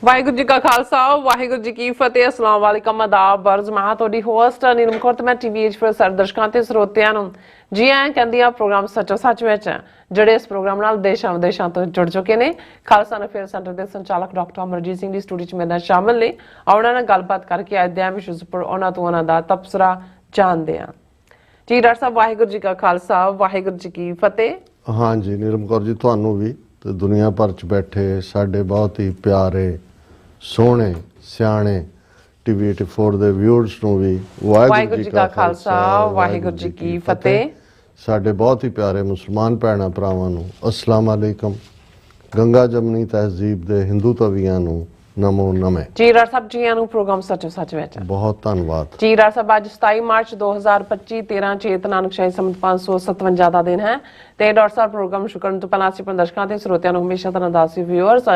ਵਾਹਿਗੁਰੂ ਜੀ ਕਾ ਖਾਲਸਾ ਵਾਹਿਗੁਰੂ ਜੀ ਕੀ ਫਤਿਹ। ਅਸਲਾਮ ਵਾਲੇਕਮ, ਆਦਾਬ, ਬਰਜ਼ ਮੈਂ ਤੁਹਾਡੀ ਹੋਸਟ ਨੀਲਮ ਕੌਰ ਤੇ ਮੈਂ ਟੀਵੀ ਫਿਰ ਸਾਰੇ ਦਰਸ਼ਕਾਂ ਤੇ ਸਰੋਤਿਆਂ ਨੂੰ ਜੀ ਆਇਆਂ ਕਹਿੰਦੀ ਆ ਪ੍ਰੋਗਰਾਮ ਸੱਚੋ ਸੱਚ ਵਿੱਚ ਜਿਹੜੇ ਇਸ ਪ੍ਰੋਗਰਾਮ ਨਾਲ ਦੇਸ਼ਾਂ ਵਿਦੇਸ਼ਾਂ ਤੋਂ ਜੁੜ ਚੁੱਕੇ ਨੇ। ਖਾਲਸਾ ਅਫੇਅਰ ਸੈਂਟਰ ਦੇ ਸੰਚਾਲਕ ਡਾਕਟਰ ਅਮਰਜੀਤ ਸਿੰਘ ਦੀ ਸਟੂਡੀਓ 'ਚ ਮੇਰੇ ਨਾਲ ਸ਼ਾਮਲ ਨੇ। ਉਹਨਾਂ ਨਾਲ ਗੱਲਬਾਤ ਕਰਕੇ ਅੱਜ ਦੇ ਇਸ਼ੂਜ਼ ਉੱਪਰ ਉਹਨਾਂ ਤੋਂ ਉਹਨਾਂ ਦਾ ਤਬਸਰਾ ਜਾਣਦੇ ਹਾਂ। ਜੀ ਡਾਕਟਰ ਸਾਹਿਬ, ਵਾਹਿਗੁਰੂ ਜੀ ਕਾ ਖਾਲਸਾ ਵਾਹਿਗੁਰੂ ਜੀ ਕੀ ਫਤਿਹ। हाँ जी नीलम कौर जी, ਤੁਹਾਨੂੰ ਵੀ ਤੇ ਦੁਨੀਆ ਭਰ ਚ ਬੈਠੇ ਸਾਡੇ ਬਹੁਤ ਹੀ ਪਿਆਰੇ ਸੋਹਣੇ ਸਿਆਣੇ ਟੀਵੀ 84 ਦੇ ਵਿਊਅਰਸ ਨੂੰ ਵੀ ਵਾਹਿਗੁਰੂ ਜੀ ਕਾ ਖਾਲਸਾ ਵਾਹਿਗੁਰੂ ਜੀ ਕੀ ਫਤਿਹ। ਸਾਡੇ ਬਹੁਤ ਹੀ ਪਿਆਰੇ ਮੁਸਲਮਾਨ ਭੈਣਾਂ ਭਰਾਵਾਂ ਨੂੰ ਅਸਲਾਮ ਅਲੈਕਮ। ਗੰਗਾ ਜਮਨੀ ਤਹਿਜ਼ੀਬ ਦੇ ਹਿੰਦੂ ਤਵੀਆਂ ਨੂੰ ਨਮੋ ਨਮੇ। ਜੀ ਡਾਕਟਰ ਸਾਹਿਬ, ਜੀ ਨੂੰ ਪ੍ਰੋਗਰਾਮ ਸੱਚੋ ਸੱਚ ਵਿੱਚ ਬਹੁਤ ਧੰਨਵਾਦ। ਜੀ ਡਾਕਟਰ ਸਾਹਿਬ, ਅੱਜ 27 ਮਾਰਚ 2025 13 ਚੇਤ ਨਾਨਕ ਸ਼ਾਹੀ ਸੰਮਤ 557 ਦਾ ਦਿਨ ਹੈ ਤੇ ਡਾਕਟਰ ਸਾਹਿਬ ਪ੍ਰੋਗਰਾਮ ਸ਼ੁਰੂ ਕਰਨ ਤੋਂ ਪਹਿਲਾਂ ਅਸੀਂ ਆਪਣੇ ਦਰਸ਼ਕਾਂ ਤੇ ਸਰੋਤਿਆਂ ਨੂੰ ਹਮੇਸ਼ਾ ਤਰ੍ਹਾਂ ਦੱਸਦੇ ਵਿਊਅਰਸ,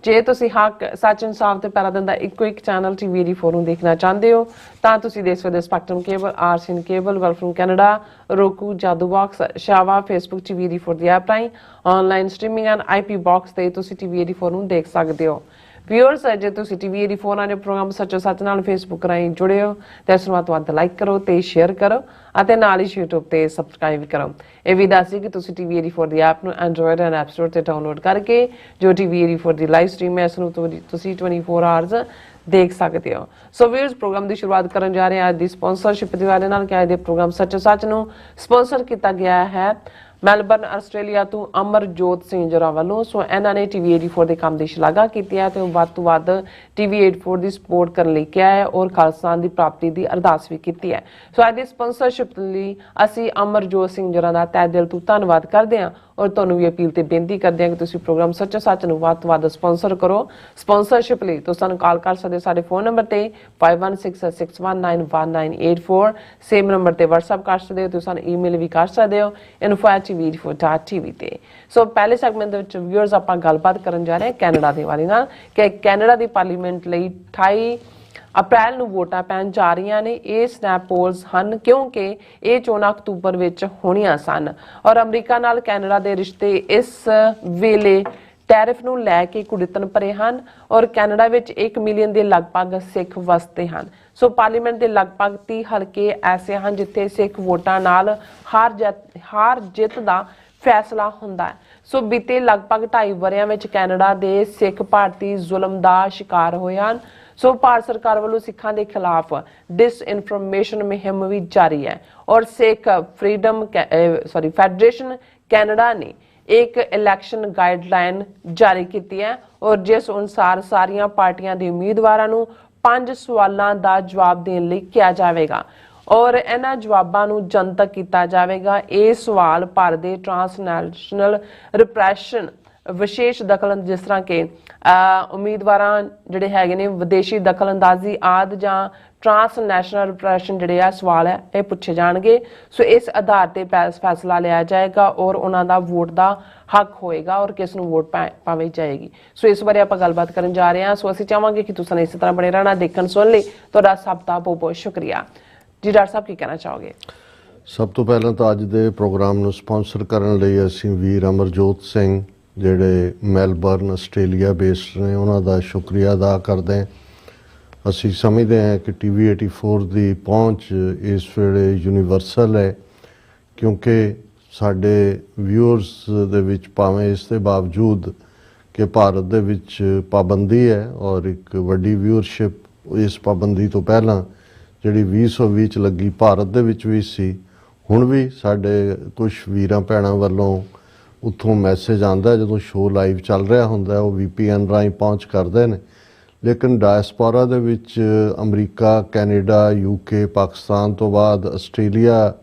ਜੇ ਤੁਸੀਂ ਹੱਕ ਸੱਚ ਇਨਸਾਫ ਤੇ ਪੈਰਾ ਦਿੰਦਾ ਇੱਕੋ ਇੱਕ ਚੈਨਲ ਟੀਵੀ 84 ਨੂੰ ਦੇਖਣਾ ਚਾਹੁੰਦੇ ਹੋ ਤਾਂ ਤੁਸੀਂ ਦੇਸ਼ ਵਿਦੇਸ਼ ਸਪੈਕਟਰਮ ਕੇਬਲ, ਆਰਸੀਐਨ ਕੇਬਲ, ਵੈਲ ਫਰਮ ਕੈਨੇਡਾ, roku, ਜਾਦੂ ਬਾਕਸ, ਸ਼ਾਵਾ, ਫੇਸਬੁੱਕ ਟੀਵੀ 84 ਦੀ ਐਪ ਰਾਹੀਂ online streaming and IP box ਤੇ ਤੁਸੀਂ ਟੀਵੀ 84 ਨੂੰ ਦੇਖ ਸਕਦੇ ਹੋ। ਵਿਊਅਰਸ, ਜੇ ਤੁਸੀਂ ਟੀਵੀ 84 ਨਾਲ ਪ੍ਰੋਗਰਾਮ ਸੱਚੋ ਸੱਚ ਨਾਲ ਫੇਸਬੁੱਕ ਰਾਹੀਂ ਜੁੜੇ ਹੋ ਤੇ ਇਸ ਨੂੰ ਵੱਧ ਤੋਂ ਵੱਧ ਲਾਈਕ ਕਰੋ ਤੇ ਸ਼ੇਅਰ ਕਰੋ ਅਤੇ ਨਾਲ ਹੀ YouTube ਤੇ ਸਬਸਕ੍ਰਾਈਬ ਵੀ ਕਰੋ। ਇਹ ਵੀ ਦੱਸ ਦਿਓ ਕਿ ਤੁਸੀਂ ਟੀਵੀ 84 ਦੀ ਐਪ ਨੂੰ ਐਂਡਰੋਇਡ ਐਂਡ ਐਪ ਸਟੋਰ ਤੇ ਡਾਊਨਲੋਡ ਕਰਕੇ ਜੋ ਟੀਵੀ 84 ਦੀ ਲਾਈਵ ਸਟ੍ਰੀਮ ਹੈ ਇਸ ਨੂੰ ਤੁਸੀਂ 24 ਆਵਰਸ ਦੇਖ ਸਕਦੇ ਹੋ। ਸੋ ਵਿਊਅਰਸ, ਪ੍ਰੋਗਰਾਮ ਦੀ ਸ਼ੁਰੂਆਤ ਕਰਨ ਜਾ ਰਹੇ ਹਾਂ ਅੱਜ ਦੀ ਸਪਾਂਸਰਸ਼ਿਪ ਦੇ ਵਾਲੇ ਨਾਲ ਕਿ ਅੱਜ ਦੇ ਪ੍ਰੋਗਰਾਮ ਸੱਚੋ ਸੱਚ ਨੂੰ ਸਪਾਂਸਰ ਕੀਤਾ ਗਿਆ ਹੈ ਮੈਲਬਰਨ ਆਸਟ੍ਰੇਲੀਆ ਤੋਂ ਅਮਰਜੋਤ ਸਿੰਘ ਜਰਾ ਵੱਲੋਂ। ਸੋ ਇਹਨਾਂ ਨੇ ਟੀਵੀ 84 ਦੇ ਕੰਮ ਦੀ ਸ਼ਲਾਘਾ ਕੀਤੀ ਹੈ ਤੇ ਵੱਧ ਤੋਂ ਵੱਧ ਟੀਵੀ 84 ਦੀ ਸਪੋਰਟ ਕਰਨ ਲਈ ਕਿਹਾ ਹੈ ਔਰ ਖਾਲਸਾ ਦੀ ਪ੍ਰਾਪਤੀ ਦੀ ਅਰਦਾਸ ਵੀ ਕੀਤੀ ਹੈ। ਸੋ ਅੱਜ ਦੀ ਸਪਾਂਸਰਸ਼ਿਪ ਲਈ ਅਸੀਂ ਅਮਰਜੋਤ ਸਿੰਘ ਜਰਾ ਦਾ ਤਹਿ ਦਿਲ ਤੋਂ ਧੰਨਵਾਦ ਕਰਦੇ ਹਾਂ ਔਰ ਤੁਹਾਨੂੰ ਵੀ ਅਪੀਲ ਤੇ ਬੇਨਤੀ ਕਰਦੇ ਹਾਂ ਕਿ ਤੁਸੀਂ ਪ੍ਰੋਗਰਾਮ ਸੱਚੋ ਸੱਚ ਨੂੰ ਵੱਧ ਤੋਂ ਵੱਧ ਸਪਾਂਸਰ ਕਰੋ। ਸਪਾਂਸਰਸ਼ਿਪ ਲਈ ਤੁਸੀਂ ਸਾਨੂੰ ਕਾਲ ਕਰ ਸਕਦੇ ਹੋ ਸਾਡੇ ਫੋਨ ਨੰਬਰ ਤੇ 5166191984, ਸੇਮ ਨੰਬਰ ਤੇ WhatsApp ਕਰ ਸਕਦੇ ਹੋ, ਤੁਸੀਂ ਸਾਨੂੰ ਈਮੇਲ ਵੀ ਕਰ ਸਕਦੇ ਹੋ info@tv84.tv ਤੇ। ਸੋ ਪਹਿਲੇ ਸੈਗਮੈਂਟ ਦੇ ਵਿੱਚ ਵਿਊਅਰਸ ਆਪਾਂ ਗੱਲਬਾਤ ਕਰਨ ਜਾ ਰਹੇ ਹਾਂ ਕੈਨੇਡਾ ਦੇ ਬਾਰੇ ਨਾਲ ਕਿ ਕੈਨੇਡਾ ਦੀ ਪਾਰਲੀਮੈਂਟ ਲਈ 28 ਅਪ੍ਰੈਲ ਨੂੰ ਵੋਟਾਂ ਪੈਣ ਜਾ ਰਹੀਆਂ ਨੇ। ਇਹ ਸਨੈਪ ਪੋਲਸ ਹਨ ਕਿਉਂਕਿ ਇਹ ਚੋਣਾਂ ਅਕਤੂਬਰ ਵਿੱਚ ਹੋਣੀਆਂ ਸਨ ਔਰ ਅਮਰੀਕਾ ਨਾਲ ਕੈਨੇਡਾ ਦੇ ਰਿਸ਼ਤੇ ਇਸ ਵੇਲੇ ਟੈਰਿਫ ਨੂੰ ਲੈ ਕੇ ਕੁੜਿੱਤਣ ਭਰੇ ਹਨ ਔਰ ਕੈਨੇਡਾ ਵਿੱਚ 1 ਮਿਲੀਅਨ ਦੇ ਲਗਭਗ ਸਿੱਖ ਵਸਦੇ ਹਨ। ਸੋ ਪਾਰਲੀਮੈਂਟ ਦੇ ਲਗਭਗ 30 ਹਲਕੇ ਐਸੇ ਹਨ ਜਿੱਥੇ ਸਿੱਖ ਵੋਟਾਂ ਨਾਲ ਹਾਰ ਜਿੱਤ ਦਾ ਫੈਸਲਾ ਹੁੰਦਾ ਹੈ। ਸੋ ਬੀਤੇ ਲਗਭਗ 2.5 ਵਰ੍ਹਿਆਂ ਵਿੱਚ ਕੈਨੇਡਾ ਦੇ ਸਿੱਖ ਭਾਰਤੀ ਜ਼ੁਲਮ ਦਾ ਸ਼ਿਕਾਰ ਹੋਏ ਹਨ। ਸੋ ਭਾਰਤ ਸਰਕਾਰ ਵੱਲੋਂ ਸਿੱਖਾਂ ਦੇ ਖਿਲਾਫ ਡਿਸਇਨਫੋਰਮੇਸ਼ਨ ਮੁਹਿੰਮ ਵੀ ਜਾਰੀ ਹੈ ਔਰ ਸਿੱਖ ਫੈਡਰੇਸ਼ਨ ਕੈਨੇਡਾ ਨੇ ਇੱਕ ਇਲੈਕਸ਼ਨ ਗਾਈਡਲਾਈਨ ਜਾਰੀ ਕੀਤੀ ਹੈ ਔਰ ਜਿਸ ਅਨੁਸਾਰ ਸਾਰੀਆਂ ਪਾਰਟੀਆਂ ਦੇ ਉਮੀਦਵਾਰਾਂ ਨੂੰ 5 ਸਵਾਲਾਂ ਦਾ ਜਵਾਬ ਦੇਣ ਲਈ ਕਿਹਾ ਜਾਵੇਗਾ ਔਰ ਇਹਨਾਂ ਜਵਾਬਾਂ ਨੂੰ ਜਨਤਕ ਕੀਤਾ ਜਾਵੇਗਾ। ਇਹ ਸਵਾਲ ਭਾਰਤ ਦੇ ਟ੍ਰਾਂਸਨੈਸ਼ਨਲ ਰਿਪਰੈਸ਼ਨ ਵਿਸ਼ੇਸ਼ ਦਖਲ ਜਿਸ ਤਰ੍ਹਾਂ ਕਿ ਉਮੀਦਵਾਰਾਂ ਜਿਹੜੇ ਹੈਗੇ ਨੇ ਵਿਦੇਸ਼ੀ ਦਖਲ ਅੰਦਾਜ਼ੀ ਆਦਿ ਜਾਂ ਟ੍ਰਾਂਸਨੈਸ਼ਨਲ ਰਿਪਰੈਸ਼ਨ ਜਿਹੜੇ ਆ ਸਵਾਲ ਹੈ ਇਹ ਪੁੱਛੇ ਜਾਣਗੇ। ਸੋ ਇਸ ਆਧਾਰ ਤੇ ਫੈਸਲਾ ਲਿਆ ਜਾਏਗਾ ਔਰ ਉਹਨਾਂ ਦਾ ਵੋਟ ਦਾ ਹੱਕ ਹੋਏਗਾ ਔਰ ਕਿਸ ਨੂੰ ਵੋਟ ਪਾਈ ਜਾਏਗੀ। ਸੋ ਇਸ ਬਾਰੇ ਆਪਾਂ ਗੱਲਬਾਤ ਕਰਨ ਜਾ ਰਹੇ ਹਾਂ। ਸੋ ਅਸੀਂ ਚਾਹਾਂਗੇ ਕਿ ਤੁਸੀਂ ਇਸੇ ਤਰ੍ਹਾਂ ਬਣੇ ਰਹਿਣਾ ਦੇਖਣ ਸੁਣ ਲਈ। ਤੁਹਾਡਾ ਸਭ ਦਾ ਬਹੁਤ ਬਹੁਤ ਸ਼ੁਕਰੀਆ। ਜੀ ਡਾਕਟਰ ਸਾਹਿਬ, ਕੀ ਕਹਿਣਾ ਚਾਹੋਗੇ? ਸਭ ਤੋਂ ਪਹਿਲਾਂ ਤਾਂ ਅੱਜ ਦੇ ਪ੍ਰੋਗਰਾਮ ਨੂੰ ਸਪਾਂਸਰ ਕਰਨ ਲਈ ਅਸੀਂ ਵੀਰ ਅਮਰਜੋਤ ਸਿੰਘ ਜਿਹੜੇ ਮੈਲਬਰਨ ਆਸਟ੍ਰੇਲੀਆ ਬੇਸਡ ਨੇ ਉਹਨਾਂ ਦਾ ਸ਼ੁਕਰੀਆ ਅਦਾ ਕਰਦੇ ਹਾਂ। ਅਸੀਂ ਸਮਝਦੇ ਹਾਂ ਕਿ ਟੀਵੀ 84 ਦੀ ਪਹੁੰਚ ਇਸ ਵੇਲੇ ਯੂਨੀਵਰਸਲ ਹੈ ਕਿਉਂਕਿ ਸਾਡੇ ਵਿਊਅਰਸ ਦੇ ਵਿੱਚ ਭਾਵੇਂ ਇਸ ਦੇ ਬਾਵਜੂਦ ਕਿ ਭਾਰਤ ਦੇ ਵਿੱਚ ਪਾਬੰਦੀ ਹੈ ਔਰ ਇੱਕ ਵੱਡੀ ਵਿਊਅਰਸ਼ਿਪ ਇਸ ਪਾਬੰਦੀ ਤੋਂ ਪਹਿਲਾਂ ਜਿਹੜੀ 2020 ਚ ਲੱਗੀ ਭਾਰਤ ਦੇ ਵਿੱਚ ਵੀ ਸੀ, ਹੁਣ ਵੀ ਸਾਡੇ ਕੁਝ ਵੀਰਾਂ ਭੈਣਾਂ ਵੱਲੋਂ ਉੱਥੋਂ ਮੈਸੇਜ ਆਉਂਦਾ ਜਦੋਂ ਸ਼ੋਅ ਲਾਈਵ ਚੱਲ ਰਿਹਾ ਹੁੰਦਾ ਉਹ VPN ਰਾਹੀਂ ਪਹੁੰਚ ਕਰਦੇ ਨੇ। ਲੇਕਿਨ ਡਾਇਸਪੋਰਾ ਦੇ ਵਿੱਚ ਅਮਰੀਕਾ, ਕੈਨੇਡਾ, UK, ਪਾਕਿਸਤਾਨ ਤੋਂ ਬਾਅਦ ਆਸਟ੍ਰੇਲੀਆ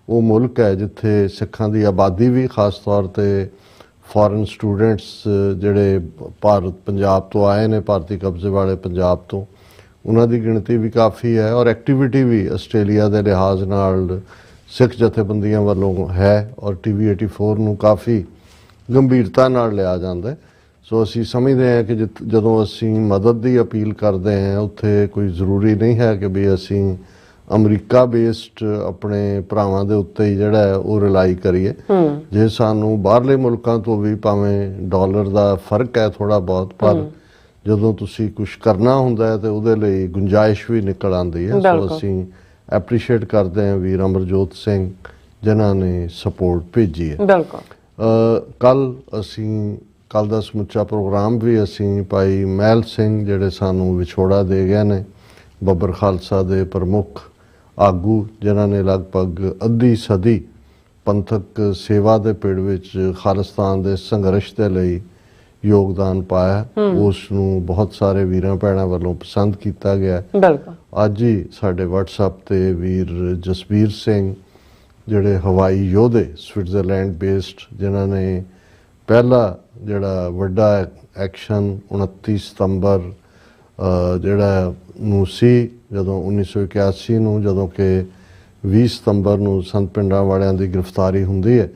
ਉਹ ਮੁਲਕ ਹੈ ਜਿੱਥੇ ਸਿੱਖਾਂ ਦੀ ਆਬਾਦੀ ਵੀ ਖਾਸ ਤੌਰ ਤੇ ਫੋਰਨ ਸਟੂਡੈਂਟਸ ਜਿਹੜੇ ਪੰਜਾਬ ਤੋਂ ਆਏ ਨੇ, ਭਾਰਤੀ ਕਬਜ਼ੇ ਵਾਲੇ ਪੰਜਾਬ ਤੋਂ, ਉਹਨਾਂ ਦੀ ਗਿਣਤੀ ਵੀ ਕਾਫੀ ਹੈ ਔਰ ਐਕਟੀਵਿਟੀ ਵੀ ਆਸਟ੍ਰੇਲੀਆ ਦੇ ਲਿਹਾਜ਼ ਨਾਲ ਸਿੱਖ ਜਥੇਬੰਦੀਆਂ ਵੱਲੋਂ ਹੈ ਔਰ ਟੀਵੀ 84 ਨੂੰ ਕਾਫੀ ਗੰਭੀਰਤਾ ਨਾਲ ਲਿਆ ਜਾਂਦਾ। ਸੋ ਅਸੀਂ ਸਮਝਦੇ ਹਾਂ ਕਿ ਜਦੋਂ ਅਸੀਂ ਮਦਦ ਦੀ ਅਪੀਲ ਕਰਦੇ ਹਾਂ ਉੱਥੇ ਕੋਈ ਜ਼ਰੂਰੀ ਨਹੀਂ ਹੈ ਕਿ ਵੀ ਅਸੀਂ ਅਮਰੀਕਾ ਬੇਸਡ ਆਪਣੇ ਭਰਾਵਾਂ ਦੇ ਉੱਤੇ ਹੀ ਜਿਹੜਾ ਹੈ ਉਹ ਰਿਲਾਈ ਕਰੀਏ। ਜੇ ਸਾਨੂੰ ਬਾਹਰਲੇ ਮੁਲਕਾਂ ਤੋਂ ਵੀ ਭਾਵੇਂ ਡਾਲਰ ਦਾ ਫਰਕ ਹੈ ਥੋੜ੍ਹਾ ਬਹੁਤ, ਪਰ ਜਦੋਂ ਤੁਸੀਂ ਕੁਝ ਕਰਨਾ ਹੁੰਦਾ ਹੈ ਤੇ ਉਹਦੇ ਲਈ ਗੁੰਜਾਇਸ਼ ਵੀ ਨਿਕਲ ਆਉਂਦੀ ਹੈ। ਸੋ ਬਿਲਕੁਲ। ਅਸੀਂ ਐਪਰੀਸ਼ੀਏਟ ਕਰਦੇ ਹਾਂ ਵੀਰ ਅਮਰਜੋਤ ਸਿੰਘ ਜਿਨ੍ਹਾਂ ਨੇ ਸਪੋਰਟ ਭੇਜੀ ਹੈ। ਬਿਲਕੁਲ। ਕੱਲ ਦਾ ਸਮੁੱਚਾ ਪ੍ਰੋਗਰਾਮ ਵੀ ਅਸੀਂ ਭਾਈ ਮਹਿਲ ਸਿੰਘ ਜਿਹੜੇ ਸਾਨੂੰ ਵਿਛੋੜਾ ਦੇ ਗਏ ਨੇ, ਬੱਬਰ ਖਾਲਸਾ ਦੇ ਪ੍ਰਮੁੱਖ ਆਗੂ ਜਿਨ੍ਹਾਂ ਨੇ ਲਗਭਗ ਅੱਧੀ ਸਦੀ ਪੰਥਕ ਸੇਵਾ ਦੇ ਪਿੜ ਵਿੱਚ ਖਾਲਿਸਤਾਨ ਦੇ ਸੰਘਰਸ਼ ਦੇ ਲਈ ਯੋਗਦਾਨ ਪਾਇਆ, ਉਸ ਨੂੰ ਬਹੁਤ ਸਾਰੇ ਵੀਰਾਂ ਭੈਣਾਂ ਵੱਲੋਂ ਪਸੰਦ ਕੀਤਾ ਗਿਆ। ਬਿਲਕੁਲ। ਅੱਜ ਹੀ ਸਾਡੇ WhatsApp ਤੇ ਵੀਰ ਜਸਬੀਰ ਸਿੰਘ ਜਿਹੜੇ ਹਵਾਈ ਯੋਧੇ ਸਵਿਟਜ਼ਰਲੈਂਡ ਬੇਸਡ, ਜਿਨ੍ਹਾਂ ਨੇ ਪਹਿਲਾ ਜਿਹੜਾ ਵੱਡਾ ਐਕਸ਼ਨ 29 ਸਤੰਬਰ ਜਿਹੜਾ ਨੂੰ ਸੀ, ਜਦੋਂ 1981 ਨੂੰ, ਜਦੋਂ ਕਿ 20 ਸਤੰਬਰ ਨੂੰ ਸੰਤ ਪਿੰਡਾਂ ਵਾਲਿਆਂ ਦੀ ਗ੍ਰਿਫਤਾਰੀ ਹੁੰਦੀ ਹੈ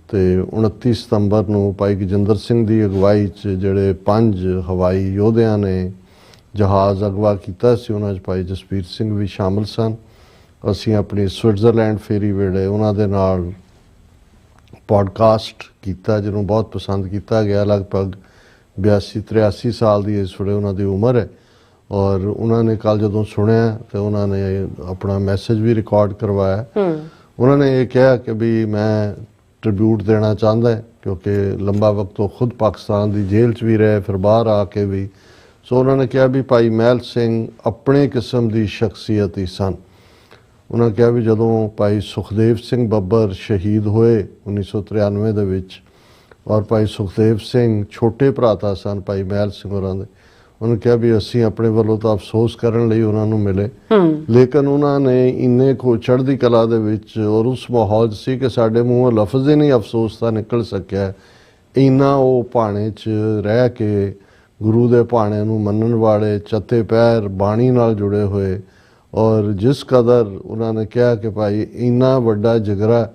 ਤੇ 29 ਸਤੰਬਰ ਨੂੰ ਭਾਈ ਗਜਿੰਦਰ ਸਿੰਘ ਦੀ ਅਗਵਾਈ 'ਚ ਜਿਹੜੇ 5 ਹਵਾਈ ਯੋਧਿਆਂ ਨੇ ਜਹਾਜ਼ ਅਗਵਾ ਕੀਤਾ ਸੀ, ਉਹਨਾਂ 'ਚ ਭਾਈ ਜਸਬੀਰ ਸਿੰਘ ਵੀ ਸ਼ਾਮਲ ਸਨ। ਅਸੀਂ ਆਪਣੀ ਸਵਿਟਜ਼ਰਲੈਂਡ ਫੇਰੀ ਵੇਲੇ ਉਹਨਾਂ ਦੇ ਨਾਲ ਪੋਡਕਾਸਟ ਕੀਤਾ, ਜਿਹਨੂੰ ਬਹੁਤ ਪਸੰਦ ਕੀਤਾ ਗਿਆ। ਲਗਭਗ 82-83 ਸਾਲ ਦੀ ਇਸ ਵੇਲੇ ਉਹਨਾਂ ਦੀ ਉਮਰ ਹੈ ਔਰ ਉਹਨਾਂ ਨੇ ਕੱਲ੍ਹ ਜਦੋਂ ਸੁਣਿਆ ਤੇ ਉਹਨਾਂ ਨੇ ਆਪਣਾ ਮੈਸੇਜ ਵੀ ਰਿਕਾਰਡ ਕਰਵਾਇਆ। ਉਹਨਾਂ ਨੇ ਇਹ ਕਿਹਾ ਕਿ ਵੀ ਮੈਂ ਟ੍ਰਿਬਿਊਟ ਦੇਣਾ ਚਾਹੁੰਦਾ ਹੈ, ਕਿਉਂਕਿ ਲੰਬਾ ਵਕਤ ਤੋਂ ਖੁਦ ਪਾਕਿਸਤਾਨ ਦੀ ਜੇਲ੍ਹ 'ਚ ਵੀ ਰਹੇ, ਫਿਰ ਬਾਹਰ ਆ ਕੇ ਵੀ। ਸੋ ਉਹਨਾਂ ਨੇ ਕਿਹਾ ਵੀ ਭਾਈ ਮਹਿਲ ਸਿੰਘ ਆਪਣੇ ਕਿਸਮ ਦੀ ਸ਼ਖਸੀਅਤ ਹੀ ਸਨ। ਉਹਨਾਂ ਕਿਹਾ ਵੀ ਜਦੋਂ ਭਾਈ ਸੁਖਦੇਵ ਸਿੰਘ ਬੱਬਰ ਸ਼ਹੀਦ ਹੋਏ 1993 ਦੇ ਵਿੱਚ, ਔਰ ਭਾਈ ਸੁਖਦੇਵ ਸਿੰਘ ਛੋਟੇ ਭਰਾਤਾ ਸਨ ਭਾਈ ਮਹਿਲ ਸਿੰਘ ਹੋਰਾਂ ਦੇ, ਉਹਨੇ ਕਿਹਾ ਵੀ ਅਸੀਂ ਆਪਣੇ ਵੱਲੋਂ ਤਾਂ ਅਫਸੋਸ ਕਰਨ ਲਈ ਉਹਨਾਂ ਨੂੰ ਮਿਲੇ, ਲੇਕਿਨ ਉਹਨਾਂ ਨੇ ਇੰਨੇ ਕੋ ਚੜ੍ਹਦੀ ਕਲਾ ਦੇ ਵਿੱਚ ਔਰ ਉਸ ਮਾਹੌਲ ਸੀ ਕਿ ਸਾਡੇ ਮੂੰਹੋਂ ਲਫ਼ਜ਼ ਹੀ ਨਹੀਂ ਅਫਸੋਸ ਦਾ ਨਿਕਲ ਸਕਿਆ। ਇੰਨਾ ਉਹ ਭਾਣੇ 'ਚ ਰਹਿ ਕੇ ਗੁਰੂ ਦੇ ਭਾਣੇ ਨੂੰ ਮੰਨਣ ਵਾਲੇ, ਚੱਤੇ ਪੈਰ ਬਾਣੀ ਨਾਲ ਜੁੜੇ ਹੋਏ, ਔਰ ਜਿਸ ਕਦਰ ਉਹਨਾਂ ਨੇ ਕਿਹਾ ਕਿ ਭਾਈ ਇੰਨਾ ਵੱਡਾ ਜਿਗਰਾ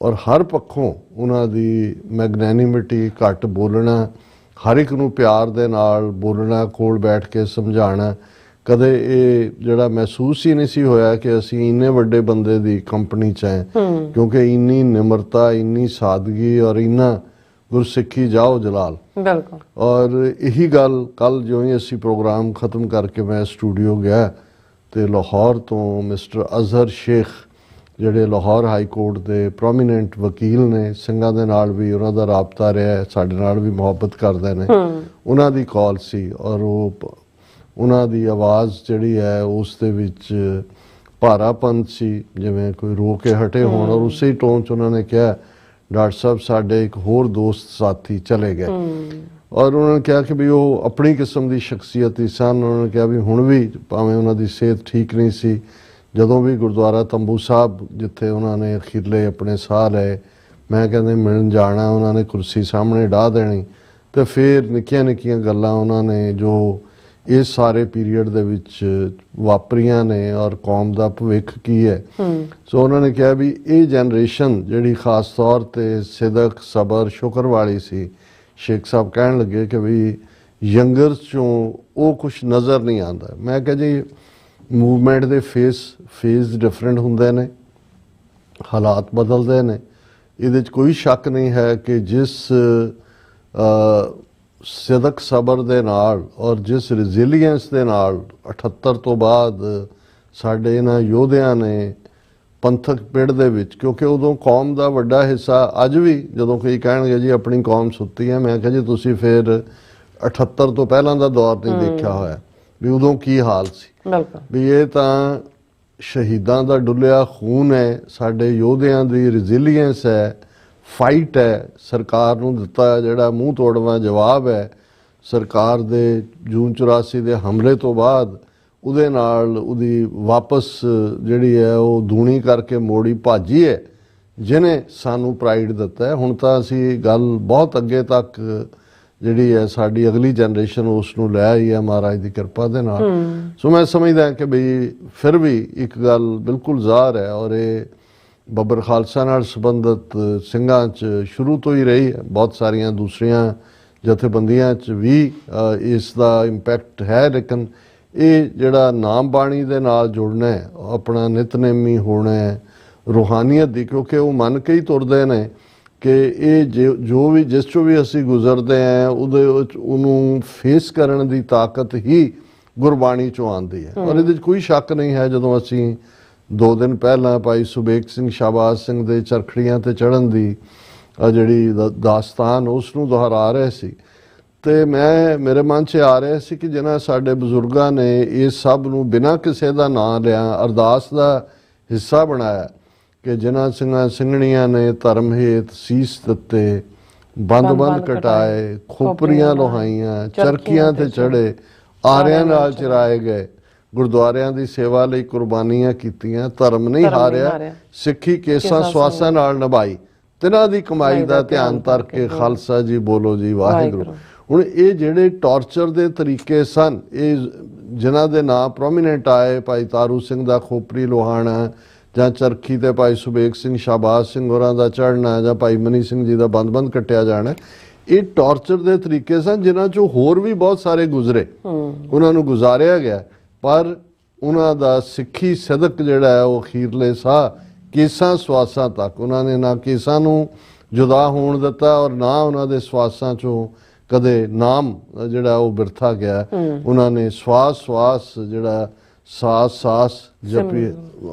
ਔਰ ਹਰ ਪੱਖੋਂ ਉਹਨਾਂ ਦੀ ਮੈਗਨੈਨਿਮਿਟੀ, ਘੱਟ ਬੋਲਣਾ, ਹਰ ਇੱਕ ਨੂੰ ਪਿਆਰ ਦੇ ਨਾਲ ਬੋਲਣਾ, ਕੋਲ ਬੈਠ ਕੇ ਸਮਝਾਉਣਾ, ਕਦੇ ਇਹ ਜਿਹੜਾ ਮਹਿਸੂਸ ਹੀ ਨਹੀਂ ਸੀ ਹੋਇਆ ਕਿ ਅਸੀਂ ਇੰਨੇ ਵੱਡੇ ਬੰਦੇ ਦੀ ਕੰਪਨੀ 'ਚ ਹੈ, ਕਿਉਂਕਿ ਇੰਨੀ ਨਿਮਰਤਾ, ਇੰਨੀ ਸਾਦਗੀ ਔਰ ਇੰਨਾ ਗੁਰਸਿੱਖੀ ਜਾਓ ਜਲਾਲ। ਬਿਲਕੁਲ। ਔਰ ਇਹੀ ਗੱਲ ਕੱਲ ਜਿਉਂ ਹੀ ਅਸੀਂ ਪ੍ਰੋਗਰਾਮ ਖਤਮ ਕਰਕੇ ਮੈਂ ਸਟੂਡੀਓ ਗਿਆ ਤੇ ਲਾਹੌਰ ਤੋਂ ਮਿਸਟਰ ਅਜ਼ਹਰ ਸ਼ੇਖ ਜਿਹੜੇ ਲਾਹੌਰ ਹਾਈ ਕੋਰਟ ਦੇ ਪ੍ਰੋਮੀਨੈਂਟ ਵਕੀਲ ਨੇ, ਸਿੰਘਾਂ ਦੇ ਨਾਲ ਵੀ ਉਹਨਾਂ ਦਾ ਰਾਬਤਾ ਰਿਹਾ, ਸਾਡੇ ਨਾਲ ਵੀ ਮੁਹੱਬਤ ਕਰਦੇ ਨੇ, ਉਹਨਾਂ ਦੀ ਕਾਲ ਸੀ ਔਰ ਉਹਨਾਂ ਦੀ ਆਵਾਜ਼ ਜਿਹੜੀ ਹੈ ਉਸ ਦੇ ਵਿੱਚ ਭਾਰਾਪਨ ਸੀ, ਜਿਵੇਂ ਕੋਈ ਰੋ ਕੇ ਹਟੇ ਹੋਣ। ਔਰ ਉਸੇ ਟੋਨ 'ਚ ਉਹਨਾਂ ਨੇ ਕਿਹਾ ਡਾਕਟਰ ਸਾਹਿਬ ਸਾਡੇ ਇੱਕ ਹੋਰ ਦੋਸਤ ਸਾਥੀ ਚਲੇ ਗਏ। ਔਰ ਉਹਨਾਂ ਨੇ ਕਿਹਾ ਕਿ ਵੀ ਉਹ ਆਪਣੀ ਕਿਸਮ ਦੀ ਸ਼ਖਸੀਅਤ ਹੀ ਸਨ। ਉਹਨਾਂ ਨੇ ਕਿਹਾ ਵੀ ਹੁਣ ਵੀ ਭਾਵੇਂ ਉਹਨਾਂ ਦੀ ਸਿਹਤ ਠੀਕ ਨਹੀਂ ਸੀ, ਜਦੋਂ ਵੀ ਗੁਰਦੁਆਰਾ ਤੰਬੂ ਸਾਹਿਬ ਜਿੱਥੇ ਉਹਨਾਂ ਨੇ ਅਖੀਰਲੇ ਆਪਣੇ ਸਾਹ ਲਏ, ਮੈਂ ਕਹਿੰਦੇ ਮਿਲਣ ਜਾਣਾ, ਉਹਨਾਂ ਨੇ ਕੁਰਸੀ ਸਾਹਮਣੇ ਢਾਹ ਦੇਣੀ ਤੇ ਫਿਰ ਨਿੱਕੀਆਂ ਨਿੱਕੀਆਂ ਗੱਲਾਂ ਉਹਨਾਂ ਨੇ ਜੋ ਇਸ ਸਾਰੇ ਪੀਰੀਅਡ ਦੇ ਵਿੱਚ ਵਾਪਰੀਆਂ ਨੇ ਔਰ ਕੌਮ ਦਾ ਭਵਿੱਖ ਕੀ ਹੈ। ਸੋ ਉਹਨਾਂ ਨੇ ਕਿਹਾ ਵੀ ਇਹ ਜਨਰੇਸ਼ਨ ਜਿਹੜੀ ਖਾਸ ਤੌਰ ਤੇ ਸਿਦਕ, ਸਬਰ, ਸ਼ੁਕਰ ਵਾਲੀ ਸੀ, ਸ਼ੇਖ ਸਾਹਿਬ ਕਹਿਣ ਲੱਗੇ ਕਿ ਵੀ ਯੰਗਰਸ 'ਚੋਂ ਉਹ ਕੁਛ ਨਜ਼ਰ ਨਹੀਂ ਆਉਂਦਾ। ਮੈਂ ਕਿਹਾ ਜੀ ਮੂਵਮੈਂਟ ਦੇ ਫੇਜ਼ ਡਿਫਰੈਂਟ ਹੁੰਦੇ ਨੇ, ਹਾਲਾਤ ਬਦਲਦੇ ਨੇ, ਇਹਦੇ 'ਚ ਕੋਈ ਸ਼ੱਕ ਨਹੀਂ ਹੈ ਕਿ ਜਿਸ ਸਿਦਕ ਸਬਰ ਦੇ ਨਾਲ ਔਰ ਜਿਸ ਰੈਜ਼ਿਲੀਅੰਸ ਦੇ ਨਾਲ 78 ਤੋਂ ਬਾਅਦ ਸਾਡੇ ਇਹਨਾਂ ਯੋਧਿਆਂ ਨੇ ਪੰਥਕ ਪਿੜ ਦੇ ਵਿੱਚ, ਕਿਉਂਕਿ ਉਦੋਂ ਕੌਮ ਦਾ ਵੱਡਾ ਹਿੱਸਾ ਅੱਜ ਵੀ ਜਦੋਂ ਕੋਈ ਕਹਿਣਗੇ ਜੀ ਆਪਣੀ ਕੌਮ ਸੁੱਤੀ ਹੈ, ਮੈਂ ਕਿਹਾ ਜੀ ਤੁਸੀਂ ਫਿਰ 78 ਤੋਂ ਪਹਿਲਾਂ ਦਾ ਦੌਰ ਨਹੀਂ ਦੇਖਿਆ ਹੋਇਆ ਵੀ ਉਦੋਂ ਕੀ ਹਾਲ ਸੀ। ਵੀ ਇਹ ਤਾਂ ਸ਼ਹੀਦਾਂ ਦਾ ਡੁੱਲਿਆ ਖੂਨ ਹੈ, ਸਾਡੇ ਯੋਧਿਆਂ ਦੀ ਰੈਜ਼ਿਲੀਅੰਸ ਹੈ, ਫਾਈਟ ਹੈ, ਸਰਕਾਰ ਨੂੰ ਦਿੱਤਾ ਜਿਹੜਾ ਮੂੰਹ ਤੋੜਵਾਂ ਜਵਾਬ ਹੈ। ਸਰਕਾਰ ਦੇ ਜੂਨ 84 ਦੇ ਹਮਲੇ ਤੋਂ ਬਾਅਦ ਉਹਦੇ ਨਾਲ ਉਹਦੀ ਵਾਪਸ ਜਿਹੜੀ ਹੈ ਉਹ ਦੂਣੀ ਕਰਕੇ ਮੋੜੀ ਭਾਜੀ ਹੈ, ਜਿਹਨੇ ਸਾਨੂੰ ਪ੍ਰਾਈਡ ਦਿੱਤਾ ਹੈ। ਹੁਣ ਤਾਂ ਅਸੀਂ ਗੱਲ ਬਹੁਤ ਅੱਗੇ ਤੱਕ ਜਿਹੜੀ ਹੈ ਸਾਡੀ ਅਗਲੀ ਜਨਰੇਸ਼ਨ ਉਸ ਨੂੰ ਲੈ ਆਈ ਹੈ ਮਹਾਰਾਜ ਦੀ ਕਿਰਪਾ ਦੇ ਨਾਲ। ਸੋ ਮੈਂ ਸਮਝਦਾ ਕਿ ਬਈ ਫਿਰ ਵੀ ਇੱਕ ਗੱਲ ਬਿਲਕੁਲ ਜ਼ਾਹਰ ਹੈ ਔਰ ਇਹ ਬੱਬਰ ਖਾਲਸਾ ਨਾਲ ਸੰਬੰਧਿਤ ਸਿੰਘਾਂ 'ਚ ਸ਼ੁਰੂ ਤੋਂ ਹੀ ਰਹੀ ਹੈ, ਬਹੁਤ ਸਾਰੀਆਂ ਦੂਸਰੀਆਂ ਜਥੇਬੰਦੀਆਂ 'ਚ ਵੀ ਇਸ ਦਾ ਇੰਪੈਕਟ ਹੈ, ਲੇਕਿਨ ਇਹ ਜਿਹੜਾ ਨਾਮ ਬਾਣੀ ਦੇ ਨਾਲ ਜੁੜਨਾ ਹੈ, ਆਪਣਾ ਨਿਤਨੇਮੀ ਹੋਣਾ ਹੈ, ਰੂਹਾਨੀਅਤ ਦੀ, ਕਿਉਂਕਿ ਉਹ ਮੰਨ ਕੇ ਹੀ ਤੁਰਦੇ ਨੇ ਕਿ ਇਹ ਜੋ ਵੀ ਜਿਸ 'ਚੋਂ ਵੀ ਅਸੀਂ ਗੁਜ਼ਰਦੇ ਹਾਂ ਉਹਨੂੰ ਫੇਸ ਕਰਨ ਦੀ ਤਾਕਤ ਹੀ ਗੁਰਬਾਣੀ 'ਚੋਂ ਆਉਂਦੀ ਹੈ। ਔਰ ਇਹਦੇ 'ਚ ਕੋਈ ਸ਼ੱਕ ਨਹੀਂ ਹੈ। ਜਦੋਂ ਅਸੀਂ 2 ਦਿਨ ਪਹਿਲਾਂ ਭਾਈ ਸੁਬੇਗ ਸਿੰਘ ਸ਼ਾਹਬਾਜ਼ ਸਿੰਘ ਦੇ ਚਰਖੜੀਆਂ ਤੇ ਚੜ੍ਹਨ ਦੀ ਜਿਹੜੀ ਦਾਸਤਾਨ ਉਸ ਨੂੰ ਦੁਹਰਾ ਰਹੇ ਸੀ, ਤੇ ਮੇਰੇ ਮਨ 'ਚ ਆ ਰਿਹਾ ਸੀ ਕਿ ਜਿਹਨਾਂ ਸਾਡੇ ਬਜ਼ੁਰਗਾਂ ਨੇ ਇਸ ਸਭ ਨੂੰ ਬਿਨਾਂ ਕਿਸੇ ਦਾ ਨਾਂ ਲਿਆ ਅਰਦਾਸ ਦਾ ਹਿੱਸਾ ਬਣਾਇਆ, ਕਿ ਜਿਨ੍ਹਾਂ ਸਿੰਘਾਂ ਸਿੰਘਣੀਆਂ ਨੇ ਧਰਮ ਹੇਤ ਸੀਸ ਦਿੱਤੇ, ਬੰਦ ਕਟਾਏ, ਖੋਪਰੀਆਂ ਲੋਹਾਈਆਂ, ਚਰਖੀਆਂ ਤੇ ਚੜੇ, ਆਰਿਆਂ ਨਾਲ ਚਰਾਏ ਗਏ, ਗੁਰਦੁਆਰਿਆਂ ਦੀ ਸੇਵਾ ਲਈ ਕੁਰਬਾਨੀਆਂ ਕੀਤੀਆਂ, ਧਰਮ ਨਹੀਂ ਹਾਰਿਆ, ਸਿੱਖੀ ਕੇਸਾਂ ਸਵਾਸਾਂ ਨਾਲ ਨਿਭਾਈ, ਤਿਨਾਂ ਦੀ ਕਮਾਈ ਦਾ ਧਿਆਨ ਧਰ ਕੇ ਖਾਲਸਾ ਜੀ ਬੋਲੋ ਜੀ ਵਾਹਿਗੁਰੂ। ਹੁਣ ਇਹ ਜਿਹੜੇ ਟਾਰਚਰ ਦੇ ਤਰੀਕੇ ਸਨ, ਇਹ ਜਿਨ੍ਹਾਂ ਦੇ ਨਾਂ ਪ੍ਰੋਮੀਨੈਂਟ ਆਏ, ਭਾਈ ਤਾਰੂ ਸਿੰਘ ਦਾ ਖੋਪਰੀ ਲੋਹਾਣਾ, ਜਾਂ ਚਰਖੀ ਤੇ ਭਾਈ ਸੁਬੇਗ ਸਿੰਘ ਸ਼ਾਹਬਾਜ਼ ਸਿੰਘ ਹੋਰਾਂ ਦਾ ਚੜ੍ਹਨਾ, ਜਾਂ ਭਾਈ ਮਨੀ ਸਿੰਘ ਜੀ ਦਾ ਬੰਦ ਕੱਟਿਆ ਜਾਣਾ, ਇਹ ਟਾਰਚਰ ਦੇ ਤਰੀਕੇ ਸਨ ਜਿਨ੍ਹਾਂ 'ਚੋਂ ਹੋਰ ਵੀ ਬਹੁਤ ਸਾਰੇ ਗੁਜ਼ਰੇ, ਉਹਨਾਂ ਨੂੰ ਗੁਜ਼ਾਰਿਆ ਗਿਆ, ਪਰ ਉਹਨਾਂ ਦਾ ਸਿੱਖੀ ਸਦਕ ਜਿਹੜਾ ਹੈ ਉਹ ਅਖੀਰਲੇ ਸਾਹ ਕੇਸਾਂ ਸਵਾਸਾਂ ਤੱਕ ਉਹਨਾਂ ਨੇ ਨਾ ਕੇਸਾਂ ਨੂੰ ਜੁਦਾ ਹੋਣ ਦਿੱਤਾ, ਔਰ ਨਾ ਉਹਨਾਂ ਦੇ ਸਵਾਸਾਂ 'ਚੋਂ ਕਦੇ ਨਾਮ ਜਿਹੜਾ ਉਹ ਬਿਰਥਾ ਗਿਆ। ਉਹਨਾਂ ਨੇ ਸਵਾਸ ਜਿਹੜਾ ਸਾਸ ਜਪੀ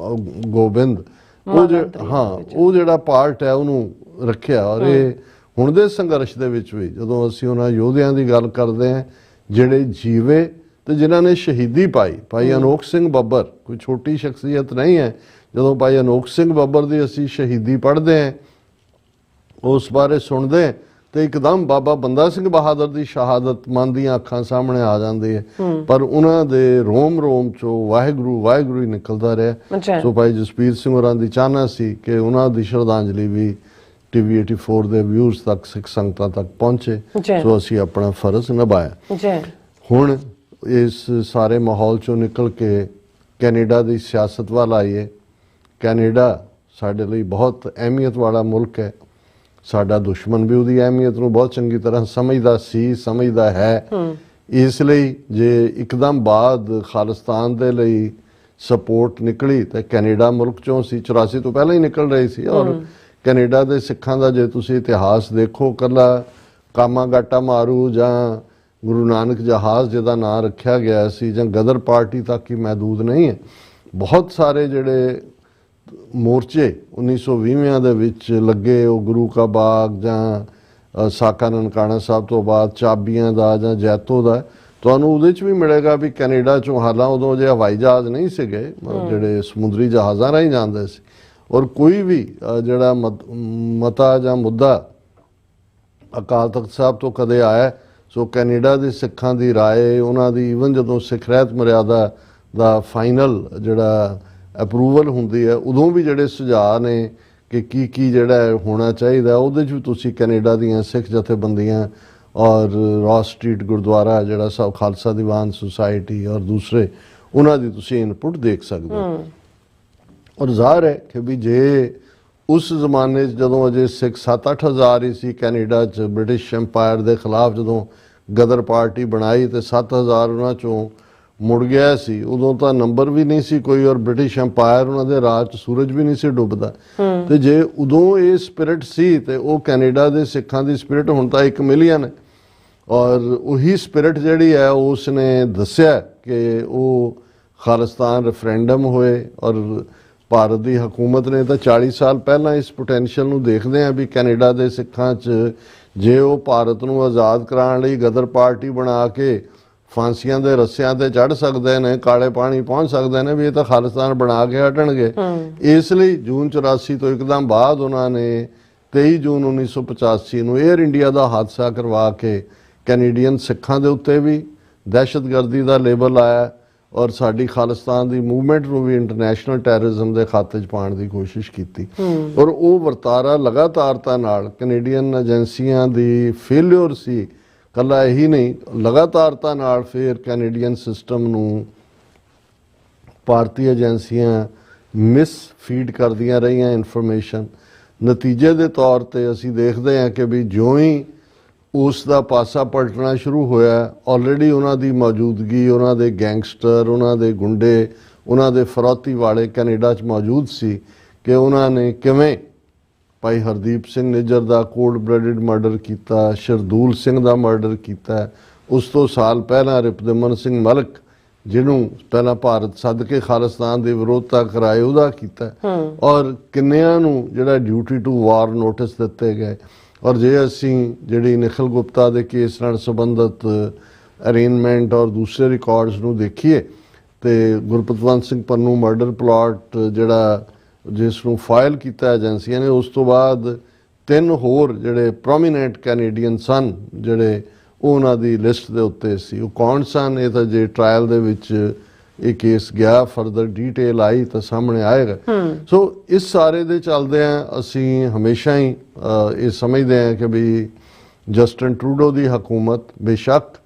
ਗੋਬਿੰਦ, ਉਹ ਜਿਹੜਾ ਪਾਰਟ ਹੈ ਉਹਨੂੰ ਰੱਖਿਆ। ਔਰ ਇਹ ਹੁਣ ਦੇ ਸੰਘਰਸ਼ ਦੇ ਵਿੱਚ ਵੀ ਜਦੋਂ ਅਸੀਂ ਉਹਨਾਂ ਯੋਧਿਆਂ ਦੀ ਗੱਲ ਕਰਦੇ ਹਾਂ ਜਿਹੜੇ ਜੀਵੇ ਤੇ ਜਿਨ੍ਹਾਂ ਨੇ ਸ਼ਹੀਦੀ ਪਾਈ, ਭਾਈ ਅਨੋਖ ਸਿੰਘ ਬੱਬਰ ਕੋਈ ਛੋਟੀ ਸ਼ਖਸੀਅਤ ਨਹੀਂ ਹੈ। ਜਦੋਂ ਭਾਈ ਅਨੋਖ ਸਿੰਘ ਬੱਬਰ ਦੀ ਅਸੀਂ ਸ਼ਹੀਦੀ ਪੜ੍ਹਦੇ ਹਾਂ, ਉਸ ਬਾਰੇ ਸੁਣਦੇ ਹਾਂ, ਤੇ ਇੱਕਦਮ ਬਾਬਾ ਬੰਦਾ ਸਿੰਘ ਬਹਾਦਰ ਦੀ ਸ਼ਹਾਦਤ ਮਨ ਦੀਆਂ ਅੱਖਾਂ ਸਾਹਮਣੇ ਆ ਜਾਂਦੀ ਹੈ, ਪਰ ਉਹਨਾਂ ਦੇ ਰੋਮ ਚੋਂ ਵਾਹਿਗੁਰੂ ਵਾਹਿਗੁਰੂ ਹੀ ਨਿਕਲਦਾ ਰਿਹਾ। ਸੋ ਭਾਈ ਜਸਪੀਰ ਸਿੰਘ ਹੋਰਾਂ ਦੀ ਚਾਹਨਾ ਸੀ ਕਿ ਉਹਨਾਂ ਦੀ ਸ਼ਰਧਾਂਜਲੀ ਵੀ TV 84 ਦੇ ਵਿਊਜ਼ ਤੱਕ, ਸਿੱਖ ਸੰਗਤਾਂ ਤੱਕ ਪਹੁੰਚੇ। ਸੋ ਅਸੀਂ ਆਪਣਾ ਫਰਜ਼ ਨਿਭਾਇਆ। ਹੁਣ ਇਸ ਸਾਰੇ ਮਾਹੌਲ ਚੋਂ ਨਿਕਲ ਕੇ ਕੈਨੇਡਾ ਦੀ ਸਿਆਸਤ ਵੱਲ ਆਈਏ। ਕੈਨੇਡਾ ਸਾਡੇ ਲਈ ਬਹੁਤ ਅਹਿਮੀਅਤ ਵਾਲਾ ਮੁਲਕ ਹੈ। ਸਾਡਾ ਦੁਸ਼ਮਣ ਵੀ ਉਹਦੀ ਅਹਿਮੀਅਤ ਨੂੰ ਬਹੁਤ ਚੰਗੀ ਤਰ੍ਹਾਂ ਸਮਝਦਾ ਹੈ। ਇਸ ਲਈ ਜੇ ਇੱਕਦਮ ਬਾਅਦ ਖਾਲਿਸਤਾਨ ਦੇ ਲਈ ਸਪੋਰਟ ਨਿਕਲੀ ਤਾਂ ਕੈਨੇਡਾ ਮੁਲਕ ਚੋਂ ਸੀ, 84 ਤੋਂ ਪਹਿਲਾਂ ਹੀ ਨਿਕਲ ਰਹੀ ਸੀ। ਔਰ ਕੈਨੇਡਾ ਦੇ ਸਿੱਖਾਂ ਦਾ ਜੇ ਤੁਸੀਂ ਇਤਿਹਾਸ ਦੇਖੋ, ਕੱਲਾ ਕਾਮਾਗਾਟਾ ਮਾਰੂ ਜਾਂ ਗੁਰੂ ਨਾਨਕ ਜਹਾਜ਼ ਜਿਹਦਾ ਨਾਂ ਰੱਖਿਆ ਗਿਆ ਸੀ, ਜਾਂ ਗਦਰ ਪਾਰਟੀ ਤੱਕ ਹੀ ਮਹਿਦੂਦ ਨਹੀਂ ਹੈ। ਬਹੁਤ ਸਾਰੇ ਜਿਹੜੇ ਮੋਰਚੇ 1920 ਦੇ ਵਿੱਚ ਲੱਗੇ, ਉਹ ਗੁਰੂ ਕਾ ਬਾਗ ਜਾਂ ਸਾਕਾ ਨਨਕਾਣਾ ਸਾਹਿਬ ਤੋਂ ਬਾਅਦ ਚਾਬੀਆਂ ਦਾ ਜਾਂ ਜੈਤੋ ਦਾ, ਤੁਹਾਨੂੰ ਉਹਦੇ 'ਚ ਵੀ ਮਿਲੇਗਾ ਵੀ ਕੈਨੇਡਾ 'ਚੋਂ, ਹਾਲਾਂ ਉਦੋਂ ਜੇ ਹਵਾਈ ਜਹਾਜ਼ ਨਹੀਂ ਸੀਗੇ, ਜਿਹੜੇ ਸਮੁੰਦਰੀ ਜਹਾਜ਼ਾਂ ਰਾਹੀਂ ਜਾਂਦੇ ਸੀ, ਔਰ ਕੋਈ ਵੀ ਜਿਹੜਾ ਮਤਾ ਜਾਂ ਮੁੱਦਾ ਅਕਾਲ ਤਖਤ ਸਾਹਿਬ ਤੋਂ ਕਦੇ ਆਇਆ। ਸੋ ਕੈਨੇਡਾ ਦੇ ਸਿੱਖਾਂ ਦੀ ਰਾਏ, ਉਹਨਾਂ ਦੀ ਈਵਨ ਜਦੋਂ ਸਿੱਖ ਰਹਿਤ ਮਰਿਆਦਾ ਦਾ ਫਾਈਨਲ ਜਿਹੜਾ ਅਪਰੂਵਲ ਹੁੰਦੀ ਹੈ, ਉਦੋਂ ਵੀ ਜਿਹੜੇ ਸੁਝਾਅ ਨੇ ਕਿ ਕੀ ਜਿਹੜਾ ਹੋਣਾ ਚਾਹੀਦਾ, ਉਹਦੇ 'ਚ ਵੀ ਤੁਸੀਂ ਕੈਨੇਡਾ ਦੀਆਂ ਸਿੱਖ ਜਥੇਬੰਦੀਆਂ ਔਰ ਰੌਸ ਸਟਰੀਟ ਗੁਰਦੁਆਰਾ ਜਿਹੜਾ ਸਭ ਖਾਲਸਾ ਦੀਵਾਨ ਸੁਸਾਇਟੀ ਔਰ ਦੂਸਰੇ, ਉਹਨਾਂ ਦੀ ਤੁਸੀਂ ਇਨਪੁਟ ਦੇਖ ਸਕਦੇ ਹੋ। ਔਰ ਜ਼ਾਹਰ ਹੈ ਕਿ ਵੀ ਜੇ ਉਸ ਜ਼ਮਾਨੇ 'ਚ ਜਦੋਂ ਅਜੇ ਸਿੱਖ 7-8 ਹਜ਼ਾਰ ਹੀ ਸੀ ਕੈਨੇਡਾ 'ਚ, ਬ੍ਰਿਟਿਸ਼ ਐਮਪਾਇਰ ਦੇ ਖਿਲਾਫ ਜਦੋਂ ਗਦਰ ਪਾਰਟੀ ਬਣਾਈ ਤੇ 7,000 ਉਹਨਾਂ 'ਚੋਂ ਮੁੜ ਗਿਆ ਸੀ, ਉਦੋਂ ਤਾਂ ਨੰਬਰ ਵੀ ਨਹੀਂ ਸੀ ਕੋਈ, ਔਰ ਬ੍ਰਿਟਿਸ਼ ਐਮਪਾਇਰ ਉਹਨਾਂ ਦੇ ਰਾਜ 'ਚ ਸੂਰਜ ਵੀ ਨਹੀਂ ਸੀ ਡੁੱਬਦਾ। ਤੇ ਜੇ ਉਦੋਂ ਇਹ ਸਪਿਰਿਟ ਸੀ ਤੇ ਉਹ ਕੈਨੇਡਾ ਦੇ ਸਿੱਖਾਂ ਦੀ ਸਪਿਰਿਟ ਹੁਣ ਤਾਂ 1 ਮਿਲੀਅਨ ਹੈ। ਔਰ ਉਹੀ ਸਪਿਰਿਟ ਜਿਹੜੀ ਹੈ ਉਸ ਨੇ ਦੱਸਿਆ ਕਿ ਉਹ ਖਾਲਿਸਤਾਨ ਰੈਫਰੈਂਡਮ ਹੋਏ, ਔਰ ਭਾਰਤ ਦੀ ਹਕੂਮਤ ਨੇ ਤਾਂ 40 ਸਾਲ ਪਹਿਲਾਂ ਇਸ ਪੋਟੈਂਸ਼ੀਅਲ ਨੂੰ ਦੇਖਦੇ ਆ ਵੀ ਕੈਨੇਡਾ ਦੇ ਸਿੱਖਾਂ 'ਚ ਜੇ ਉਹ ਭਾਰਤ ਨੂੰ ਆਜ਼ਾਦ ਕਰਾਉਣ ਲਈ ਗਦਰ ਪਾਰਟੀ ਬਣਾ ਕੇ ਫਾਂਸੀਆਂ ਦੇ ਰੱਸਿਆਂ ਤੇ ਚੜ੍ਹ ਸਕਦੇ ਨੇ, ਕਾਲੇ ਪਾਣੀ ਪਹੁੰਚ ਸਕਦੇ ਨੇ, ਵੀ ਇਹ ਤਾਂ ਖਾਲਿਸਤਾਨ ਬਣਾ ਕੇ ਹਟਣਗੇ। ਇਸ ਲਈ ਜੂਨ 84 ਤੋਂ ਇੱਕਦਮ ਬਾਅਦ ਉਹਨਾਂ ਨੇ 23 ਜੂਨ 1985 ਨੂੰ 에ਅਰ ਇੰਡੀਆ ਦਾ ਹਾਦਸਾ ਕਰਵਾ ਕੇ ਕੈਨੇਡੀਅਨ ਸਿੱਖਾਂ ਦੇ ਉੱਤੇ ਵੀ ਦਹਿਸ਼ਤਗਰਦੀ ਦਾ ਲੇਬਲ ਆਇਆ, ਔਰ ਸਾਡੀ ਖਾਲਿਸਤਾਨ ਦੀ ਮੂਵਮੈਂਟ ਨੂੰ ਵੀ ਇੰਟਰਨੈਸ਼ਨਲ ਟੈਰਰਿਜ਼ਮ ਦੇ ਖਾਤੇ 'ਚ ਪਾਉਣ ਦੀ ਕੋਸ਼ਿਸ਼ ਕੀਤੀ। ਔਰ ਉਹ ਵਰਤਾਰਾ ਲਗਾਤਾਰਤਾ ਨਾਲ ਕੈਨੇਡੀਅਨ ਏਜੰਸੀਆਂ ਦੀ ਫੇਲਿਅਰ ਸੀ। ਕੱਲਾ ਇਹੀ ਨਹੀਂ, ਲਗਾਤਾਰਤਾ ਨਾਲ ਫਿਰ ਕੈਨੇਡੀਅਨ ਸਿਸਟਮ ਨੂੰ ਭਾਰਤੀ ਏਜੰਸੀਆਂ ਮਿਸ ਫੀਡ ਕਰਦੀਆਂ ਰਹੀਆਂ ਇਨਫੋਰਮੇਸ਼ਨ। ਨਤੀਜੇ ਦੇ ਤੌਰ ਤੇ ਅਸੀਂ ਦੇਖਦੇ ਹਾਂ ਕਿ ਵੀ ਜਿਉਂ ਹੀ ਉਸ ਦਾ ਪਾਸਾ ਪਲਟਣਾ ਸ਼ੁਰੂ ਹੋਇਆ, ਆਲਰੇਡੀ ਉਹਨਾਂ ਦੀ ਮੌਜੂਦਗੀ, ਉਹਨਾਂ ਦੇ ਗੈਂਗਸਟਰ, ਉਹਨਾਂ ਦੇ ਗੁੰਡੇ, ਉਹਨਾਂ ਦੇ ਫਰੌਤੀ ਵਾਲੇ ਕੈਨੇਡਾ 'ਚ ਮੌਜੂਦ ਸੀ ਕਿ ਉਹਨਾਂ ਨੇ ਕਿਵੇਂ ਭਾਈ ਹਰਦੀਪ ਸਿੰਘ ਨਿੱਜਰ ਦਾ ਕੋਲਡ ਬਲੱਡਡ ਮਰਡਰ ਕੀਤਾ, ਸ਼ਰਦੂਲ ਸਿੰਘ ਦਾ ਮਰਡਰ ਕੀਤਾ, ਉਸ ਤੋਂ ਸਾਲ ਪਹਿਲਾਂ ਰਿਪਦਮਨ ਸਿੰਘ ਮਲਕ ਜਿਹਨੂੰ ਪਹਿਲਾਂ ਭਾਰਤ ਸੱਦ ਕੇ ਖਾਲਿਸਤਾਨ ਦੀ ਵਿਰੋਧਤਾ ਕਰਾਏ ਉਹਦਾ ਕੀਤਾ, ਔਰ ਕਿੰਨਿਆਂ ਨੂੰ ਜਿਹੜਾ ਡਿਊਟੀ ਟੂ ਵਾਰ ਨੋਟਿਸ ਦਿੱਤੇ ਗਏ। ਔਰ ਜੇ ਅਸੀਂ ਜਿਹੜੀ ਨਿਖਿਲ ਗੁਪਤਾ ਦੇ ਕੇਸ ਨਾਲ ਸੰਬੰਧਿਤ ਅਰੇਂਜਮੈਂਟ ਔਰ ਦੂਸਰੇ ਰਿਕਾਰਡਸ ਨੂੰ ਦੇਖੀਏ ਤੇ ਗੁਰਪਤਵੰਤ ਸਿੰਘ ਪੰਨੂ ਮਰਡਰ ਪਲਾਟ ਜਿਹੜਾ ਜਿਸ ਨੂੰ ਫਾਈਲ ਕੀਤਾ ਏਜੰਸੀਆਂ ਨੇ, ਉਸ ਤੋਂ ਬਾਅਦ 3 ਹੋਰ ਜਿਹੜੇ ਪ੍ਰੋਮੀਨੈਂਟ ਕੈਨੇਡੀਅਨ ਸਨ ਜਿਹੜੇ ਉਹਨਾਂ ਦੀ ਲਿਸਟ ਦੇ ਉੱਤੇ ਸੀ। ਉਹ ਕੌਣ ਸਨ ਇਹ ਤਾਂ ਜੇ ਟ੍ਰਾਇਲ ਦੇ ਵਿੱਚ ਇਹ ਕੇਸ ਗਿਆ ਫਰਦਰ ਡਿਟੇਲ ਆਈ ਤਾਂ ਸਾਹਮਣੇ ਆਏਗਾ। ਸੋ ਇਸ ਸਾਰੇ ਦੇ ਚੱਲਦੇ ਆ ਅਸੀਂ ਹਮੇਸ਼ਾ ਹੀ ਇਹ ਸਮਝਦੇ ਹਾਂ ਕਿ ਵੀ ਜਸਟਿਨ ਟਰੂਡੋ ਦੀ ਹਕੂਮਤ ਬੇਸ਼ੱਕ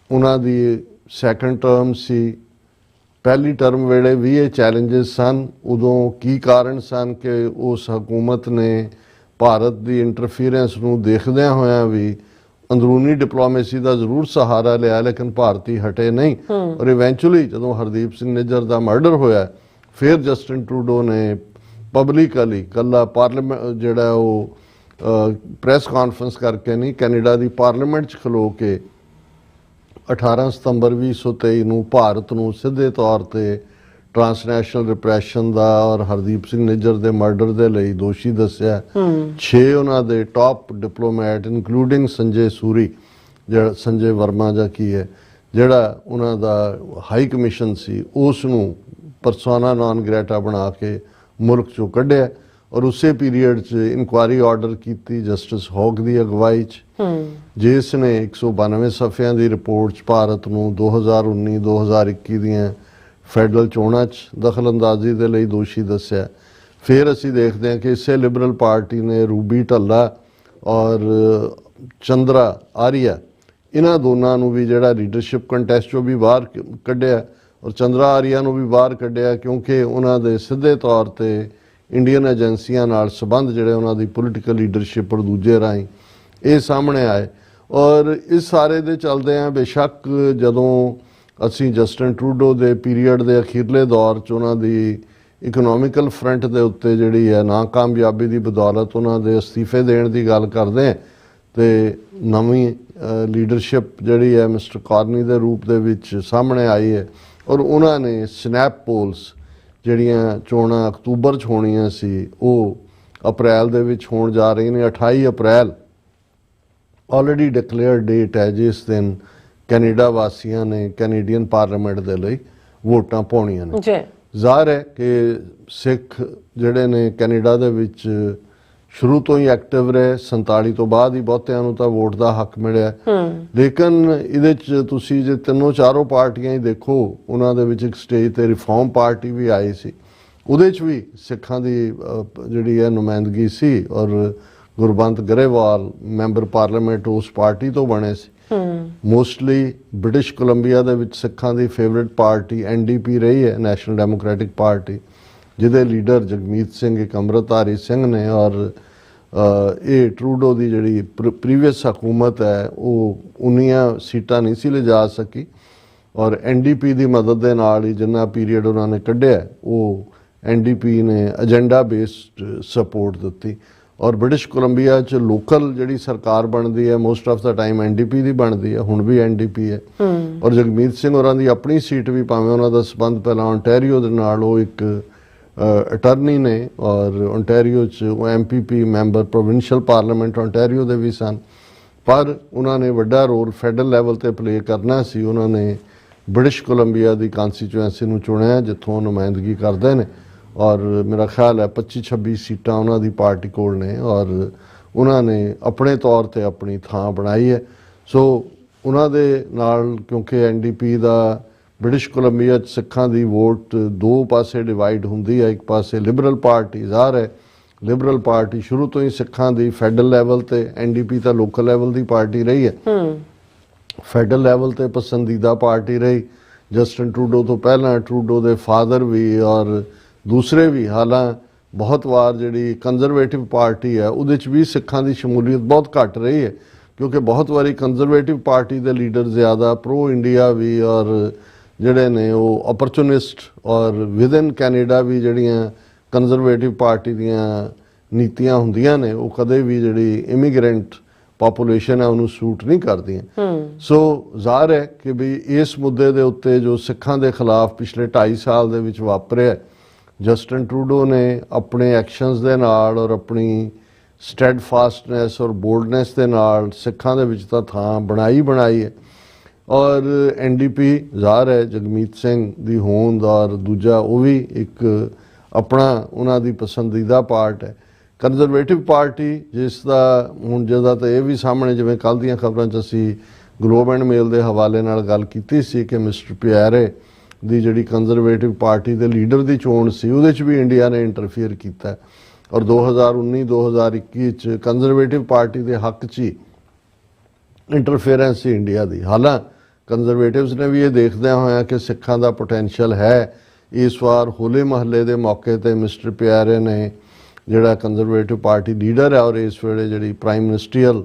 ਉਹਨਾਂ ਦੀ ਸੈਕੰਡ ਟਰਮ ਸੀ, ਪਹਿਲੀ ਟਰਮ ਵੇਲੇ ਵੀ ਇਹ ਚੈਲੰਜਸ ਸਨ। ਉਦੋਂ ਕੀ ਕਾਰਨ ਸਨ ਕਿ ਉਸ ਹਕੂਮਤ ਨੇ ਭਾਰਤ ਦੀ ਇੰਟਰਫੀਰੈਂਸ ਨੂੰ ਦੇਖਦਿਆਂ ਹੋਇਆਂ ਵੀ ਅੰਦਰੂਨੀ ਡਿਪਲੋਮੇਸੀ ਦਾ ਜ਼ਰੂਰ ਸਹਾਰਾ ਲਿਆ ਲੇਕਿਨ ਭਾਰਤੀ ਹਟੇ ਨਹੀਂ। ਔਰ ਇਵੈਂਚੁਅਲੀ ਜਦੋਂ ਹਰਦੀਪ ਸਿੰਘ ਨਿੱਜਰ ਦਾ ਮਰਡਰ ਹੋਇਆ ਫਿਰ ਜਸਟਿਨ ਟਰੂਡੋ ਨੇ ਪਬਲਿਕਲੀ ਕੱਲਾ ਪਾਰਲੀਮੈਂਟ ਜਿਹੜਾ ਉਹ ਪ੍ਰੈਸ ਕਾਨਫਰੰਸ ਕਰਕੇ ਨਹੀਂ, ਕੈਨੇਡਾ ਦੀ ਪਾਰਲੀਮੈਂਟ 'ਚ ਖਲੋ ਕੇ 18 ਸਤੰਬਰ 2023 ਨੂੰ ਭਾਰਤ ਨੂੰ ਸਿੱਧੇ ਤੌਰ ਤੇ ਟ੍ਰਾਂਸਨੈਸ਼ਨਲ ਰਿਪਰੈਸ਼ਨ ਦਾ ਔਰ ਹਰਦੀਪ ਸਿੰਘ ਨਿੱਜਰ ਦੇ ਮਰਡਰ ਦੇ ਲਈ ਦੋਸ਼ੀ ਦੱਸਿਆ। 6 ਉਹਨਾਂ ਦੇ ਟਾਪ ਡਿਪਲੋਮੈਟ ਇਨਕਲੂਡਿੰਗ ਸੰਜੇ ਸੂਰੀ, ਜਿਹੜਾ ਸੰਜੇ ਵਰਮਾ ਜਾਂ ਕੀ ਹੈ, ਜਿਹੜਾ ਉਹਨਾਂ ਦਾ ਹਾਈ ਕਮਿਸ਼ਨ ਸੀ, ਉਸ ਨੂੰ ਪਰਸੋਨਾ ਨਾਨ ਗ੍ਰੈਟਾ ਬਣਾ ਕੇ ਮੁਲਕ ਚੋਂ ਕੱਢਿਆ। ਔਰ ਉਸੇ ਪੀਰੀਅਡ 'ਚ ਇਨਕੁਆਇਰੀ ਆਰਡਰ ਕੀਤੀ ਜਸਟਿਸ ਹੌਗ ਦੀ ਅਗਵਾਈ 'ਚ, ਜਿਸ ਨੇ 192 ਸਫ਼ਿਆਂ ਦੀ ਰਿਪੋਰਟ 'ਚ ਭਾਰਤ ਨੂੰ 2019-2021 ਦੀਆਂ ਫੈਡਰਲ ਚੋਣਾਂ 'ਚ ਦਖਲਅੰਦਾਜ਼ੀ ਦੇ ਲਈ ਦੋਸ਼ੀ ਦੱਸਿਆ। ਫਿਰ ਅਸੀਂ ਦੇਖਦੇ ਹਾਂ ਕਿ ਇਸੇ ਲਿਬਰਲ ਪਾਰਟੀ ਨੇ ਰੂਬੀ ਢੱਲਾ ਔਰ ਚੰਦਰਾ ਆਰੀਆ ਇਹਨਾਂ ਦੋਨਾਂ ਨੂੰ ਵੀ ਜਿਹੜਾ ਲੀਡਰਸ਼ਿਪ ਕੰਟੈਸਟ 'ਚੋਂ ਵੀ ਬਾਹਰ ਕੱਢਿਆ, ਔਰ ਚੰਦਰਾ ਆਰੀਆ ਨੂੰ ਵੀ ਬਾਹਰ ਕੱਢਿਆ ਕਿਉਂਕਿ ਉਹਨਾਂ ਦੇ ਸਿੱਧੇ ਤੌਰ ਤੇ ਇੰਡੀਅਨ ਏਜੰਸੀਆਂ ਨਾਲ ਸੰਬੰਧ ਜਿਹੜੇ ਉਹਨਾਂ ਦੀ ਪੋਲੀਟੀਕਲ ਲੀਡਰਸ਼ਿਪ ਔਰ ਦੂਜੇ ਰਾਹੀਂ ਇਹ ਸਾਹਮਣੇ ਆਏ। ਔਰ ਇਸ ਸਾਰੇ ਦੇ ਚੱਲਦੇ ਆ ਬੇਸ਼ੱਕ ਜਦੋਂ ਅਸੀਂ ਜਸਟਿਨ ਟਰੂਡੋ ਦੇ ਪੀਰੀਅਡ ਦੇ ਅਖੀਰਲੇ ਦੌਰ 'ਚ ਉਹਨਾਂ ਦੀ ਇਕਨੋਮਿਕਲ ਫਰੰਟ ਦੇ ਉੱਤੇ ਜਿਹੜੀ ਹੈ ਨਾਕਾਮਯਾਬੀ ਦੀ ਬਦੌਲਤ ਉਹਨਾਂ ਦੇ ਅਸਤੀਫੇ ਦੇਣ ਦੀ ਗੱਲ ਕਰਦੇ ਹਾਂ ਤੇ ਨਵੀਂ ਲੀਡਰਸ਼ਿਪ ਜਿਹੜੀ ਹੈ ਮਿਸਟਰ ਕਾਰਨੀ ਦੇ ਰੂਪ ਦੇ ਵਿੱਚ ਸਾਹਮਣੇ ਆਈ ਹੈ। ਔਰ ਉਹਨਾਂ ਨੇ ਸਨੈਪ ਪੋਲਸ ਜਿਹੜੀਆਂ ਚੋਣਾਂ ਅਕਤੂਬਰ 'ਚ ਹੋਣੀਆਂ ਸੀ ਉਹ ਅਪ੍ਰੈਲ ਦੇ ਵਿੱਚ ਹੋਣ ਜਾ ਰਹੀਆਂ ਨੇ। 28 ਅਪ੍ਰੈਲ ਆਲਰੇਡੀ ਡਿਕਲੇਅਰਡ ਡੇਟ ਹੈ ਜਿਸ ਦਿਨ ਕੈਨੇਡਾ ਵਾਸੀਆਂ ਨੇ ਕੈਨੇਡੀਅਨ ਪਾਰਲੀਮੈਂਟ ਦੇ ਲਈ ਵੋਟਾਂ ਪਾਉਣੀਆਂ ਨੇ। ਜ਼ਾਹਰ ਹੈ ਕਿ ਸਿੱਖ ਜਿਹੜੇ ਨੇ ਕੈਨੇਡਾ ਦੇ ਵਿੱਚ ਸ਼ੁਰੂ ਤੋਂ ਹੀ ਐਕਟਿਵ ਰਹੇ, 47 ਤੋਂ ਬਾਅਦ ਹੀ ਬਹੁਤਿਆਂ ਨੂੰ ਤਾਂ ਵੋਟ ਦਾ ਹੱਕ ਮਿਲਿਆ। ਲੇਕਿਨ ਇਹਦੇ 'ਚ ਤੁਸੀਂ ਜੇ ਤਿੰਨੋਂ ਚਾਰੋਂ ਪਾਰਟੀਆਂ ਹੀ ਦੇਖੋ, ਉਹਨਾਂ ਦੇ ਵਿੱਚ ਇੱਕ ਸਟੇਜ ਤੇ ਰਿਫਾਰਮ ਪਾਰਟੀ ਵੀ ਆਈ ਸੀ, ਉਹਦੇ 'ਚ ਵੀ ਸਿੱਖਾਂ ਦੀ ਜਿਹੜੀ ਹੈ ਨੁਮਾਇੰਦਗੀ ਸੀ ਔਰ ਗੁਰਬੰਤ ਗਰੇਵਾਲ ਮੈਂਬਰ ਪਾਰਲੀਮੈਂਟ ਉਸ ਪਾਰਟੀ ਤੋਂ ਬਣੇ ਸੀ। ਮੋਸਟਲੀ ਬ੍ਰਿਟਿਸ਼ ਕੋਲੰਬੀਆ ਦੇ ਵਿੱਚ ਸਿੱਖਾਂ ਦੀ ਫੇਵਰਿਟ ਪਾਰਟੀ NDP ਰਹੀ ਹੈ, ਨੈਸ਼ਨਲ ਡੈਮੋਕ੍ਰੈਟਿਕ ਪਾਰਟੀ, ਜਿਹਦੇ ਲੀਡਰ ਜਗਮੀਤ ਸਿੰਘ ਇੱਕ ਅੰਮ੍ਰਿਤਧਾਰੀ ਸਿੰਘ ਨੇ। ਔਰ ਇਹ ਟਰੂਡੋ ਦੀ ਜਿਹੜੀ ਪ੍ਰੀਵੀਅਸ ਹਕੂਮਤ ਹੈ ਉਹ ਉਨੀਆਂ ਸੀਟਾਂ ਨਹੀਂ ਸੀ ਲਿਜਾ ਸਕੀ ਔਰ NDP ਦੀ ਮਦਦ ਦੇ ਨਾਲ ਹੀ ਜਿੰਨਾ ਪੀਰੀਅਡ ਉਹਨਾਂ ਨੇ ਕੱਢਿਆ ਉਹ NDP ਨੇ ਏਜੰਡਾ ਬੇਸਡ ਸਪੋਰਟ ਦਿੱਤੀ। ਔਰ ਬ੍ਰਿਟਿਸ਼ ਕੋਲੰਬੀਆ 'ਚ ਲੋਕਲ ਜਿਹੜੀ ਸਰਕਾਰ ਬਣਦੀ ਹੈ most of the time NDP ਦੀ ਬਣਦੀ ਹੈ, ਹੁਣ ਵੀ NDP ਹੈ। ਔਰ ਜਗਮੀਤ ਸਿੰਘ ਹੋਰਾਂ ਦੀ ਆਪਣੀ ਸੀਟ ਵੀ, ਭਾਵੇਂ ਉਹਨਾਂ ਦਾ ਸੰਬੰਧ ਪਹਿਲਾਂ ਓਨਟਾਰੀਓ ਦੇ ਨਾਲ, ਉਹ ਇੱਕ ਅਟਰਨੀ ਨੇ ਔਰ ਓਨਟਾਰੀਓ 'ਚ ਉਹ MPP member provincial parliament Ontario ਦੇ ਵੀ ਸਨ, ਪਰ ਉਹਨਾਂ ਨੇ ਵੱਡਾ ਰੋਲ ਫੈਡਰਲ ਲੈਵਲ ਤੇ ਪਲੇ ਕਰਨਾ ਸੀ। ਉਹਨਾਂ ਨੇ ਬ੍ਰਿਟਿਸ਼ ਕੋਲੰਬੀਆ ਦੀ ਕਨਸਟੀਚੁਐਂਸੀ ਨੂੰ ਚੁਣਿਆ ਜਿੱਥੋਂ ਨੁਮਾਇੰਦਗੀ ਕਰਦੇ ਨੇ ਔਰ ਮੇਰਾ ਖਿਆਲ ਹੈ 25-26 ਸੀਟਾਂ ਉਹਨਾਂ ਦੀ ਪਾਰਟੀ ਕੋਲ ਨੇ ਔਰ ਉਹਨਾਂ ਨੇ ਆਪਣੇ ਤੌਰ ਤੇ ਆਪਣੀ ਥਾਂ ਬਣਾਈ ਹੈ। ਸੋ ਉਹਨਾਂ ਦੇ ਨਾਲ ਕਿਉਂਕਿ NDP ਦਾ ਬ੍ਰਿਟਿਸ਼ ਕੋਲੰਬੀਆ 'ਚ ਸਿੱਖਾਂ ਦੀ ਵੋਟ ਦੋ ਪਾਸੇ ਡਿਵਾਈਡ ਹੁੰਦੀ ਹੈ, ਇੱਕ ਪਾਸੇ ਲਿਬਰਲ ਪਾਰਟੀ, ਜ਼ਾਹਰ ਹੈ ਲਿਬਰਲ ਪਾਰਟੀ ਸ਼ੁਰੂ ਤੋਂ ਹੀ ਸਿੱਖਾਂ ਦੀ ਫੈਡਰਲ ਲੈਵਲ ਤੇ, NDP ਤਾਂ ਲੋਕਲ ਲੈਵਲ ਦੀ ਪਾਰਟੀ ਰਹੀ ਹੈ, ਫੈਡਰਲ ਲੈਵਲ ਤੇ ਪਸੰਦੀਦਾ ਪਾਰਟੀ ਰਹੀ। ਜਸਟਿਨ ਟਰੂਡੋ ਤੋਂ ਪਹਿਲਾਂ ਟਰੂਡੋ ਦੇ ਫਾਦਰ ਵੀ ਔਰ ਦੂਸਰੇ ਵੀ, ਹਾਲਾਂ ਬਹੁਤ ਵਾਰ ਜਿਹੜੀ ਕੰਜ਼ਰਵੇਟਿਵ ਪਾਰਟੀ ਹੈ ਉਹਦੇ 'ਚ ਵੀ ਸਿੱਖਾਂ ਦੀ ਸ਼ਮੂਲੀਅਤ ਬਹੁਤ ਘੱਟ ਰਹੀ ਹੈ ਕਿਉਂਕਿ ਬਹੁਤ ਵਾਰੀ ਕੰਜ਼ਰਵੇਟਿਵ ਪਾਰਟੀ ਦੇ ਲੀਡਰ ਜ਼ਿਆਦਾ ਪ੍ਰੋ ਇੰਡੀਆ ਵੀ ਔਰ ਜਿਹੜੇ ਨੇ ਉਹ ਅਪਰਚੂਨਿਸਟ ਔਰ ਵਿਦਨ ਕੈਨੇਡਾ ਵੀ ਜਿਹੜੀਆਂ ਕੰਜ਼ਰਵੇਟਿਵ ਪਾਰਟੀ ਦੀਆਂ ਨੀਤੀਆਂ ਹੁੰਦੀਆਂ ਨੇ ਉਹ ਕਦੇ ਵੀ ਜਿਹੜੀ ਇਮੀਗ੍ਰੈਂਟ ਪਾਪੂਲੇਸ਼ਨ ਹੈ ਉਹਨੂੰ ਸੂਟ ਨਹੀਂ ਕਰਦੀਆਂ। ਸੋ ਜ਼ਾਹਰ ਹੈ ਕਿ ਵੀ ਇਸ ਮੁੱਦੇ ਦੇ ਉੱਤੇ ਜੋ ਸਿੱਖਾਂ ਦੇ ਖਿਲਾਫ ਪਿਛਲੇ 2.5 ਸਾਲ ਦੇ ਵਿੱਚ ਵਾਪਰਿਆ, ਜਸਟਿਨ ਟਰੂਡੋ ਨੇ ਆਪਣੇ ਐਕਸ਼ਨਸ ਦੇ ਨਾਲ ਔਰ ਆਪਣੀ ਸਟੈਡਫਾਸਟਨੈਸ ਔਰ ਬੋਲਡਨੈਸ ਦੇ ਨਾਲ ਸਿੱਖਾਂ ਦੇ ਵਿੱਚ ਤਾਂ ਥਾਂ ਬਣਾਈ ਹੈ। ਔਰ NDP ਜ਼ਾਹਰ ਹੈ ਜਗਮੀਤ ਸਿੰਘ ਦੀ ਹੋਂਦ, ਔਰ ਦੂਜਾ ਉਹ ਵੀ ਇੱਕ ਆਪਣਾ ਉਹਨਾਂ ਦੀ ਪਸੰਦੀਦਾ ਪਾਰਟ ਹੈ। ਕੰਜ਼ਰਵੇਟਿਵ ਪਾਰਟੀ ਜਿਸ ਦਾ ਹੁਣ ਜਿਹਦਾ ਤਾਂ ਇਹ ਵੀ ਸਾਹਮਣੇ, ਜਿਵੇਂ ਕੱਲ੍ਹ ਦੀਆਂ ਖਬਰਾਂ 'ਚ ਅਸੀਂ ਗਲੋਬ ਐਂਡ ਮੇਲ ਦੇ ਹਵਾਲੇ ਨਾਲ ਗੱਲ ਕੀਤੀ ਸੀ ਕਿ ਮਿਸਟਰ ਪਿਆਰੇ ਦੀ ਜਿਹੜੀ ਕੰਜ਼ਰਵੇਟਿਵ ਪਾਰਟੀ ਦੇ ਲੀਡਰ ਦੀ ਚੋਣ ਸੀ ਉਹਦੇ 'ਚ ਵੀ ਇੰਡੀਆ ਨੇ ਇੰਟਰਫੀਅਰ ਕੀਤਾ ਔਰ 2019-2021 'ਚ ਕੰਜ਼ਰਵੇਟਿਵ ਪਾਰਟੀ ਦੇ ਹੱਕ 'ਚ ਹੀ ਇੰਟਰਫੇਰੈਂਸ ਸੀ ਇੰਡੀਆ ਦੀ। ਹਾਲਾਂਕਿ ਕੰਜ਼ਰਵੇਟਿਵਸ ਨੇ ਵੀ ਇਹ ਦੇਖਦਿਆਂ ਹੋਇਆ ਕਿ ਸਿੱਖਾਂ ਦਾ ਪੋਟੈਂਸ਼ੀਅਲ ਹੈ, ਇਸ ਵਾਰ ਹੋਲੇ ਮਹੱਲੇ ਦੇ ਮੌਕੇ ਤੇ ਮਿਸਟਰ ਪਿਆਰੇ ਨੇ ਜਿਹੜਾ ਕੰਜ਼ਰਵੇਟਿਵ ਪਾਰਟੀ ਲੀਡਰ ਹੈ ਔਰ ਇਸ ਵੇਲੇ ਜਿਹੜੀ ਪ੍ਰਾਈਮ ਮਿਨਿਸਟਰੀਅਲ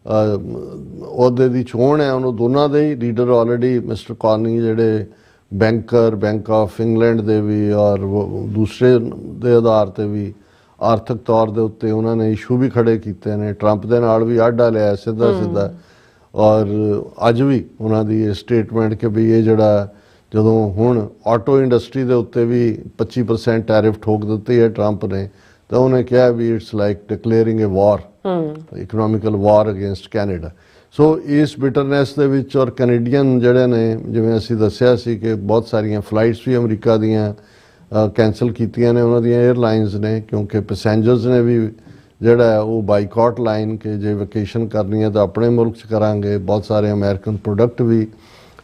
ਅਹੁਦੇ ਦੀ ਚੋਣ ਹੈ, ਉਹਨੂੰ ਦੋਨਾਂ ਦੇ ਹੀ ਲੀਡਰ ਆਲਰੇਡੀ ਮਿਸਟਰ ਕਾਰਨੀ ਜਿਹੜੇ ਬੈਂਕ ਆਫ ਇੰਗਲੈਂਡ ਦੇ ਵੀ ਔਰ ਦੂਸਰੇ ਦੇ ਆਧਾਰ ਤੇ ਵੀ ਆਰਥਿਕ ਤੌਰ ਦੇ ਉੱਤੇ ਉਹਨਾਂ ਨੇ ਇਸ਼ੂ ਵੀ ਖੜੇ ਕੀਤੇ ਨੇ, ਟਰੰਪ ਦੇ ਨਾਲ ਵੀ ਆਡਾ ਲਿਆ ਸਿੱਧਾ ਔਰ ਅੱਜ ਵੀ ਉਹਨਾਂ ਦੀ ਇਹ ਸਟੇਟਮੈਂਟ ਕਿ ਵੀ ਇਹ ਜਿਹੜਾ ਜਦੋਂ ਹੁਣ ਆਟੋ ਇੰਡਸਟਰੀ ਦੇ ਉੱਤੇ ਵੀ 25% ਟੈਰਿਫ ਠੋਕ ਦਿੱਤੀ ਹੈ ਟਰੰਪ ਨੇ, ਤਾਂ ਉਹਨੇ ਕਿਹਾ ਵੀ it's like declaring a war, economical war against Canada. So ਇਸ ਬਿਟਰਨੈਸ ਦੇ ਵਿੱਚ ਔਰ ਕੈਨੇਡੀਅਨ ਜਿਹੜੇ ਨੇ, ਜਿਵੇਂ ਅਸੀਂ ਦੱਸਿਆ ਸੀ ਕਿ ਬਹੁਤ ਸਾਰੀਆਂ ਫਲਾਈਟਸ ਵੀ ਅਮਰੀਕਾ ਦੀਆਂ ਕੈਂਸਲ ਕੀਤੀਆਂ ਨੇ ਉਹਨਾਂ ਦੀਆਂ 에ਅਰਲਾਈਨਸ ਨੇ, ਕਿਉਂਕਿ ਪੈਸੇਂਜਰਸ ਨੇ ਵੀ ਜਿਹੜਾ ਉਹ ਬਾਈਕਾਟ ਲਾਈਨ ਕਿ ਜੇ ਵੈਕੇਸ਼ਨ ਕਰਨੀ ਹੈ ਤਾਂ ਆਪਣੇ ਮੁਲਕ 'ਚ ਕਰਾਂਗੇ। ਬਹੁਤ ਸਾਰੇ ਅਮਰੀਕਨ ਪ੍ਰੋਡਕਟ ਵੀ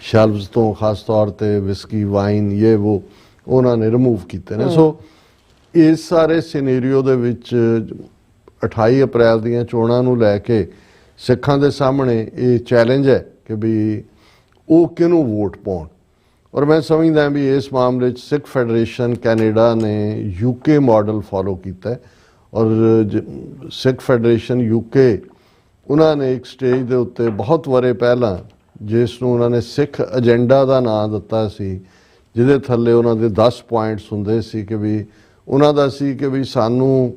ਸ਼ੈਲਵਸ ਤੋਂ, ਖਾਸ ਤੌਰ ਤੇ ਵਿਸਕੀ, ਵਾਈਨ, ਉਹ ਉਹਨਾਂ ਨੇ ਰਿਮੂਵ ਕੀਤੇ ਨੇ। ਸੋ ਇਸ ਸਾਰੇ ਸਿਨੈਰੀਓ ਦੇ ਵਿੱਚ 28 ਅਪ੍ਰੈਲ ਦੀਆਂ ਚੋਣਾਂ ਨੂੰ ਲੈ ਕੇ ਸਿੱਖਾਂ ਦੇ ਸਾਹਮਣੇ ਇਹ ਚੈਲੰਜ ਹੈ ਕਿ ਵੀ ਉਹ ਕਿਹਨੂੰ ਵੋਟ ਪਾਉਣ। ਔਰ ਮੈਂ ਸਮਝਦਾ ਵੀ ਇਸ ਮਾਮਲੇ 'ਚ ਸਿੱਖ ਫੈਡਰੇਸ਼ਨ ਕੈਨੇਡਾ ਨੇ UK ਮਾਡਲ ਫੋਲੋ ਕੀਤਾ ਔਰ ਸਿੱਖ ਫੈਡਰੇਸ਼ਨ UK ਉਹਨਾਂ ਨੇ ਇੱਕ ਸਟੇਜ ਦੇ ਉੱਤੇ ਬਹੁਤ ਵਰੇ ਪਹਿਲਾਂ, ਜਿਸ ਨੂੰ ਉਹਨਾਂ ਨੇ ਸਿੱਖ ਏਜੰਡਾ ਦਾ ਨਾਂ ਦਿੱਤਾ ਸੀ, ਜਿਹਦੇ ਥੱਲੇ ਉਹਨਾਂ ਦੇ 10 ਪੁਆਇੰਟਸ ਹੁੰਦੇ ਸੀ ਕਿ ਵੀ ਉਹਨਾਂ ਦਾ ਸੀ ਕਿ ਵੀ ਸਾਨੂੰ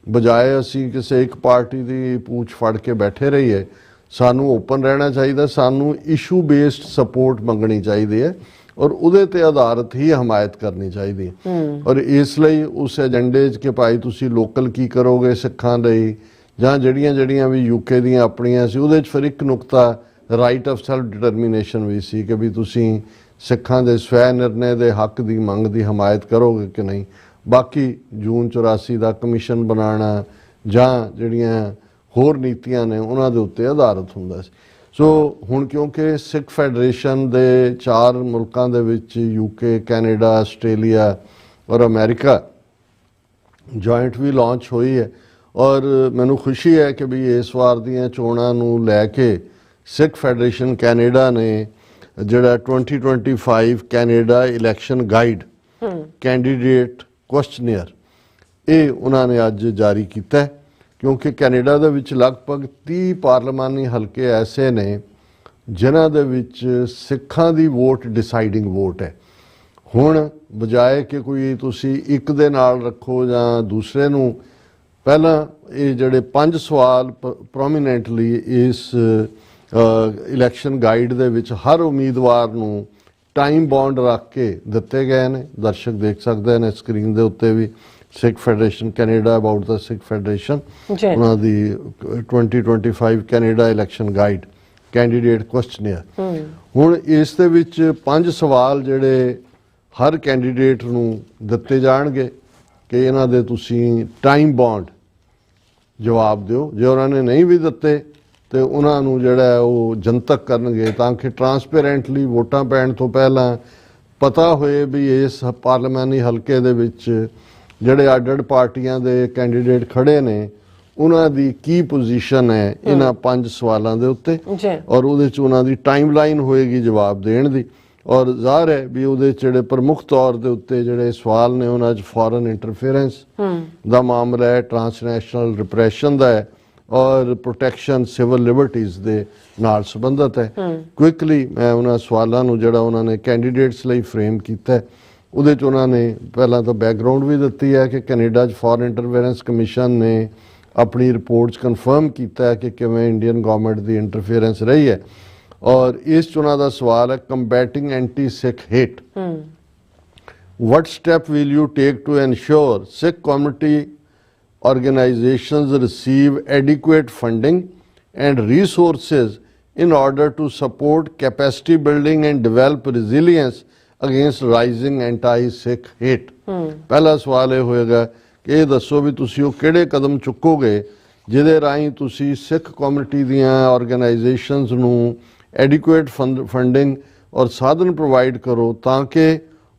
ਬਜਾਏ ਅਸੀਂ ਕਿਸੇ ਇੱਕ ਪਾਰਟੀ ਦੀ ਪੂਛ ਫੜ ਕੇ ਬੈਠੇ ਰਹੀਏ, ਸਾਨੂੰ ਓਪਨ ਰਹਿਣਾ ਚਾਹੀਦਾ, ਸਾਨੂੰ ਇਸ਼ੂ ਬੇਸਡ ਸਪੋਰਟ ਮੰਗਣੀ ਚਾਹੀਦੀ ਹੈ ਔਰ ਉਹਦੇ ਤੇ ਆਧਾਰਿਤ ਹੀ ਹਮਾਇਤ ਕਰਨੀ ਚਾਹੀਦੀ ਹੈ। ਔਰ ਇਸ ਲਈ ਉਸ ਏਜੰਡੇ 'ਚ ਕਿ ਭਾਈ ਤੁਸੀਂ ਲੋਕਲ ਕੀ ਕਰੋਗੇ ਸਿੱਖਾਂ ਲਈ, ਜਾਂ ਜਿਹੜੀਆਂ ਵੀ UK ਦੀਆਂ ਆਪਣੀਆਂ ਸੀ, ਉਹਦੇ 'ਚ ਫਿਰ ਇੱਕ ਨੁਕਤਾ ਰਾਈਟ ਆਫ ਸੈਲਫ ਡਿਟਰਮੀਨੇਸ਼ਨ ਵੀ ਸੀ ਕਿ ਵੀ ਤੁਸੀਂ ਸਿੱਖਾਂ ਦੇ ਸਵੈ ਨਿਰਣੇ ਦੇ ਹੱਕ ਦੀ ਮੰਗ ਦੀ ਹਮਾਇਤ ਕਰੋਗੇ ਕਿ ਨਹੀਂ। ਬਾਕੀ ਜੂਨ 84 ਦਾ ਕਮਿਸ਼ਨ ਬਣਾਉਣਾ ਜਾਂ ਜਿਹੜੀਆਂ ਹੋਰ ਨੀਤੀਆਂ ਨੇ ਉਹਨਾਂ ਦੇ ਉੱਤੇ ਆਧਾਰਿਤ ਹੁੰਦਾ ਸੀ। ਸੋ ਹੁਣ ਕਿਉਂਕਿ ਸਿੱਖ ਫੈਡਰੇਸ਼ਨ ਦੇ 4 ਮੁਲਕਾਂ ਦੇ ਵਿੱਚ UK, ਕੈਨੇਡਾ, ਆਸਟ੍ਰੇਲੀਆ ਔਰ ਅਮਰੀਕਾ ਜੁਆਇੰਟ ਵੀ ਲਾਂਚ ਹੋਈ ਹੈ ਔਰ ਮੈਨੂੰ ਖੁਸ਼ੀ ਹੈ ਕਿ ਵੀ ਇਸ ਵਾਰ ਦੀਆਂ ਚੋਣਾਂ ਨੂੰ ਲੈ ਕੇ ਸਿੱਖ ਫੈਡਰੇਸ਼ਨ ਕੈਨੇਡਾ ਨੇ ਜਿਹੜਾ 2025 ਕੈਨੇਡਾ ਇਲੈਕਸ਼ਨ ਗਾਈਡ ਕੈਂਡੀਡੇਟ ਕੁਐਸਚਨੇਅਰ ਇਹ ਉਹਨਾਂ ਨੇ ਅੱਜ ਜਾਰੀ ਕੀਤਾ, ਕਿਉਂਕਿ ਕੈਨੇਡਾ ਦੇ ਵਿੱਚ ਲਗਭਗ 30 ਪਾਰਲੀਮਾਨੀ ਹਲਕੇ ਐਸੇ ਨੇ ਜਿਨ੍ਹਾਂ ਦੇ ਵਿੱਚ ਸਿੱਖਾਂ ਦੀ ਵੋਟ ਡਿਸਾਈਡਿੰਗ ਵੋਟ ਹੈ। ਹੁਣ ਬਜਾਏ ਕਿ ਕੋਈ ਤੁਸੀਂ ਇੱਕ ਦੇ ਨਾਲ ਰੱਖੋ ਜਾਂ ਦੂਸਰੇ ਨੂੰ, ਪਹਿਲਾਂ ਇਹ ਜਿਹੜੇ 5 ਸਵਾਲ ਪ੍ਰੋਮੀਨੈਂਟਲੀ ਇਸ ਇਲੈਕਸ਼ਨ ਗਾਈਡ ਦੇ ਵਿੱਚ ਹਰ ਉਮੀਦਵਾਰ ਨੂੰ ਟਾਈਮ ਬੌਂਡ ਰੱਖ ਕੇ ਦਿੱਤੇ ਗਏ ਨੇ। ਦਰਸ਼ਕ ਦੇਖ ਸਕਦੇ ਨੇ ਸਕਰੀਨ ਦੇ ਉੱਤੇ ਵੀ Sikh Federation Canada about the Sikh Federation, ਉਹਨਾਂ ਦੀ 2025 Canada election guide candidate questionnaire. ਹੁਣ ਇਸ ਦੇ ਵਿੱਚ 5 ਸਵਾਲ ਜਿਹੜੇ ਹਰ ਕੈਂਡੀਡੇਟ ਨੂੰ ਦਿੱਤੇ ਜਾਣਗੇ ਕਿ ਇਹਨਾਂ ਦੇ ਤੁਸੀਂ ਟਾਈਮ ਬੌਂਡ ਜਵਾਬ ਦਿਓ। ਜੇ ਉਹਨਾਂ ਨੇ ਨਹੀਂ ਵੀ ਦਿੱਤੇ ਤੇ ਉਹਨਾਂ ਨੂੰ ਜਿਹੜਾ ਉਹ ਜਨਤਕ ਕਰਨਗੇ ਤਾਂ ਕਿ ਟਰਾਂਸਪੇਰੈਂਟਲੀ ਵੋਟਾਂ ਪੈਣ ਤੋਂ ਪਹਿਲਾਂ ਪਤਾ ਹੋਏ ਵੀ ਇਸ ਪਾਰਲੀਮਾਨੀ ਹਲਕੇ ਦੇ ਵਿੱਚ ਜਿਹੜੇ ਅੱਡ-ਅੱਡ ਪਾਰਟੀਆਂ ਦੇ ਕੈਂਡੀਡੇਟ ਖੜੇ ਨੇ ਉਹਨਾਂ ਦੀ ਕੀ ਪੋਜੀਸ਼ਨ ਹੈ ਇਹਨਾਂ 5 ਸਵਾਲਾਂ ਦੇ ਉੱਤੇ, ਔਰ ਉਹਦੇ 'ਚ ਉਹਨਾਂ ਦੀ ਟਾਈਮਲਾਈਨ ਹੋਏਗੀ ਜਵਾਬ ਦੇਣ ਦੀ। ਔਰ ਜ਼ਾਹਰ ਹੈ ਵੀ ਉਹਦੇ 'ਚ ਜਿਹੜੇ ਪ੍ਰਮੁੱਖ ਤੌਰ ਦੇ ਉੱਤੇ ਜਿਹੜੇ ਸਵਾਲ ਨੇ ਉਹਨਾਂ 'ਚ ਫੋਰਨ ਇੰਟਰਫੇਰੈਂਸ ਦਾ ਮਾਮਲਾ ਹੈ, ਟਰਾਂਸਨੈਸ਼ਨਲ ਰਿਪਰੈਸ਼ਨ ਦਾ ਹੈ ਔਰ ਪ੍ਰੋਟੈਕਸ਼ਨ ਸਿਵਲ ਲਿਬਰਟੀਜ਼ ਦੇ ਨਾਲ ਸੰਬੰਧਿਤ ਹੈ। ਕੁਇਕਲੀ ਮੈਂ ਉਹਨਾਂ ਸਵਾਲਾਂ ਨੂੰ ਜਿਹੜਾ ਉਹਨਾਂ ਨੇ ਕੈਂਡੀਡੇਟਸ ਲਈ ਫਰੇਮ ਕੀਤਾ ਉਹਦੇ 'ਚ ਉਹਨਾਂ ਨੇ ਪਹਿਲਾਂ ਤਾਂ ਬੈਕਗਰਾਉਂਡ ਵੀ ਦਿੱਤੀ ਹੈ ਕਿ ਕੈਨੇਡਾ 'ਚ ਫੋਰਨ ਇੰਟਰਫੇਰੈਂਸ ਕਮਿਸ਼ਨ ਨੇ ਆਪਣੀ ਰਿਪੋਰਟ 'ਚ ਕਨਫਰਮ ਕੀਤਾ ਹੈ ਕਿ ਕਿਵੇਂ ਇੰਡੀਅਨ ਗਵਰਨਮੈਂਟ ਦੀ ਇੰਟਰਫੇਰੈਂਸ ਰਹੀ ਹੈ। ਔਰ ਇਸ 'ਚ ਉਹਨਾਂ ਦਾ ਸਵਾਲ ਹੈ combating anti Sikh hate. What step will you take to ensure Sikh community organizations receive adequate funding and resources in order to support capacity building and develop resilience against rising anti-Sikh hate? ਪਹਿਲਾ ਸਵਾਲ ਇਹ ਹੋਏਗਾ ਕਿ ਇਹ ਦੱਸੋ ਵੀ ਤੁਸੀਂ ਉਹ ਕਿਹੜੇ ਕਦਮ ਚੁੱਕੋਗੇ ਜਿਹਦੇ ਰਾਹੀਂ ਤੁਸੀਂ ਸਿੱਖ ਕਮਿਊਨਿਟੀ ਦੀਆਂ ਆਰਗੇਨਾਈਜੇਸ਼ਨਸ ਨੂੰ ਐਡਿਕੁਏਟ ਫੰਡਿੰਗ ਔਰ ਸਾਧਨ ਪ੍ਰੋਵਾਈਡ ਕਰੋ ਤਾਂ ਕਿ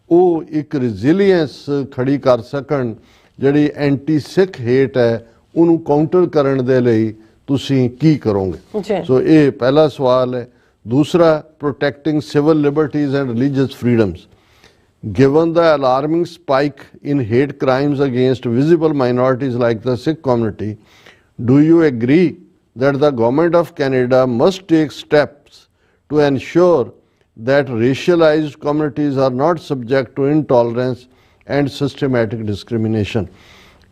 ਉਹ ਇੱਕ ਰੈਜ਼ਿਲੀਅੰਸ ਖੜੀ ਕਰ ਸਕਣ ਜਿਹੜੀ ਐਂਟੀ ਸਿੱਖ ਹੇਟ ਹੈ ਉਹਨੂੰ ਕਾਊਂਟਰ ਕਰਨ ਦੇ ਲਈ ਤੁਸੀਂ ਕੀ ਕਰੋਗੇ। ਸੋ ਇਹ ਪਹਿਲਾ ਸਵਾਲ ਹੈ। ਦੂਸਰਾ, protecting civil liberties and religious freedoms. Given the alarming spike in hate crimes against visible minorities like the Sikh community, do you agree that the Government of Canada must take steps to ensure that racialized communities are not subject to intolerance and systematic discrimination?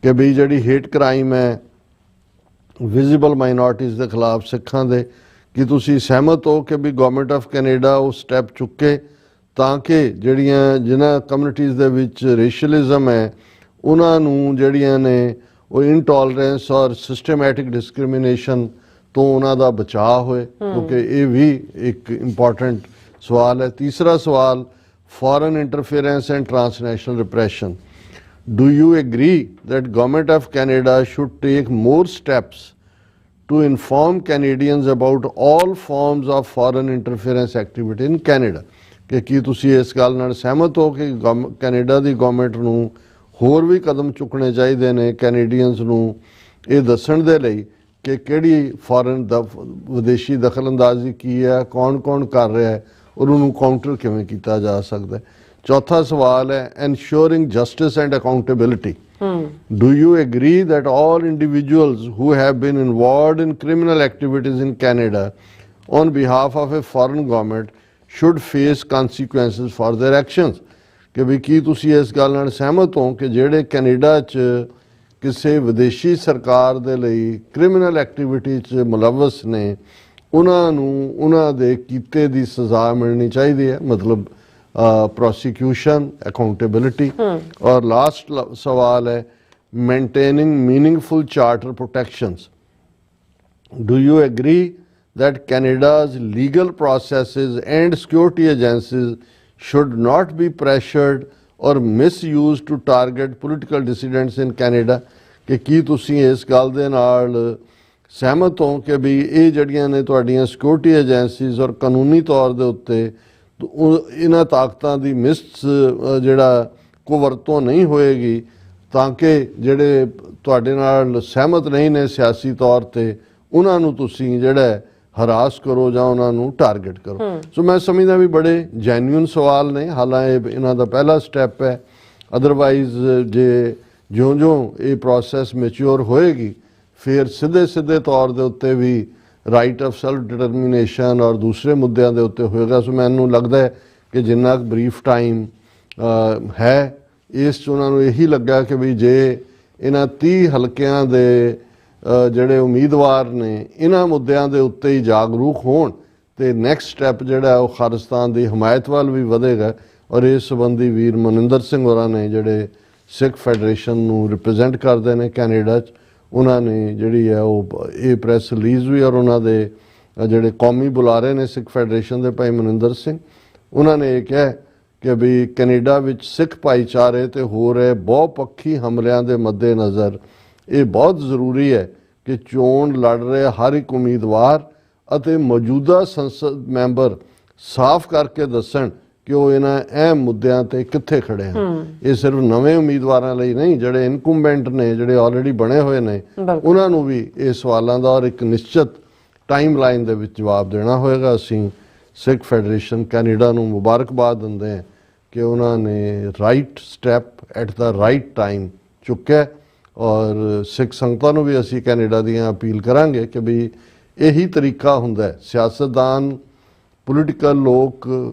कि भी जड़ी hate crime है visible minorities ਦੇ ਖਿਲਾਫ ਸਿੱਖਾਂ ਦੇ, ਕਿ ਤੁਸੀਂ ਸਹਿਮਤ ਹੋ ਕਿ ਵੀ ਗਵਰਨਮੈਂਟ ਆਫ ਕੈਨੇਡਾ ਉਹ ਸਟੈਪ ਚੁੱਕੇ ਤਾਂ ਕਿ ਜਿਹੜੀਆਂ ਜਿਨ੍ਹਾਂ ਕਮਿਊਨਿਟੀਜ਼ ਦੇ ਵਿੱਚ ਰੇਸ਼ੀਅਲਿਜ਼ਮ ਹੈ ਉਹਨਾਂ ਨੂੰ ਜਿਹੜੀਆਂ ਨੇ ਉਹ ਇਨਟੋਲਰੈਂਸ ਔਰ ਸਿਸਟਮੈਟਿਕ ਡਿਸਕ੍ਰਿਮੀਨੇਸ਼ਨ ਤੋਂ ਉਹਨਾਂ ਦਾ ਬਚਾਅ ਹੋਏ, ਕਿਉਂਕਿ ਇਹ ਵੀ ਇੱਕ ਇੰਪੋਰਟੈਂਟ ਸਵਾਲ ਹੈ। ਤੀਸਰਾ ਸਵਾਲ, foreign interference and transnational repression. Do you agree that Government of Canada should take more steps to inform Canadians about all forms of foreign interference activity in Canada? ਕਿ ਕੀ ਤੁਸੀਂ ਇਸ ਗੱਲ ਨਾਲ ਸਹਿਮਤ ਹੋ ਕਿ ਕੈਨੇਡਾ ਦੀ ਗਵਰਨਮੈਂਟ ਨੂੰ ਹੋਰ ਵੀ ਕਦਮ ਚੁੱਕਣੇ ਚਾਹੀਦੇ ਨੇ ਕੈਨੇਡੀਅਨਸ ਨੂੰ ਇਹ ਦੱਸਣ ਦੇ ਲਈ ਕਿ ਕਿਹੜੀ ਫੋਰਨ ਵਿਦੇਸ਼ੀ ਦਖਲਅੰਦਾਜ਼ੀ ਕੀ ਹੈ, ਕੌਣ ਕਰ ਰਿਹਾ ਹੈ, ਔਰ ਉਹਨੂੰ ਕਾਊਂਟਰ ਕਿਵੇਂ ਕੀਤਾ ਜਾ ਸਕਦਾ ਹੈ। ਚੌਥਾ ਸਵਾਲ ਹੈ ensuring justice and accountability. Do you agree that all individuals who have been involved in criminal activities in Canada on behalf of a foreign government should face consequences for their actions? ਕਿ ਵੀ ਕੀ ਤੁਸੀਂ ਇਸ ਗੱਲ ਨਾਲ ਸਹਿਮਤ ਹੋ ਕਿ ਜਿਹੜੇ Canada 'ਚ ਕਿਸੇ ਵਿਦੇਸ਼ੀ ਸਰਕਾਰ ਦੇ ਲਈ ਕ੍ਰਿਮੀਨਲ ਐਕਟੀਵਿਟੀ 'ਚ ਮੁਲਵਸ ਨੇ ਉਹਨਾਂ ਨੂੰ ਉਹਨਾਂ ਦੇ ਕੀਤੇ ਦੀ ਸਜ਼ਾ ਮਿਲਣੀ ਚਾਹੀਦੀ ਹੈ, ਮਤਲਬ prosecution, accountability. और लास्ट सवाल है maintaining meaningful charter protections. Do you agree that Canada's legal processes and security agencies should not be pressured or misused to target political dissidents in Canada? कि ਕੀ ਤੁਸੀਂ ਇਸ ਗੱਲ ਦੇ ਨਾਲ ਸਹਿਮਤ ਹੋ ਕਿ ਵੀ ਇਹ ਜਿਹੜੀਆਂ ਨੇ ਤੁਹਾਡੀਆਂ ਸਿਕਿਉਰਿਟੀ ਏਜੰਸੀਜ਼ ਔਰ ਕਾਨੂੰਨੀ ਤੌਰ ਦੇ ਉੱਤੇ ਇਹਨਾਂ ਤਾਕਤਾਂ ਦੀ ਜਿਹੜਾ ਕੁਵਰਤੋਂ ਨਹੀਂ ਹੋਏਗੀ ਤਾਂ ਕਿ ਜਿਹੜੇ ਤੁਹਾਡੇ ਨਾਲ ਸਹਿਮਤ ਨਹੀਂ ਨੇ ਸਿਆਸੀ ਤੌਰ ਤੇ ਉਹਨਾਂ ਨੂੰ ਤੁਸੀਂ ਜਿਹੜਾ ਹਰਾਸ ਕਰੋ ਜਾਂ ਉਹਨਾਂ ਨੂੰ ਟਾਰਗੇਟ ਕਰੋ। ਸੋ ਮੈਂ ਸਮਝਦਾ ਵੀ ਬੜੇ ਜੈਨੂਇਨ ਸਵਾਲ ਨੇ, ਹਾਲਾਂਕਿ ਇਹਨਾਂ ਦਾ ਪਹਿਲਾ ਸਟੈਪ ਹੈ। ਅਦਰਵਾਈਜ਼ ਜੇ ਜਿਉਂ-ਜਿਉਂ ਇਹ ਪ੍ਰੋਸੈਸ ਮੈਚੁਰ ਹੋਏਗੀ ਫਿਰ ਸਿੱਧੇ ਤੌਰ ਦੇ ਉੱਤੇ ਵੀ ਰਾਈਟ ਆਫ ਸੈਲਫ ਡਿਟਰਮੀਨੇਸ਼ਨ ਔਰ ਦੂਸਰੇ ਮੁੱਦਿਆਂ ਦੇ ਉੱਤੇ ਹੋਏਗਾ। ਸੋ ਮੈਨੂੰ ਲੱਗਦਾ ਹੈ ਕਿ ਜਿੰਨਾ ਬਰੀਫ ਟਾਈਮ ਹੈ ਇਸ 'ਚ ਉਹਨਾਂ ਨੂੰ ਇਹੀ ਲੱਗਾ ਕਿ ਵੀ ਜੇ ਇਹਨਾਂ 30 ਹਲਕਿਆਂ ਦੇ ਜਿਹੜੇ ਉਮੀਦਵਾਰ ਨੇ ਇਹਨਾਂ ਮੁੱਦਿਆਂ ਦੇ ਉੱਤੇ ਹੀ ਜਾਗਰੂਕ ਹੋਣ ਤੇ ਨੈਕਸਟ ਸਟੈਪ ਜਿਹੜਾ ਉਹ ਖਾਲਿਸਤਾਨ ਦੀ ਹਮਾਇਤ ਵੱਲ ਵੀ ਵਧੇਗਾ। ਔਰ ਇਸ ਸੰਬੰਧੀ ਵੀਰ ਮਨਿੰਦਰ ਸਿੰਘ ਹੋਰਾਂ ਨੇ ਜਿਹੜੇ ਸਿੱਖ ਫੈਡਰੇਸ਼ਨ ਨੂੰ ਰਿਪਰੈਜ਼ੈਂਟ ਕਰਦੇ ਨੇ ਕੈਨੇਡਾ 'ਚ, ਉਹਨਾਂ ਨੇ ਜਿਹੜੀ ਹੈ ਉਹ ਇਹ ਪ੍ਰੈਸ ਰਿਲੀਜ਼ ਵੀ ਔਰ ਉਹਨਾਂ ਦੇ ਜਿਹੜੇ ਕੌਮੀ ਬੁਲਾਰੇ ਨੇ ਸਿੱਖ ਫੈਡਰੇਸ਼ਨ ਦੇ ਭਾਈ ਮਨਿੰਦਰ ਸਿੰਘ, ਉਹਨਾਂ ਨੇ ਇਹ ਕਿਹਾ ਕਿ ਵੀ ਕੈਨੇਡਾ ਵਿੱਚ ਸਿੱਖ ਭਾਈਚਾਰੇ ਤੇ ਹੋ ਰਹੇ ਬਹੁਪੱਖੀ ਹਮਲਿਆਂ ਦੇ ਮੱਦੇਨਜ਼ਰ ਇਹ ਬਹੁਤ ਜ਼ਰੂਰੀ ਹੈ ਕਿ ਚੋਣ ਲੜ ਰਹੇ ਹਰ ਇੱਕ ਉਮੀਦਵਾਰ ਅਤੇ ਮੌਜੂਦਾ ਸੰਸਦ ਮੈਂਬਰ ਸਾਫ਼ ਕਰਕੇ ਦੱਸਣ ਕਿ ਉਹ ਇਹਨਾਂ ਅਹਿਮ ਮੁੱਦਿਆਂ ਤੇ ਕਿੱਥੇ ਖੜੇ ਹਨ। ਇਹ ਸਿਰਫ ਨਵੇਂ ਉਮੀਦਵਾਰਾਂ ਲਈ ਨਹੀਂ, ਜਿਹੜੇ ਇਨਕੰਬੈਂਟ ਨੇ, ਜਿਹੜੇ ਆਲਰੇਡੀ ਬਣੇ ਹੋਏ ਨੇ, ਉਹਨਾਂ ਨੂੰ ਵੀ ਇਹ ਸਵਾਲਾਂ ਦਾ ਔਰ ਇੱਕ ਨਿਸ਼ਚਿਤ ਟਾਈਮ ਲਾਈਨ ਦੇ ਵਿੱਚ ਜਵਾਬ ਦੇਣਾ ਹੋਏਗਾ। ਅਸੀਂ ਸਿੱਖ ਫੈਡਰੇਸ਼ਨ ਕੈਨੇਡਾ ਨੂੰ ਮੁਬਾਰਕਬਾਦ ਦਿੰਦੇ ਹਾਂ ਕਿ ਉਹਨਾਂ ਨੇ right step at the right time ਚੁੱਕਿਆ ਔਰ ਸਿੱਖ ਸੰਗਤਾਂ ਨੂੰ ਵੀ ਅਸੀਂ ਕੈਨੇਡਾ ਦੀਆਂ ਅਪੀਲ ਕਰਾਂਗੇ ਕਿ ਵੀ ਇਹੀ ਤਰੀਕਾ ਹੁੰਦਾ ਹੈ। ਸਿਆਸਤਦਾਨ ਪੋਲੀਟੀਕਲ ਲੋਕ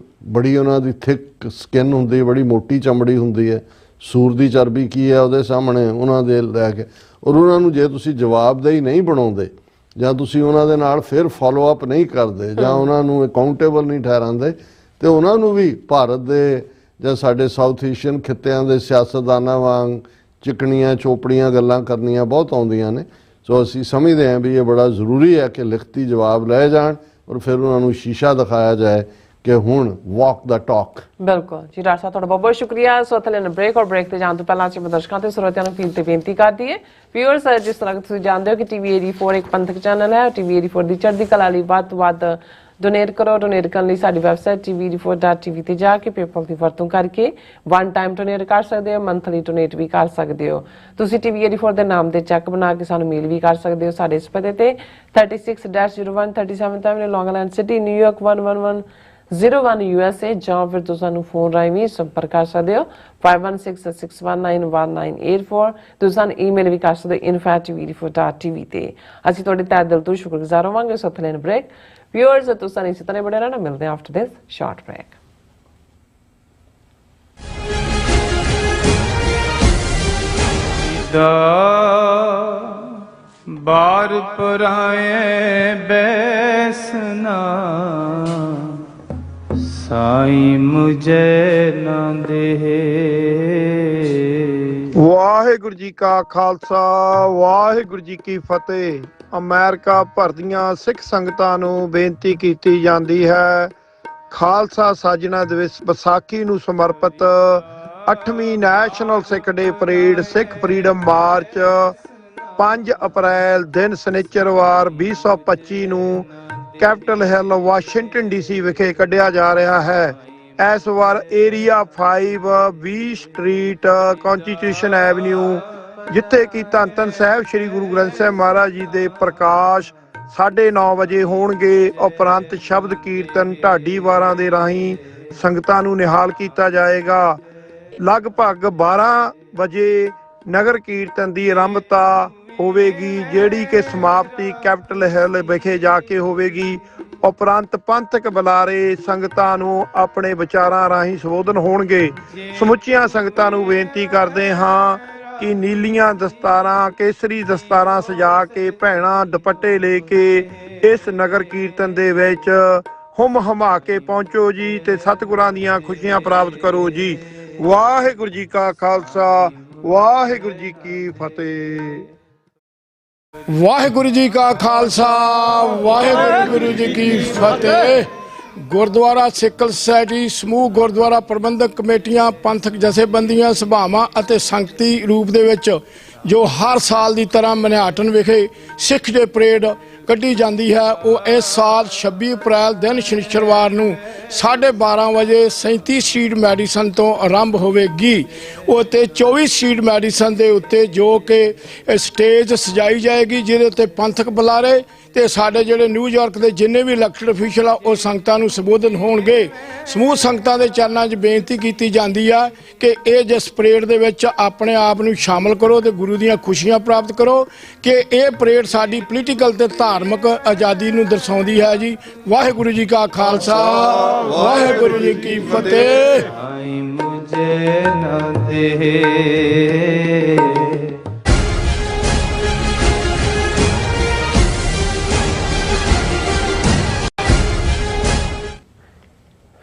ਬੜੀ ਉਹਨਾਂ ਦੀ ਥਿਕ ਸਕਿਨ ਹੁੰਦੀ, ਬੜੀ ਮੋਟੀ ਚਮੜੀ ਹੁੰਦੀ ਹੈ, ਸੂਰ ਦੀ ਚਰਬੀ ਕੀ ਹੈ ਉਹਦੇ ਸਾਹਮਣੇ ਉਹਨਾਂ ਦੇ ਲੈ ਕੇ, ਔਰ ਉਹਨਾਂ ਨੂੰ ਜੇ ਤੁਸੀਂ ਜਵਾਬਦੇਹੀ ਨਹੀਂ ਬਣਾਉਂਦੇ ਜਾਂ ਤੁਸੀਂ ਉਹਨਾਂ ਦੇ ਨਾਲ ਫਿਰ ਫੋਲੋ ਅਪ ਨਹੀਂ ਕਰਦੇ ਜਾਂ ਉਹਨਾਂ ਨੂੰ ਅਕਾਊਂਟੇਬਲ ਨਹੀਂ ਠਹਿਰਾਉਂਦੇ, ਤੇ ਉਹਨਾਂ ਨੂੰ ਵੀ ਭਾਰਤ ਦੇ ਜਾਂ ਸਾਡੇ ਸਾਊਥ ਏਸ਼ੀਅਨ ਖਿੱਤਿਆਂ ਦੇ ਸਿਆਸਤਦਾਨਾਂ ਵਾਂਗ ਚਿਕਣੀਆਂ ਚੋਪੜੀਆਂ ਗੱਲਾਂ ਕਰਨੀਆਂ ਬਹੁਤ ਆਉਂਦੀਆਂ ਨੇ। ਸੋ ਅਸੀਂ ਸਮਝਦੇ ਹਾਂ ਵੀ ਇਹ ਬੜਾ ਜ਼ਰੂਰੀ ਹੈ ਕਿ ਲਿਖਤੀ ਜਵਾਬ ਲਏ ਜਾਣ ਔਰ ਫਿਰ ਉਹਨਾਂ ਨੂੰ ਸ਼ੀਸ਼ਾ ਦਿਖਾਇਆ ਜਾਏ ਕਿ ਹੁਣ ਵਾਕ ਦਾ ਟਾਕ। ਬਿਲਕੁਲ ਜੀ ਡਾਕਟਰ ਸਾਹਿਬ, ਤੁਹਾਡਾ ਬਹੁਤ ਬਹੁਤ ਸ਼ੁਕਰੀਆ। ਸੋ ਥਲੇ ਨਾ ਬ੍ਰੇਕ, ਔਰ ਬ੍ਰੇਕ ਤੇ ਜਾਣ ਤੋਂ ਪਹਿਲਾਂ ਅਸੀਂ ਦਰਸ਼ਕਾਂ ਤੇ ਸਰੋਤਿਆਂ ਨੂੰ ਫੀਲ ਤੇ ਬੇਨਤੀ ਕਰਦੀ ਹੈ ਵਿਊਅਰਸ, ਜਿਸ ਤਰ੍ਹਾਂ ਕਿ ਤੁਸੀਂ ਜਾਣਦੇ ਹੋ ਕਿ ਟੀਵੀ 84 ਇੱਕ ਪੰਥਕ ਚੈਨਲ ਹੈ। ਟੀਵੀ 84 ਦੀ ਚੜ੍ਹਦੀ ਕਲਾ ਲਈ ਵੱਧ ਤੋਂ ਵੱਧ ਡੋਨੇਟ ਕਰੋ। ਡੋਨੇਟ ਕਰਨ ਲਈ ਸਾਡੀ ਵੈਬਸਾਈਟ tv84.tv ਤੇ ਜਾ ਕੇ ਪੇਪਲ ਦੀ ਵਰਤੋਂ ਕਰਕੇ ਵਨ ਟਾਈਮ ਡੋਨੇਟ ਕਰ ਸਕਦੇ ਹੋ, ਮੰਥਲੀ ਡੋਨੇਟ ਵੀ ਕਰ ਸਕਦੇ ਹੋ। ਤੁਸੀਂ ਟੀਵੀ 84 ਦੇ ਨਾਮ ਦੇ ਚੈੱਕ ਬਣਾ ਕੇ ਸਾਨੂੰ ਮੇਲ ਵੀ ਕਰ ਸਕਦੇ ਹੋ ਸਾਡੇ ਇਸ ਪਤੇ ਤੇ 36-01 37th Avenue, Long Island City, New York 11101 USA, ਜਾਂ ਫਿਰ ਤੁਸੀਂ ਸਾਨੂੰ ਫੋਨ ਰਾਹੀਂ ਵੀ ਸੰਪਰਕ ਕਰ ਸਕਦੇ ਹੋ 5166191984। ਤੁਸੀਂ ਸਾਨੂੰ ਈਮੇਲ ਵੀ ਕਰ ਸਕਦੇ ਹੋ info@tv84.tv ਤੇ। ਅਸੀਂ ਤੁਹਾਡੇ ਤਹਿ ਦਿਲ ਤੋਂ ਸ਼ੁਕਰਗੁਜ਼ਾਰ ਹੋਵਾਂਗੇ। ਸੋ ਥਲੇ ਨਾ ਬ੍ਰੇਕ viewers, ਤੁਸੀਂ ਇਸੇ ਤਰ੍ਹਾਂ ਬਣੇ ਰਹਿਣਾ। ਮਿਲਦੇ ਹਾਂ ਆਫਟਰ ਦਿਸ ਸ਼ਾਰਟ ਬ੍ਰੇਕ। बार पुराए बैसना साई मुझे ना दे। ਵਾਹਿਗੁਰੂ ਜੀ ਕਾ ਖਾਲਸਾ, ਵਾਹਿਗੁਰੂ ਜੀ ਕੀ ਫਤਿਹ। ਅਮਰੀਕਾ ਭਰ ਦੀਆਂ ਸਿੱਖ ਸੰਗਤਾਂ ਨੂੰ ਬੇਨਤੀ ਕੀਤੀ ਜਾਂਦੀ ਹੈ, ਖਾਲਸਾ ਸਾਜਨਾ ਦਿਵਸ ਵਿਸਾਖੀ ਨੂੰ ਸਮਰਪਿਤ 8ਵੀਂ ਨੈਸ਼ਨਲ ਸਿੱਖ ਡੇ ਪਰੇਡ, ਸਿੱਖ ਫਰੀडम ਮਾਰਚ 5 ਅਪ੍ਰੈਲ ਦਿਨ ਸ਼ਨੀਚਰਵਾਰ 2025 ਨੂੰ ਕੈਪੀਟਲ ਹਿੱਲ ਵਾਸ਼ਿੰਗਟਨ DC ਵਿਖੇ ਕੱਢਿਆ ਜਾ ਰਿਹਾ ਹੈ। ਇਸ ਵਾਰ ਏਰੀਆ 5 20 ਸਟਰੀਟ ਕੌਂਸਟੀਟਿਊਸ਼ਨ ਐਵਨਿਊ, ਜਿੱਥੇ ਕਿ ਧੰਨ ਧੰਨ ਸਾਹਿਬ ਸ੍ਰੀ ਗੁਰੂ ਗ੍ਰੰਥ ਸਾਹਿਬ ਮਹਾਰਾਜ ਜੀ ਦੇ ਪ੍ਰਕਾਸ਼ 9:30 ਵਜੇ ਹੋਣਗੇ। ਉਪਰੰਤ ਸ਼ਬਦ ਕੀਰਤਨ ਢਾਡੀ ਵਾਰਾਂ ਦੇ ਰਾਹੀਂ ਸੰਗਤਾਂ ਨੂੰ ਨਿਹਾਲ ਕੀਤਾ ਜਾਏਗਾ। ਲਗਭਗ 12 ਵਜੇ ਨਗਰ ਕੀਰਤਨ ਦੀ ਆਰੰਭਤਾ ਹੋਵੇਗੀ, ਜਿਹੜੀ ਕਿ ਸਮਾਪਤੀ ਕੈਪੀਟਲ ਹਿੱਲ ਵਿਖੇ ਜਾ ਕੇ ਹੋਵੇਗੀ। ਉਪਰੰਤ ਪੰਥਕ ਬੁਲਾਰੇ ਸੰਗਤਾਂ ਨੂੰ ਆਪਣੇ ਵਿਚਾਰਾਂ ਰਾਹੀਂ ਸੰਬੋਧਨ ਹੋਣਗੇ। ਸਮੁੱਚੀਆਂ ਸੰਗਤਾਂ ਨੂੰ ਬੇਨਤੀ ਕਰਦੇ ਹਾਂ ਕਿ ਨੀਲੀਆਂ ਦਸਤਾਰਾਂ, ਕੇਸਰੀ ਦਸਤਾਰਾਂ ਸਜਾ ਕੇ, ਭੈਣਾਂ ਦੁਪੱਟੇ ਲੈ ਕੇ ਇਸ ਨਗਰ ਕੀਰਤਨ ਦੇ ਵਿੱਚ ਹੁਮ ਹਮਾ ਕੇ ਪਹੁੰਚੋ ਜੀ, ਤੇ ਸਤਿਗੁਰਾਂ ਦੀਆਂ ਖੁਸ਼ੀਆਂ ਪ੍ਰਾਪਤ ਕਰੋ ਜੀ। ਵਾਹਿਗੁਰੂ ਜੀ ਕਾ ਖਾਲਸਾ, ਵਾਹਿਗੁਰੂ ਜੀ ਕੀ ਫਤਿਹ। ਵਾਹਿਗੁਰੂ ਜੀ ਕਾ ਖਾਲਸਾ, ਵਾਹਿਗੁਰੂ ਜੀ ਕੀ ਫਤਿਹ। ਗੁਰਦੁਆਰਾ ਸਿੱਕਲ ਸੁਸਾਇਟੀ, ਸਮੂਹ ਗੁਰਦੁਆਰਾ ਪ੍ਰਬੰਧਕ ਕਮੇਟੀਆਂ, ਪੰਥਕ ਜਥੇਬੰਦੀਆਂ, ਸਭਾਵਾਂ ਅਤੇ ਸੰਗਤੀ ਰੂਪ ਦੇ ਵਿੱਚ ਜੋ ਹਰ ਸਾਲ ਦੀ ਤਰ੍ਹਾਂ ਮਨਿਆਟਨ ਵਿਖੇ ਸਿੱਖ ਡੇ ਪਰੇਡ ਕੱਢੀ ਜਾਂਦੀ ਹੈ, ਉਹ ਇਸ ਸਾਲ 26 ਅਪ੍ਰੈਲ ਦਿਨ ਸ਼ਨੀਚਰਵਾਰ ਨੂੰ 12:30 ਵਜੇ 37 ਸਟਰੀਟ ਮੈਡੀਸਨ ਤੋਂ ਆਰੰਭ ਹੋਵੇਗੀ। ਉਹ ਤੇ 24 ਸਟਰੀਟ ਮੈਡੀਸਨ ਦੇ ਉੱਤੇ ਜੋ ਕਿ ਸਟੇਜ ਸਜਾਈ ਜਾਏਗੀ, ਜਿਹਦੇ ਉੱਤੇ ਪੰਥਕ ਬੁਲਾਰੇ ਤੇ ਸਾਡੇ ਜਿਹੜੇ ਨਿਊਯਾਰਕ ਦੇ ਜਿੰਨੇ ਵੀ ਇਲੈਕਟਡ ਅਫੀਸ਼ਲ ਆ ਉਹ ਸੰਗਤਾਂ ਨੂੰ ਸੰਬੋਧਨ ਹੋਣਗੇ। ਸਮੂਹ ਸੰਗਤਾਂ ਦੇ ਚਰਨਾਂ 'ਚ ਬੇਨਤੀ ਕੀਤੀ ਜਾਂਦੀ ਆ ਕਿ ਇਹ ਜਿਸ ਪਰੇਡ ਦੇ ਵਿੱਚ ਆਪਣੇ ਆਪ ਨੂੰ ਸ਼ਾਮਲ ਕਰੋ ਤੇ ਗੁਰੂ ਦੀਆਂ ਖੁਸ਼ੀਆਂ ਪ੍ਰਾਪਤ ਕਰੋ, ਕਿ ਇਹ ਪਰੇਡ ਸਾਡੀ ਪੋਲੀਟੀਕਲ ਤੇ ਧਾਰਮਿਕ ਆਜ਼ਾਦੀ ਨੂੰ ਦਰਸਾਉਂਦੀ ਹੈ ਜੀ। ਵਾਹਿਗੁਰੂ ਜੀ ਕਾ ਖਾਲਸਾ, ਵਾਹਿਗੁਰੂ ਜੀ ਕੀ ਫਤਿਹ। साई मुझे ना दे।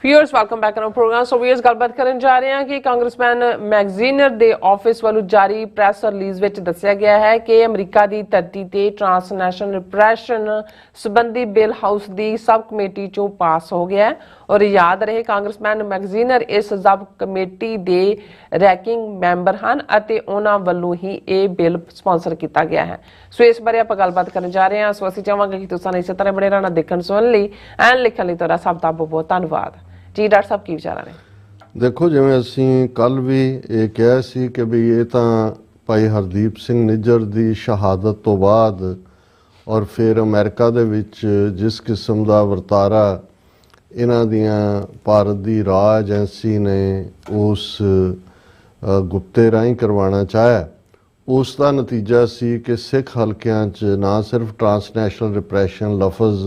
Viewers, welcome back to programme. So viewers, ਗੱਲਬਾਤ ਕਰਨ ਜਾ ਰਹੇ ਹਾਂ ਕਿ ਕਾਂਗਰਸਮੈਨ ਮੈਗਜ਼ੀਨਰ ਦੇ ਆਫਿਸ ਵੱਲੋਂ ਜਾਰੀ ਪ੍ਰੈਸ ਰਿਲੀਜ਼ ਵਿੱਚ ਦੱਸਿਆ ਗਿਆ ਹੈ ਕਿ ਅਮਰੀਕਾ ਦੀ ਧਰਤੀ ਤੇ ਟ੍ਰਾਂਸਨੈਸ਼ਨਲ ਰਿਪਰੈਸ਼ਨ ਸੰਬੰਧੀ ਬਿੱਲ ਹਾਊਸ ਦੀ ਸਬ ਕਮੇਟੀ ਚੋਂ ਪਾਸ ਹੋ ਗਿਆ ਹੈ। ਔਰ ਯਾਦ ਰਹੇ, ਕਾਂਗਰਸਮੈਨ ਮੈਗਜ਼ੀਨਰ ਇਸ ਸਬ ਕਮੇਟੀ ਦੇ ਰੈਂਕਿੰਗ ਮੈਂਬਰ ਹਨ ਅਤੇ ਉਹਨਾਂ ਵੱਲੋਂ ਹੀ ਇਹ ਬਿੱਲ ਸਪਾਂਸਰ ਕੀਤਾ ਗਿਆ ਹੈ। ਸੋ ਇਸ ਬਾਰੇ ਆਪਾਂ ਗੱਲਬਾਤ ਕਰਨ ਜਾ ਰਹੇ ਹਾਂ। ਸੋ ਅਸੀਂ ਚਾਹਾਂਗੇ ਕਿ ਤੁਸੀਂ ਇਸੇ ਤਰ੍ਹਾਂ ਬਣੇ ਰਹਿਣਾ, ਦੇਖਣ ਸੁਣਨ ਲਈ ਐਂਡ ਲਿਖਣ ਲਈ ਤੁਹਾਡਾ ਸਭ ਦਾ ਬਹੁਤ ਬਹੁਤ ਧੰਨਵਾਦ ਜੀ। ਡਾਕਟਰ ਸਾਹਿਬ, ਕੀ ਵਿਚਾਰਾਂ ਨੇ? ਦੇਖੋ, ਜਿਵੇਂ ਅਸੀਂ ਕੱਲ ਵੀ ਇਹ ਕਿਹਾ ਸੀ ਕਿ ਵੀ ਇਹ ਤਾਂ ਭਾਈ ਹਰਦੀਪ ਸਿੰਘ ਨਿੱਜਰ ਦੀ ਸ਼ਹਾਦਤ ਤੋਂ ਬਾਅਦ ਔਰ ਫਿਰ ਅਮਰੀਕਾ ਦੇ ਵਿੱਚ ਜਿਸ ਕਿਸਮ ਦਾ ਵਰਤਾਰਾ ਇਹਨਾਂ ਦੀਆਂ ਭਾਰਤ ਦੀ ਰਾਜ ਏਜੰਸੀ ਨੇ ਉਸ ਗੁਪਤੇ ਰਾਹੀਂ ਕਰਵਾਉਣਾ ਚਾਹਿਆ, ਉਸ ਦਾ ਨਤੀਜਾ ਸੀ ਕਿ ਸਿੱਖ ਹਲਕਿਆਂ 'ਚ ਨਾ ਸਿਰਫ ਟ੍ਰਾਂਸਨੈਸ਼ਨਲ ਰਿਪਰੈਸ਼ਨ ਲਫ਼ਜ਼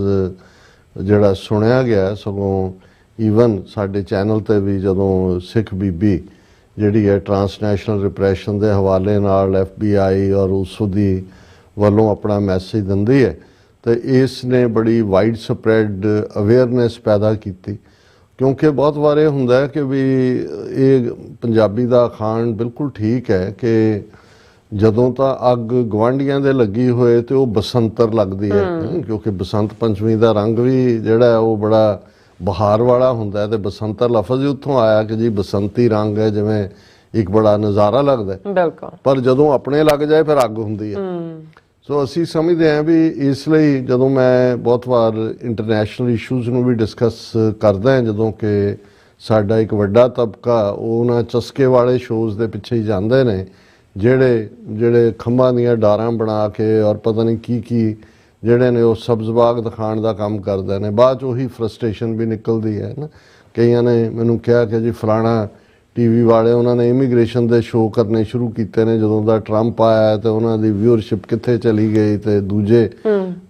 ਜਿਹੜਾ ਸੁਣਿਆ ਗਿਆ। ਸਗੋਂ ਈਵਨ ਸਾਡੇ ਚੈਨਲ ਤੇ ਵੀ ਜਦੋਂ ਸਿੱਖ ਬੀਬੀ ਜਿਹੜੀ ਹੈ ਟਰਾਂਸਨੈਸ਼ਨਲ ਰਿਪਰੈਸ਼ਨ ਦੇ ਹਵਾਲੇ ਨਾਲ FBI ਔਰ ਉਸ ਦੀ ਵੱਲੋਂ ਆਪਣਾ ਮੈਸੇਜ ਦਿੰਦੀ ਹੈ, ਤੇ ਇਸ ਨੇ ਬੜੀ ਵਾਈਡ ਸਪਰੈਡ ਅਵੇਅਰਨੈਸ ਪੈਦਾ ਕੀਤੀ। ਕਿਉਂਕਿ ਬਹੁਤ ਵਾਰ ਇਹ ਹੁੰਦਾ ਕਿ ਵੀ ਇਹ ਪੰਜਾਬੀ ਦਾ ਅਖਾਣ ਬਿਲਕੁਲ ਠੀਕ ਹੈ ਕਿ ਜਦੋਂ ਤਾਂ ਅੱਗ ਗੁਆਂਢੀਆਂ ਦੇ ਲੱਗੀ ਹੋਏ ਤੇ ਉਹ ਬਸੰਤਰ ਲੱਗਦੀ ਹੈ, ਕਿਉਂਕਿ ਬਸੰਤ ਪੰਚਮੀ ਦਾ ਰੰਗ ਵੀ ਜਿਹੜਾ ਉਹ ਬੜਾ ਬਹਾਰ ਵਾਲਾ ਹੁੰਦਾ ਹੈ, ਤੇ ਬਸੰਤਰ ਲਫ਼ਜ਼ ਹੀ ਉੱਥੋਂ ਆਇਆ ਕਿ ਜੀ ਬਸੰਤੀ ਰੰਗ ਹੈ, ਜਿਵੇਂ ਇੱਕ ਬੜਾ ਨਜ਼ਾਰਾ ਲੱਗਦਾ ਹੈ। ਬਿਲਕੁਲ। ਪਰ ਜਦੋਂ ਆਪਣੇ ਲੱਗ ਜਾਏ ਫਿਰ ਅੱਗ ਹੁੰਦੀ ਹੈ। ਸੋ ਅਸੀਂ ਸਮਝਦੇ ਹਾਂ ਵੀ ਇਸ ਲਈ ਜਦੋਂ ਮੈਂ ਬਹੁਤ ਵਾਰ ਇੰਟਰਨੈਸ਼ਨਲ ਇਸ਼ੂਜ਼ ਨੂੰ ਵੀ ਡਿਸਕਸ ਕਰਦਾ ਹਾਂ, ਜਦੋਂ ਕਿ ਸਾਡਾ ਇੱਕ ਵੱਡਾ ਤਬਕਾ ਉਹਨਾਂ ਚਸਕੇ ਵਾਲੇ ਸ਼ੋਜ਼ ਦੇ ਪਿੱਛੇ ਹੀ ਜਾਂਦੇ ਨੇ ਜਿਹੜੇ ਖੰਭਾਂ ਦੀਆਂ ਡਾਰਾਂ ਬਣਾ ਕੇ ਔਰ ਪਤਾ ਨਹੀਂ ਕੀ ਜਿਹੜੇ ਨੇ ਉਹ ਸਬਜ਼ ਬਾਗ ਦਿਖਾਉਣ ਦਾ ਕੰਮ ਕਰਦੇ ਨੇ, ਬਾਅਦ 'ਚ ਉਹੀ ਫਰਸਟ੍ਰੇਸ਼ਨ ਵੀ ਨਿਕਲਦੀ ਹੈ ਨਾ। ਕਈਆਂ ਨੇ ਮੈਨੂੰ ਕਿਹਾ ਕਿ ਜੀ ਫਲਾਣਾ TV ਵਾਲੇ ਉਹਨਾਂ ਨੇ ਇਮੀਗ੍ਰੇਸ਼ਨ ਦੇ ਸ਼ੋਅ ਕਰਨੇ ਸ਼ੁਰੂ ਕੀਤੇ ਨੇ ਜਦੋਂ ਦਾ ਟਰੰਪ ਆਇਆ, ਤੇ ਉਹਨਾਂ ਦੀ ਵਿਊਅਰਸ਼ਿਪ ਕਿੱਥੇ ਚਲੀ ਗਈ। ਤੇ ਦੂਜੇ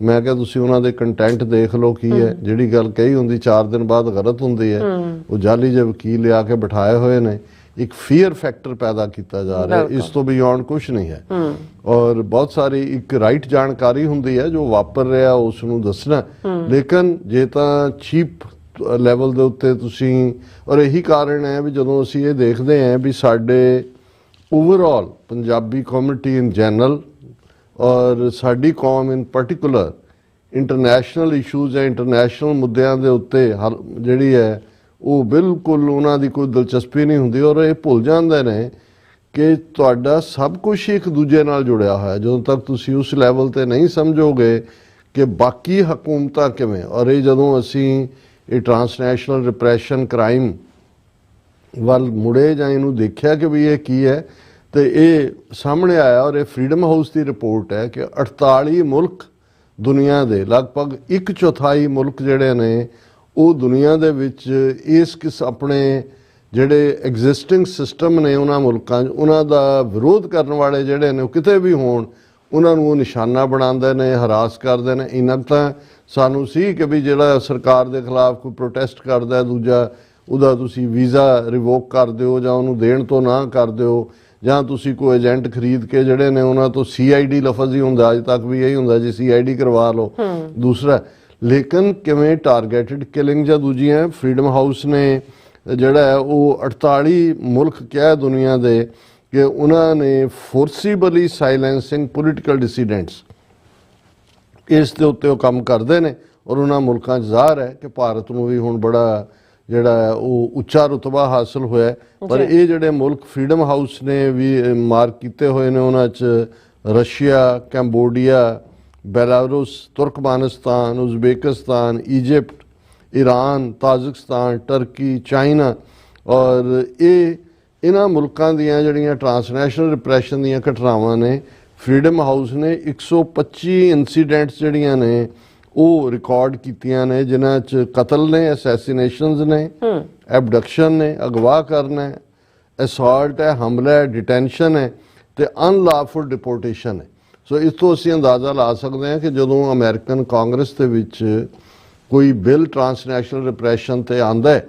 ਮੈਂ ਕਿਹਾ ਤੁਸੀਂ ਉਹਨਾਂ ਦੇ ਕੰਟੈਂਟ ਦੇਖ ਲਓ ਕੀ ਹੈ, ਜਿਹੜੀ ਗੱਲ ਕਹੀ ਹੁੰਦੀ 4 ਦਿਨ ਬਾਅਦ ਗਲਤ ਹੁੰਦੀ ਹੈ। ਉਹ ਜਾਲੀ ਜਿਹੇ ਵਕੀਲ ਲਿਆ ਕੇ ਬਿਠਾਏ ਹੋਏ ਨੇ, ਇੱਕ ਫੀਅਰ ਫੈਕਟਰ ਪੈਦਾ ਕੀਤਾ ਜਾ ਰਿਹਾ, ਇਸ ਤੋਂ ਬਿਯੋਂਡ ਕੁਝ ਨਹੀਂ ਹੈ। ਔਰ ਬਹੁਤ ਸਾਰੀ ਇੱਕ ਰਾਈਟ ਜਾਣਕਾਰੀ ਹੁੰਦੀ ਹੈ ਜੋ ਵਾਪਰ ਰਿਹਾ ਉਸ ਨੂੰ ਦੱਸਣਾ, ਲੇਕਿਨ ਜੇ ਤਾਂ ਚੀਪ ਲੈਵਲ ਦੇ ਉੱਤੇ ਤੁਸੀਂ, ਔਰ ਇਹੀ ਕਾਰਨ ਹੈ ਵੀ ਜਦੋਂ ਅਸੀਂ ਇਹ ਦੇਖਦੇ ਹਾਂ ਵੀ ਸਾਡੇ overall Punjabi community in general ਔਰ ਸਾਡੀ ਕੌਮ ਇਨ ਪਾਰਟਿਕੂਲਰ ਇੰਟਰਨੈਸ਼ਨਲ ਇਸ਼ੂਜ਼ ਹੈ, ਇੰਟਰਨੈਸ਼ਨਲ ਮੁੱਦਿਆਂ ਦੇ ਉੱਤੇ ਜਿਹੜੀ ਹੈ ਉਹ ਬਿਲਕੁਲ ਉਹਨਾਂ ਦੀ ਕੋਈ ਦਿਲਚਸਪੀ ਨਹੀਂ ਹੁੰਦੀ, ਔਰ ਇਹ ਭੁੱਲ ਜਾਂਦੇ ਨੇ ਕਿ ਤੁਹਾਡਾ ਸਭ ਕੁਝ ਇੱਕ ਦੂਜੇ ਨਾਲ ਜੁੜਿਆ ਹੋਇਆ। ਜਦੋਂ ਤੱਕ ਤੁਸੀਂ ਉਸ ਲੈਵਲ ਤੇ ਨਹੀਂ ਸਮਝੋਗੇ ਕਿ ਬਾਕੀ ਹਕੂਮਤਾਂ ਕਿਵੇਂ, ਔਰ ਇਹ ਜਦੋਂ ਅਸੀਂ ਇਹ ਟਰਾਂਸਨੈਸ਼ਨਲ ਰਿਪਰੈਸ਼ਨ ਕ੍ਰਾਈਮ ਵੱਲ ਮੁੜੇ ਜਾਂ ਇਹਨੂੰ ਦੇਖਿਆ ਕਿ ਵੀ ਇਹ ਕੀ ਹੈ, ਤੇ ਇਹ ਸਾਹਮਣੇ ਆਇਆ। ਔਰ ਇਹ ਫਰੀडम ਹਾਊਸ ਦੀ ਰਿਪੋਰਟ ਹੈ ਕਿ 48 ਮੁਲਕ ਦੁਨੀਆ ਦੇ ਲਗਭਗ 1/4 ਮੁਲਕ ਜਿਹੜੇ ਨੇ ਉਹ ਦੁਨੀਆ ਦੇ ਵਿੱਚ ਇਸ ਆਪਣੇ ਜਿਹੜੇ ਐਗਜ਼ਿਸਟਿੰਗ ਸਿਸਟਮ ਨੇ ਉਹਨਾਂ ਮੁਲਕਾਂ 'ਚ ਉਹਨਾਂ ਦਾ ਵਿਰੋਧ ਕਰਨ ਵਾਲੇ ਜਿਹੜੇ ਨੇ ਉਹ ਕਿਤੇ ਵੀ ਹੋਣ ਉਹਨਾਂ ਨੂੰ ਉਹ ਨਿਸ਼ਾਨਾ ਬਣਾਉਂਦੇ ਨੇ, ਹਰਾਸ ਕਰਦੇ ਨੇ। ਇੰਨਾ ਤਾਂ ਸਾਨੂੰ ਸੀ ਕਿ ਵੀ ਜਿਹੜਾ ਸਰਕਾਰ ਦੇ ਖਿਲਾਫ ਕੋਈ ਪ੍ਰੋਟੈਸਟ ਕਰਦਾ ਦੂਜਾ ਉਹਦਾ ਤੁਸੀਂ ਵੀਜ਼ਾ ਰਿਵੋਕ ਕਰ ਦਿਓ ਜਾਂ ਉਹਨੂੰ ਦੇਣ ਤੋਂ ਨਾ ਕਰ ਦਿਓ, ਜਾਂ ਤੁਸੀਂ ਕੋਈ ਏਜੰਟ ਖਰੀਦ ਕੇ ਜਿਹੜੇ ਨੇ ਉਹਨਾਂ ਤੋਂ CID ਲਫ਼ਜ਼ ਹੀ ਹੁੰਦਾ, ਅੱਜ ਤੱਕ ਵੀ ਇਹੀ ਹੁੰਦਾ ਜੀ CID ਕਰਵਾ ਲਓ। ਦੂਸਰਾ ਲੇਕਿਨ ਕਿਵੇਂ ਟਾਰਗੇਟਡ ਕਿਲਿੰਗ ਜਾਂ ਦੂਜੀਆਂ ਫਰੀडम ਹਾਊਸ ਨੇ ਜਿਹੜਾ ਹੈ ਉਹ 48 ਮੁਲਕ ਕਿਹਾ ਦੁਨੀਆ ਦੇ ਕਿ ਉਹਨਾਂ ਨੇ ਫੋਰਸੀਬਲੀ ਸਾਇਲੈਂਸਿੰਗ ਪੋਲੀਟੀਕਲ ਡਿਸੀਡੈਂਟਸ ਇਸ ਦੇ ਉੱਤੇ ਉਹ ਕੰਮ ਕਰਦੇ ਨੇ। ਔਰ ਉਹਨਾਂ ਮੁਲਕਾਂ 'ਚ ਜ਼ਾਹਰ ਹੈ ਕਿ ਭਾਰਤ ਨੂੰ ਵੀ ਹੁਣ ਬੜਾ ਜਿਹੜਾ ਹੈ ਉਹ ਉੱਚਾ ਰੁਤਬਾ ਹਾਸਲ ਹੋਇਆ, ਪਰ ਇਹ ਜਿਹੜੇ ਮੁਲਕ ਫਰੀडम ਹਾਊਸ ਨੇ ਵੀ ਮਾਰਕ ਕੀਤੇ ਹੋਏ ਨੇ ਉਹਨਾਂ 'ਚ Russia, Cambodia, Belarus, Turkmenistan, Uzbekistan, Egypt, Iran, Tajikistan, Turkey, China. और इन्हां मुल्कां दीयां जिहड़ियां ट्रांसनैशनल रिप्रैशन दीयां घटनावां ने फ्रीडम हाउस ने 125 इंसीडेंट्स जिहड़ियां ने ਉਹ ਰਿਕਾਰਡ ਕੀਤੀਆਂ ਨੇ, ਜਿਨ੍ਹਾਂ 'ਚ ਕਤਲ ਨੇ, ਅਸੈਸੀਨੇਸ਼ਨਸ ਨੇ, ਐਬਡਕਸ਼ਨ ਨੇ, ਅਗਵਾ ਕਰਨਾ ਹੈ, ਅਸੌਲਟ ਹੈ, ਹਮਲਾ ਹੈ, ਡਿਟੈਂਸ਼ਨ ਹੈ ਤੇ ਅਨਲੌਫੁਲ ਡਿਪੋਰਟੇਸ਼ਨ ਹੈ। ਸੋ ਇਸ ਤੋਂ ਅਸੀਂ ਅੰਦਾਜ਼ਾ ਲਾ ਸਕਦੇ ਹਾਂ ਕਿ ਜਦੋਂ ਅਮਰੀਕਨ ਕਾਂਗਰਸ ਦੇ ਵਿੱਚ ਕੋਈ ਬਿੱਲ ਟਰਾਂਸਨੈਸ਼ਨਲ ਰਿਪਰੈਸ਼ਨ ਤੇ ਆਂਦਾ ਹੈ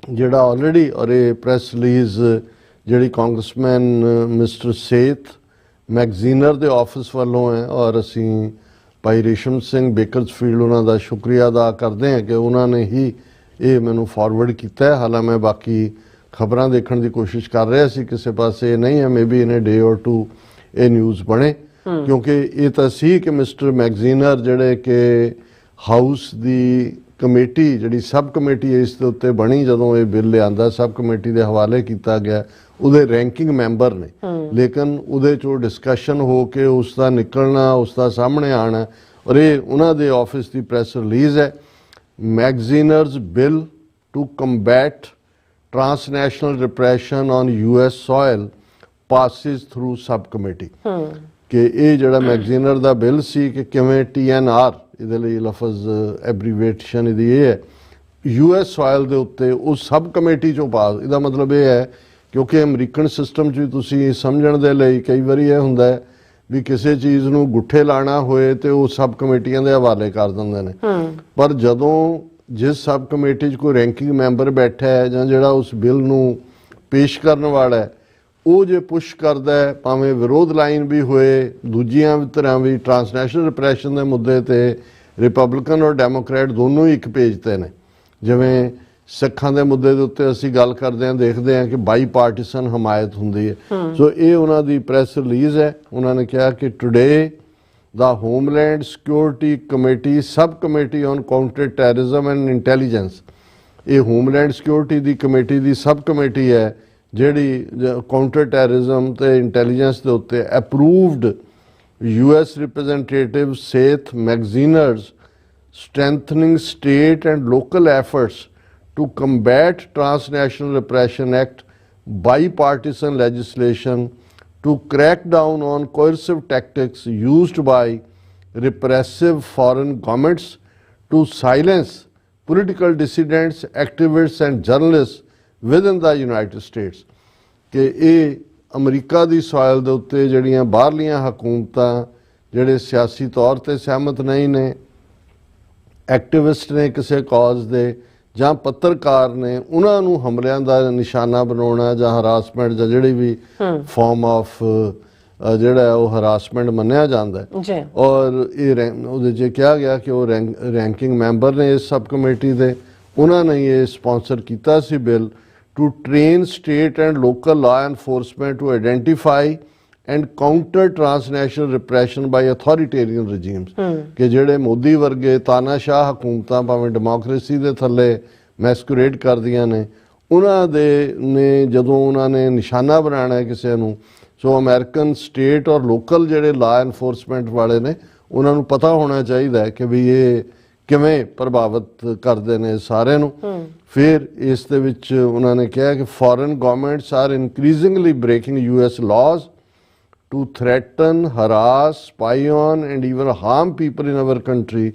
ਜਿਹੜਾ ਆਲਰੇਡੀ, ਔਰ ਇਹ ਪ੍ਰੈਸ ਰਿਲੀਜ਼ ਜਿਹੜੀ ਕਾਂਗਰਸਮੈਨ ਮਿਸਟਰ ਸੇਥ ਮੈਗਜ਼ੀਨਰ ਦੇ ਆਫਿਸ ਵੱਲੋਂ ਹੈ, ਔਰ ਅਸੀਂ ਭਾਈ ਰੇਸ਼ਮ ਸਿੰਘ ਬੇਕਰਸਫੀਲਡ ਉਹਨਾਂ ਦਾ ਸ਼ੁਕਰੀਆ ਅਦਾ ਕਰਦੇ ਹਾਂ ਕਿ ਉਹਨਾਂ ਨੇ ਹੀ ਇਹ ਮੈਨੂੰ ਫਾਰਵਰਡ ਕੀਤਾ ਹੈ। ਹਾਲਾਂਕਿ ਮੈਂ ਬਾਕੀ ਖਬਰਾਂ ਦੇਖਣ ਦੀ ਕੋਸ਼ਿਸ਼ ਕਰ ਰਿਹਾ ਸੀ, ਕਿਸੇ ਪਾਸੇ ਨਹੀਂ ਹੈ, ਮੇਬੀ ਇਨ ਅ ਡੇ ਔਰ ਟੂ ਇਹ ਨਿਊਜ਼ ਬਣੇ, ਕਿਉਂਕਿ ਇਹ ਤਾਂ ਸੀ ਕਿ ਮਿਸਟਰ ਮੈਗਜ਼ੀਨਰ ਜਿਹੜੇ ਕਿ ਹਾਊਸ ਦੀ ਕਮੇਟੀ ਜਿਹੜੀ ਸਬ ਕਮੇਟੀ ਇਸ ਦੇ ਉੱਤੇ ਬਣੀ, ਜਦੋਂ ਇਹ ਬਿੱਲ ਲਿਆਂਦਾ ਸਬ ਕਮੇਟੀ ਦੇ ਹਵਾਲੇ ਕੀਤਾ ਗਿਆ, ਉਹਦੇ ਰੈਂਕਿੰਗ ਮੈਂਬਰ ਨੇ, ਲੇਕਿਨ ਉਹਦੇ 'ਚੋਂ ਡਿਸਕਸ਼ਨ ਹੋ ਕੇ ਉਸ ਦਾ ਨਿਕਲਣਾ, ਉਸ ਦਾ ਸਾਹਮਣੇ ਆਉਣਾ, ਔਰ ਇਹ ਉਹਨਾਂ ਦੇ ਆਫਿਸ ਦੀ ਪ੍ਰੈਸ ਰਿਲੀਜ਼ ਹੈ, Magaziner's bill to combat transnational repression on US soil passes through subcommittee, ਕਿ ਇਹ ਜਿਹੜਾ ਮੈਗਜ਼ੀਨਰ ਦਾ ਬਿੱਲ ਸੀ ਕਿ ਕਿਵੇਂ TNR, ਇਹਦੇ ਲਈ ਲਫ਼ਜ਼ ਐਬਰੀਵੇਸ਼ਨ ਇਹਦੀ ਇਹ ਹੈ, US soil ਦੇ ਉੱਤੇ ਉਹ ਸਬ ਕਮੇਟੀ 'ਚੋਂ ਪਾਸ। ਇਹਦਾ ਮਤਲਬ ਇਹ ਹੈ ਕਿਉਂਕਿ ਅਮਰੀਕਨ ਸਿਸਟਮ 'ਚ ਵੀ ਤੁਸੀਂ ਸਮਝਣ ਦੇ ਲਈ ਕਈ ਵਾਰੀ ਇਹ ਹੁੰਦਾ ਹੈ ਵੀ ਕਿਸੇ ਚੀਜ਼ ਨੂੰ ਗੁੱਠੇ ਲਾਣਾ ਹੋਏ ਤੇ ਉਹ ਸਬ ਕਮੇਟੀਆਂ ਦੇ ਹਵਾਲੇ ਕਰ ਦਿੰਦੇ ਨੇ। ਪਰ ਜਦੋਂ ਜਿਸ ਸਬ ਕਮੇਟੀ 'ਚ ਕੋਈ ਰੈਂਕਿੰਗ ਮੈਂਬਰ ਬੈਠਾ ਹੈ ਜਾਂ ਜਿਹੜਾ ਉਸ ਬਿੱਲ ਨੂੰ ਪੇਸ਼ ਕਰਨ ਵਾਲਾ ਹੈ, ਉਹ ਜੇ ਪੁਸ਼ ਕਰਦਾ ਹੈ, ਭਾਵੇਂ ਵਿਰੋਧ ਲਾਈਨ ਵੀ ਹੋਏ, ਦੂਜੀਆਂ ਤਰ੍ਹਾਂ ਵੀ ਟਰਾਂਸਨੈਸ਼ਨਲ ਰਿਪਰੈਸ਼ਨ ਦੇ ਮੁੱਦੇ ਤੇ ਰਿਪਬਲਿਕਨ ਔਰ ਡੈਮੋਕ੍ਰੈਟ ਦੋਨੋਂ ਹੀ ਇੱਕ ਪੇਜ ਤੇ ਨੇ। ਜਿਵੇਂ ਸਿੱਖਾਂ ਦੇ ਮੁੱਦੇ ਦੇ ਉੱਤੇ ਅਸੀਂ ਗੱਲ ਕਰਦੇ ਹਾਂ, ਦੇਖਦੇ ਹਾਂ ਕਿ ਬਾਈ ਪਾਰਟੀਸਨ ਹਮਾਇਤ ਹੁੰਦੀ ਹੈ। ਸੋ ਇਹ ਉਹਨਾਂ ਦੀ ਪ੍ਰੈਸ ਰਿਲੀਜ਼ ਹੈ। ਉਹਨਾਂ ਨੇ ਕਿਹਾ ਕਿ today the Homeland Security Committee Subcommittee on Counter Terrorism and Intelligence, ਇਹ ਹੋਮਲੈਂਡ ਸਿਕਿਉਰਿਟੀ ਦੀ ਕਮੇਟੀ ਦੀ ਸਬ ਕਮੇਟੀ ਹੈ ਜਿਹੜੀ ਕਾਊਂਟਰ ਟੈਰਰਿਜ਼ਮ ਤੇ ਇੰਟੈਲੀਜੈਂਸ ਦੇ ਉੱਤੇ approved US representative Seth Magziner's Strengthening State and Local Efforts to Combat Transnational Repression Act bipartisan legislation to crack down on coercive tactics used by repressive foreign governments to silence political dissidents, activists and journalists within the United States। ਕਿ ਇਹ America ਦੀ soil ਦੇ ਉੱਤੇ ਜਿਹੜੀਆਂ ਬਾਹਰਲੀਆਂ ਹਕੂਮਤਾਂ ਜਿਹੜੇ ਸਿਆਸੀ ਤੌਰ ਤੇ ਸਹਿਮਤ ਨਹੀਂ ਨੇ, ਐਕਟਿਵਿਸਟ ਨੇ ਕਿਸੇ ਕੌਜ਼ ਦੇ ਜਾਂ ਪੱਤਰਕਾਰ ਨੇ, ਉਹਨਾਂ ਨੂੰ ਹਮਲਿਆਂ ਦਾ ਨਿਸ਼ਾਨਾ ਬਣਾਉਣਾ ਜਾਂ ਹਰਾਸਮੈਂਟ ਜਾਂ ਜਿਹੜੀ ਵੀ ਫਾਰਮ ਆਫ ਜਿਹੜਾ ਉਹ ਹਰਾਸਮੈਂਟ ਮੰਨਿਆ ਜਾਂਦਾ ਹੈ। ਔਰ ਇਹ ਉਹਦੇ 'ਚ ਕਿਹਾ ਗਿਆ ਕਿ ਉਹ ਰੈਂਕਿੰਗ ਮੈਂਬਰ ਨੇ ਇਸ ਸਬ ਕਮੇਟੀ ਦੇ, ਉਹਨਾਂ ਨੇ ਇਹ ਸਪਾਂਸਰ ਕੀਤਾ ਸੀ bill to train state and local law enforcement to identify and counter transnational repression by authoritarian regimes. ਕਿ ਜਿਹੜੇ ਮੋਦੀ ਵਰਗੇ ਤਾਨਾਸ਼ਾਹ ਹਕੂਮਤਾਂ ਭਾਵੇਂ ਡੈਮੋਕ੍ਰੇਸੀ ਦੇ ਥੱਲੇ ਮੈਸਕੂਰੇਡ ਕਰਦੀਆਂ ਨੇ, ਉਹਨਾਂ ਦੇ ਨੇ ਜਦੋਂ ਉਹਨਾਂ ਨੇ ਨਿਸ਼ਾਨਾ ਬਣਾਉਣਾ ਕਿਸੇ ਨੂੰ, ਸੋ ਅਮਰੀਕਨ ਸਟੇਟ ਔਰ ਲੋਕਲ ਜਿਹੜੇ ਲਾਅ ਐਨਫੋਰਸਮੈਂਟ ਵਾਲੇ ਨੇ, ਉਹਨਾਂ ਨੂੰ ਪਤਾ ਹੋਣਾ ਚਾਹੀਦਾ ਹੈ ਕਿ ਵੀ ਇਹ ਕਿਵੇਂ ਪ੍ਰਭਾਵਿਤ ਕਰਦੇ ਨੇ ਸਾਰਿਆਂ ਨੂੰ। ਫਿਰ ਇਸ ਦੇ ਵਿੱਚ ਉਹਨਾਂ ਨੇ ਕਿਹਾ ਕਿ foreign governments are increasingly breaking US laws to threaten, harass, spy on and even harm people in our country,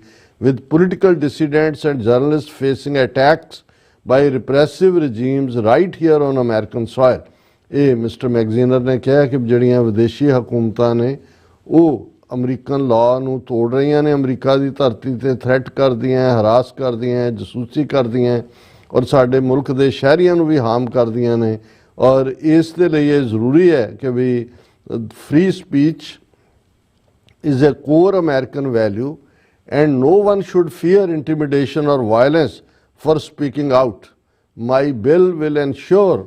with political dissidents and journalists facing attacks by repressive regimes right here on American soil। ਇਹ mister ਮੈਗਜ਼ੀਨਰ ਨੇ ਕਿਹਾ ਕਿ ਜਿਹੜੀਆਂ ਵਿਦੇਸ਼ੀ ਹਕੂਮਤਾਂ ਨੇ ਉਹ American law ਨੂੰ ਤੋੜ ਰਹੀਆਂ ਨੇ, ਅਮਰੀਕਾ ਦੀ ਧਰਤੀ ਤੇ ਥ੍ਰੈਟ ਕਰਦੀਆਂ, ਹਰਾਸ ਕਰਦੀਆਂ, ਜਸੂਸੀ ਕਰਦੀਆਂ ਔਰ ਸਾਡੇ ਮੁਲਕ ਦੇ ਸ਼ਹਿਰੀਆਂ ਨੂੰ ਵੀ ਹਾਰਮ ਕਰਦੀਆਂ ਨੇ। ਔਰ ਇਸ ਦੇ ਲਈ ਇਹ ਜ਼ਰੂਰੀ ਹੈ ਕਿ ਵੀ free speech is a core American value and no one should fear intimidation or violence for speaking out। My bill will ensure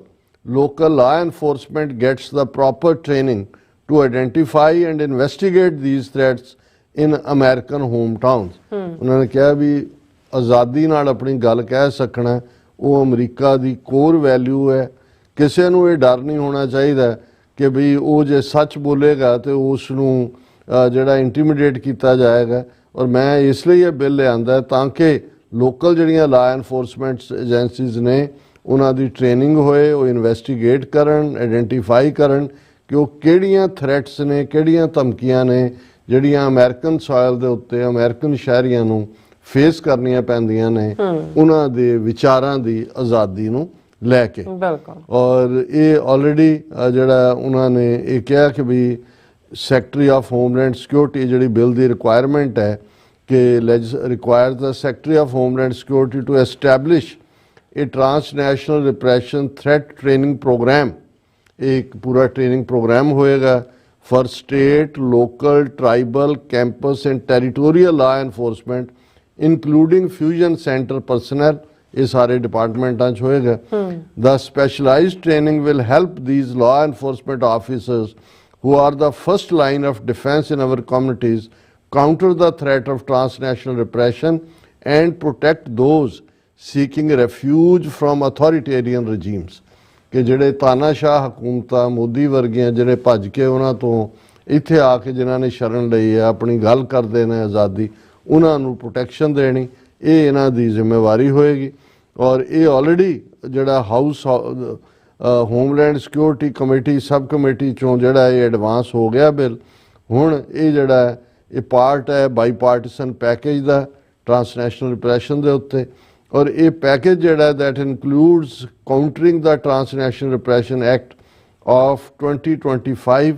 local law enforcement gets the proper training to identify and investigate these threats in American hometowns। ਉਹਨਾਂ ਨੇ ਕਿਹਾ ਵੀ ਆਜ਼ਾਦੀ ਨਾਲ ਆਪਣੀ ਗੱਲ ਕਹਿ ਸਕਣਾ ਉਹ ਅਮਰੀਕਾ ਦੀ ਕੋਰ ਵੈਲਿਊ ਹੈ। ਕਿਸੇ ਨੂੰ ਇਹ ਡਰ ਨਹੀਂ ਹੋਣਾ ਚਾਹੀਦਾ ਕਿ ਵੀ ਉਹ ਜੇ ਸੱਚ ਬੋਲੇਗਾ ਤੇ ਉਸ ਨੂੰ ਜਿਹੜਾ ਇੰਟੀਮੀਡੇਟ ਕੀਤਾ ਜਾਏਗਾ। ਔਰ ਮੈਂ ਇਸ ਲਈ ਇਹ ਬਿੱਲ ਲਿਆਂਦਾ ਤਾਂ ਕਿ ਲੋਕਲ ਜਿਹੜੀਆਂ ਲਾਅ ਐਨਫੋਰਸਮੈਂਟ ਏਜੰਸੀਜ਼ ਨੇ ਉਹਨਾਂ ਦੀ ਟ੍ਰੇਨਿੰਗ ਹੋਏ, ਉਹ ਇਨਵੈਸਟੀਗੇਟ ਕਰਨ, ਆਈਡੈਂਟੀਫਾਈ ਕਰਨ ਕਿ ਉਹ ਕਿਹੜੀਆਂ ਥ੍ਰੈਟਸ ਨੇ, ਕਿਹੜੀਆਂ ਧਮਕੀਆਂ ਨੇ ਜਿਹੜੀਆਂ ਅਮਰੀਕਨ ਸੋਇਲ ਦੇ ਉੱਤੇ ਅਮਰੀਕਨ ਸ਼ਹਿਰੀਆਂ ਨੂੰ ਫੇਸ ਕਰਨੀਆਂ ਪੈਂਦੀਆਂ ਨੇ ਉਹਨਾਂ ਦੇ ਵਿਚਾਰਾਂ ਦੀ ਆਜ਼ਾਦੀ ਨੂੰ ਲੈ ਕੇ। ਔਰ ਇਹ ਆਲਰੇਡੀ ਜਿਹੜਾ ਉਹਨਾਂ ਨੇ ਇਹ ਕਿਹਾ ਕਿ ਵੀ ਸੈਕਟਰੀ ਆਫ ਹੋਮਲੈਂਡ ਸਿਕਿਉਰਿਟੀ ਜਿਹੜੀ ਬਿੱਲ ਦੀ ਰਿਕੁਆਇਰਮੈਂਟ ਹੈ ਕਿ requires the secretary of homeland security to establish ਇਹ transnational repression threat training program. ਇੱਕ ਪੂਰਾ ਟ੍ਰੇਨਿੰਗ ਪ੍ਰੋਗਰਾਮ ਹੋਏਗਾ for state, local, tribal, campus and territorial law enforcement, including fusion center personnel। ਇਹ ਸਾਰੇ ਡਿਪਾਰਟਮੈਂਟਾਂ 'ਚ ਹੋਏਗਾ। The specialized training will help these law enforcement officers who are the first line of defense in our communities counter the threat of transnational repression and protect those seeking refuge from authoritarian regimes। ਕਿ ਜਿਹੜੇ ਤਾਨਾਸ਼ਾਹ ਹਕੂਮਤਾਂ ਮੋਦੀ ਵਰਗੀਆਂ ਜਿਹੜੇ ਭੱਜ ਕੇ ਉਹਨਾਂ ਤੋਂ ਇੱਥੇ ਆ ਕੇ ਜਿਨ੍ਹਾਂ ਨੇ ਸ਼ਰਨ ਲਈ ਹੈ, ਆਪਣੀ ਗੱਲ ਕਰਦੇ ਨੇ ਆਜ਼ਾਦੀ, ਉਹਨਾਂ ਨੂੰ ਪ੍ਰੋਟੈਕਸ਼ਨ ਦੇਣੀ, ਇਹ ਇਹਨਾਂ ਦੀ ਜ਼ਿੰਮੇਵਾਰੀ ਹੋਏਗੀ। ਔਰ ਇਹ ਆਲਰੇਡੀ ਜਿਹੜਾ house homeland security committee sub committee 'ਚੋਂ ਜਿਹੜਾ ਇਹ ਐਡਵਾਂਸ ਹੋ ਗਿਆ ਬਿੱਲ। ਹੁਣ ਇਹ ਜਿਹੜਾ ਇਹ ਪਾਰਟ ਹੈ ਬਾਈਪਾਰਟੀਸਨ ਪੈਕੇਜ ਦਾ ਟਰਾਂਸਨੈਸ਼ਨਲ ਰਿਪਰੈਸ਼ਨ ਦੇ ਉੱਤੇ। ਔਰ ਇਹ ਪੈਕੇਜ ਜਿਹੜਾ that includes countering the transnational repression act of 2025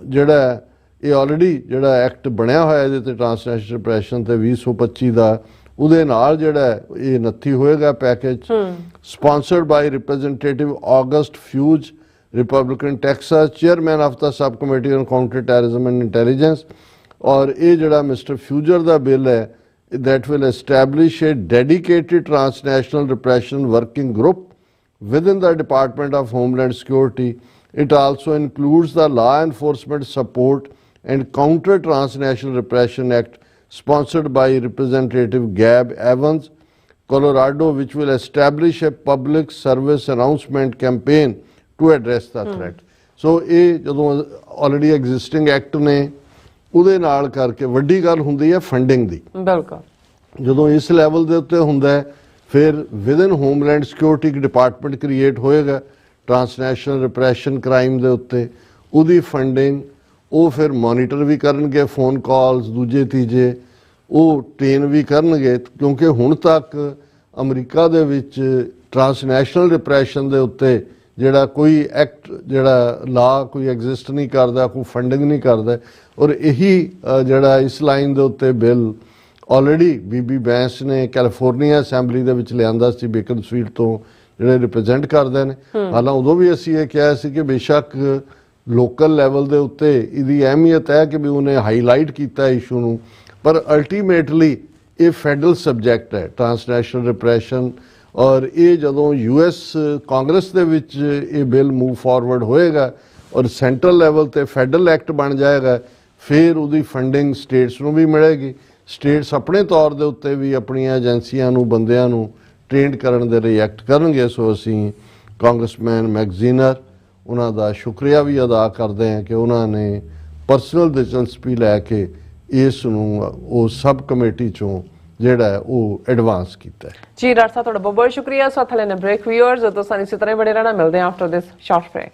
ਜਿਹੜਾ ਇਹ ਆਲਰੇਡੀ ਜਿਹੜਾ ਐਕਟ ਬਣਿਆ ਹੋਇਆ ਇਹਦੇ ਤੇ ਟ੍ਰਾਂਸਨੈਸ਼ਨਲ ਰਿਪਰੈਸ਼ਨ ਤੇ 2025 ਦਾ, ਉਹਦੇ ਨਾਲ ਜਿਹੜਾ ਇਹ 29 ਹੋਏਗਾ package, sponsored by representative August Pfluger, Republican Texas, chairman of the subcommittee on counterterrorism and intelligence. ਔਰ ਇਹ ਜਿਹੜਾ ਮਿਸਟਰ ਫਿਊਜਰ ਦਾ ਬਿੱਲ ਹੈ, that will establish a dedicated transnational repression working group within the Department of Homeland Security. It also includes the Law Enforcement Support and Counter Transnational Repression Act sponsored by Representative Gab Evans, Colorado, which will establish a public service announcement campaign to address the threat. So ਇਹ ਜਦੋਂ already existing act ਨੇ ਉਹਦੇ ਨਾਲ ਕਰਕੇ ਵੱਡੀ ਗੱਲ ਹੁੰਦੀ ਹੈ ਫੰਡਿੰਗ ਦੀ। ਬਿਲਕੁਲ ਜਦੋਂ ਇਸ ਲੈਵਲ ਦੇ ਉੱਤੇ ਹੁੰਦਾ ਹੈ ਫਿਰ ਵਿਦਨ ਹੋਮਲੈਂਡ ਸਿਕਿਉਰਿਟੀ ਇੱਕ ਡਿਪਾਰਟਮੈਂਟ ਕ੍ਰੀਏਟ ਹੋਏਗਾ ਟ੍ਰਾਂਸਨੈਸ਼ਨਲ ਰਿਪਰੈਸ਼ਨ ਕ੍ਰਾਈਮ ਦੇ ਉੱਤੇ, ਉਹਦੀ ਫੰਡਿੰਗ ਉਹ ਫਿਰ ਮੋਨੀਟਰ ਵੀ ਕਰਨਗੇ, ਫੋਨ ਕਾਲਸ ਦੂਜੇ ਤੀਜੇ ਉਹ ਟ੍ਰੇਨ ਵੀ ਕਰਨਗੇ, ਕਿਉਂਕਿ ਹੁਣ ਤੱਕ ਅਮਰੀਕਾ ਦੇ ਵਿੱਚ ਟ੍ਰਾਂਸਨੈਸ਼ਨਲ ਰਿਪਰੈਸ਼ਨ ਦੇ ਉੱਤੇ ਜਿਹੜਾ ਕੋਈ ਐਕਟ ਜਿਹੜਾ ਲਾ ਕੋਈ ਐਗਜ਼ਿਸਟ ਨਹੀਂ ਕਰਦਾ, ਕੋਈ ਫੰਡਿੰਗ ਨਹੀਂ ਕਰਦਾ। ਔਰ ਇਹੀ ਜਿਹੜਾ ਇਸ ਲਾਈਨ ਦੇ ਉੱਤੇ ਬਿੱਲ ਆਲਰੇਡੀ ਬੀਬੀ ਬੈਂਸ ਨੇ ਕੈਲੀਫੋਰਨੀਆ ਅਸੈਂਬਲੀ ਦੇ ਵਿੱਚ ਲਿਆਂਦਾ ਸੀ, ਬੇਕਨਸਫੀਲਡ ਤੋਂ ਜਿਹੜੇ ਰਿਪਰੈਜ਼ੈਂਟ ਕਰਦੇ ਨੇ। ਹਾਲਾਂ ਉਦੋਂ ਵੀ ਅਸੀਂ ਇਹ ਕਿਹਾ ਸੀ ਕਿ ਬੇਸ਼ੱਕ ਲੋਕਲ ਲੈਵਲ ਦੇ ਉੱਤੇ ਇਹਦੀ ਅਹਿਮੀਅਤ ਹੈ ਕਿ ਵੀ ਉਹਨੇ ਹਾਈਲਾਈਟ ਕੀਤਾ ਇਸ਼ੂ ਨੂੰ, ਪਰ ਅਲਟੀਮੇਟਲੀ ਇਹ ਫੈਡਰਲ ਸਬਜੈਕਟ ਹੈ ਟ੍ਰਾਂਸਨੈਸ਼ਨਲ ਰਿਪਰੈਸ਼ਨ। ਔਰ ਇਹ ਜਦੋਂ US ਕਾਂਗਰਸ ਦੇ ਵਿੱਚ ਇਹ ਬਿੱਲ ਮੂਵ ਫਾਰਵਰਡ ਹੋਏਗਾ ਔਰ ਸੈਂਟਰਲ ਲੈਵਲ ਤੇ ਫੈਡਰਲ ਐਕਟ ਬਣ ਜਾਏਗਾ, ਫਿਰ ਉਹਦੀ ਫੰਡਿੰਗ ਸਟੇਟਸ ਨੂੰ ਵੀ ਮਿਲੇਗੀ। ਸਟੇਟਸ ਆਪਣੇ ਤੌਰ ਦੇ ਉੱਤੇ ਵੀ ਆਪਣੀਆਂ ਏਜੰਸੀਆਂ ਨੂੰ ਬੰਦਿਆਂ ਨੂੰ ਟ੍ਰੇਨਡ ਕਰਨ ਦੇ ਲਈ ਐਕਟ ਕਰਨਗੇ। ਸੋ ਅਸੀਂ ਕਾਂਗਰਸਮੈਨ ਮੈਗਜ਼ੀਨਰ ਉਹਨਾਂ ਦਾ ਸ਼ੁਕਰੀਆ ਵੀ ਅਦਾ ਕਰਦੇ ਹਾਂ ਕਿ ਉਹਨਾਂ ਨੇ ਪਰਸਨਲ ਦਿਲਚਸਪੀ ਲੈ ਕੇ ਇਸ ਨੂੰ ਉਹ ਸਬ ਕਮੇਟੀ ਚੋਂ ਜਿਹੜਾ ਹੈ ਉਹ ਐਡਵਾਂਸ ਕੀਤਾ ਹੈ। ਜੀ ਡਾਕਟਰ ਸਾਹਿਬ ਤੁਹਾਡਾ ਬਹੁਤ ਬਹੁਤ ਸ਼ੁਕਰੀਆ। ਸਾਥ ਲੈਣੇ ਬ੍ਰੇਕ ਵਿਊਅਰਸ, ਜਦੋਂ ਸਾਨੂੰ ਇਸੇ ਤਰ੍ਹਾਂ ਬੜੇ ਰਹਿਣਾ, ਮਿਲਦੇ ਹਾਂ ਆਫਟਰ ਦਿਸ ਸ਼ਾਰਟ ਬ੍ਰੇਕ।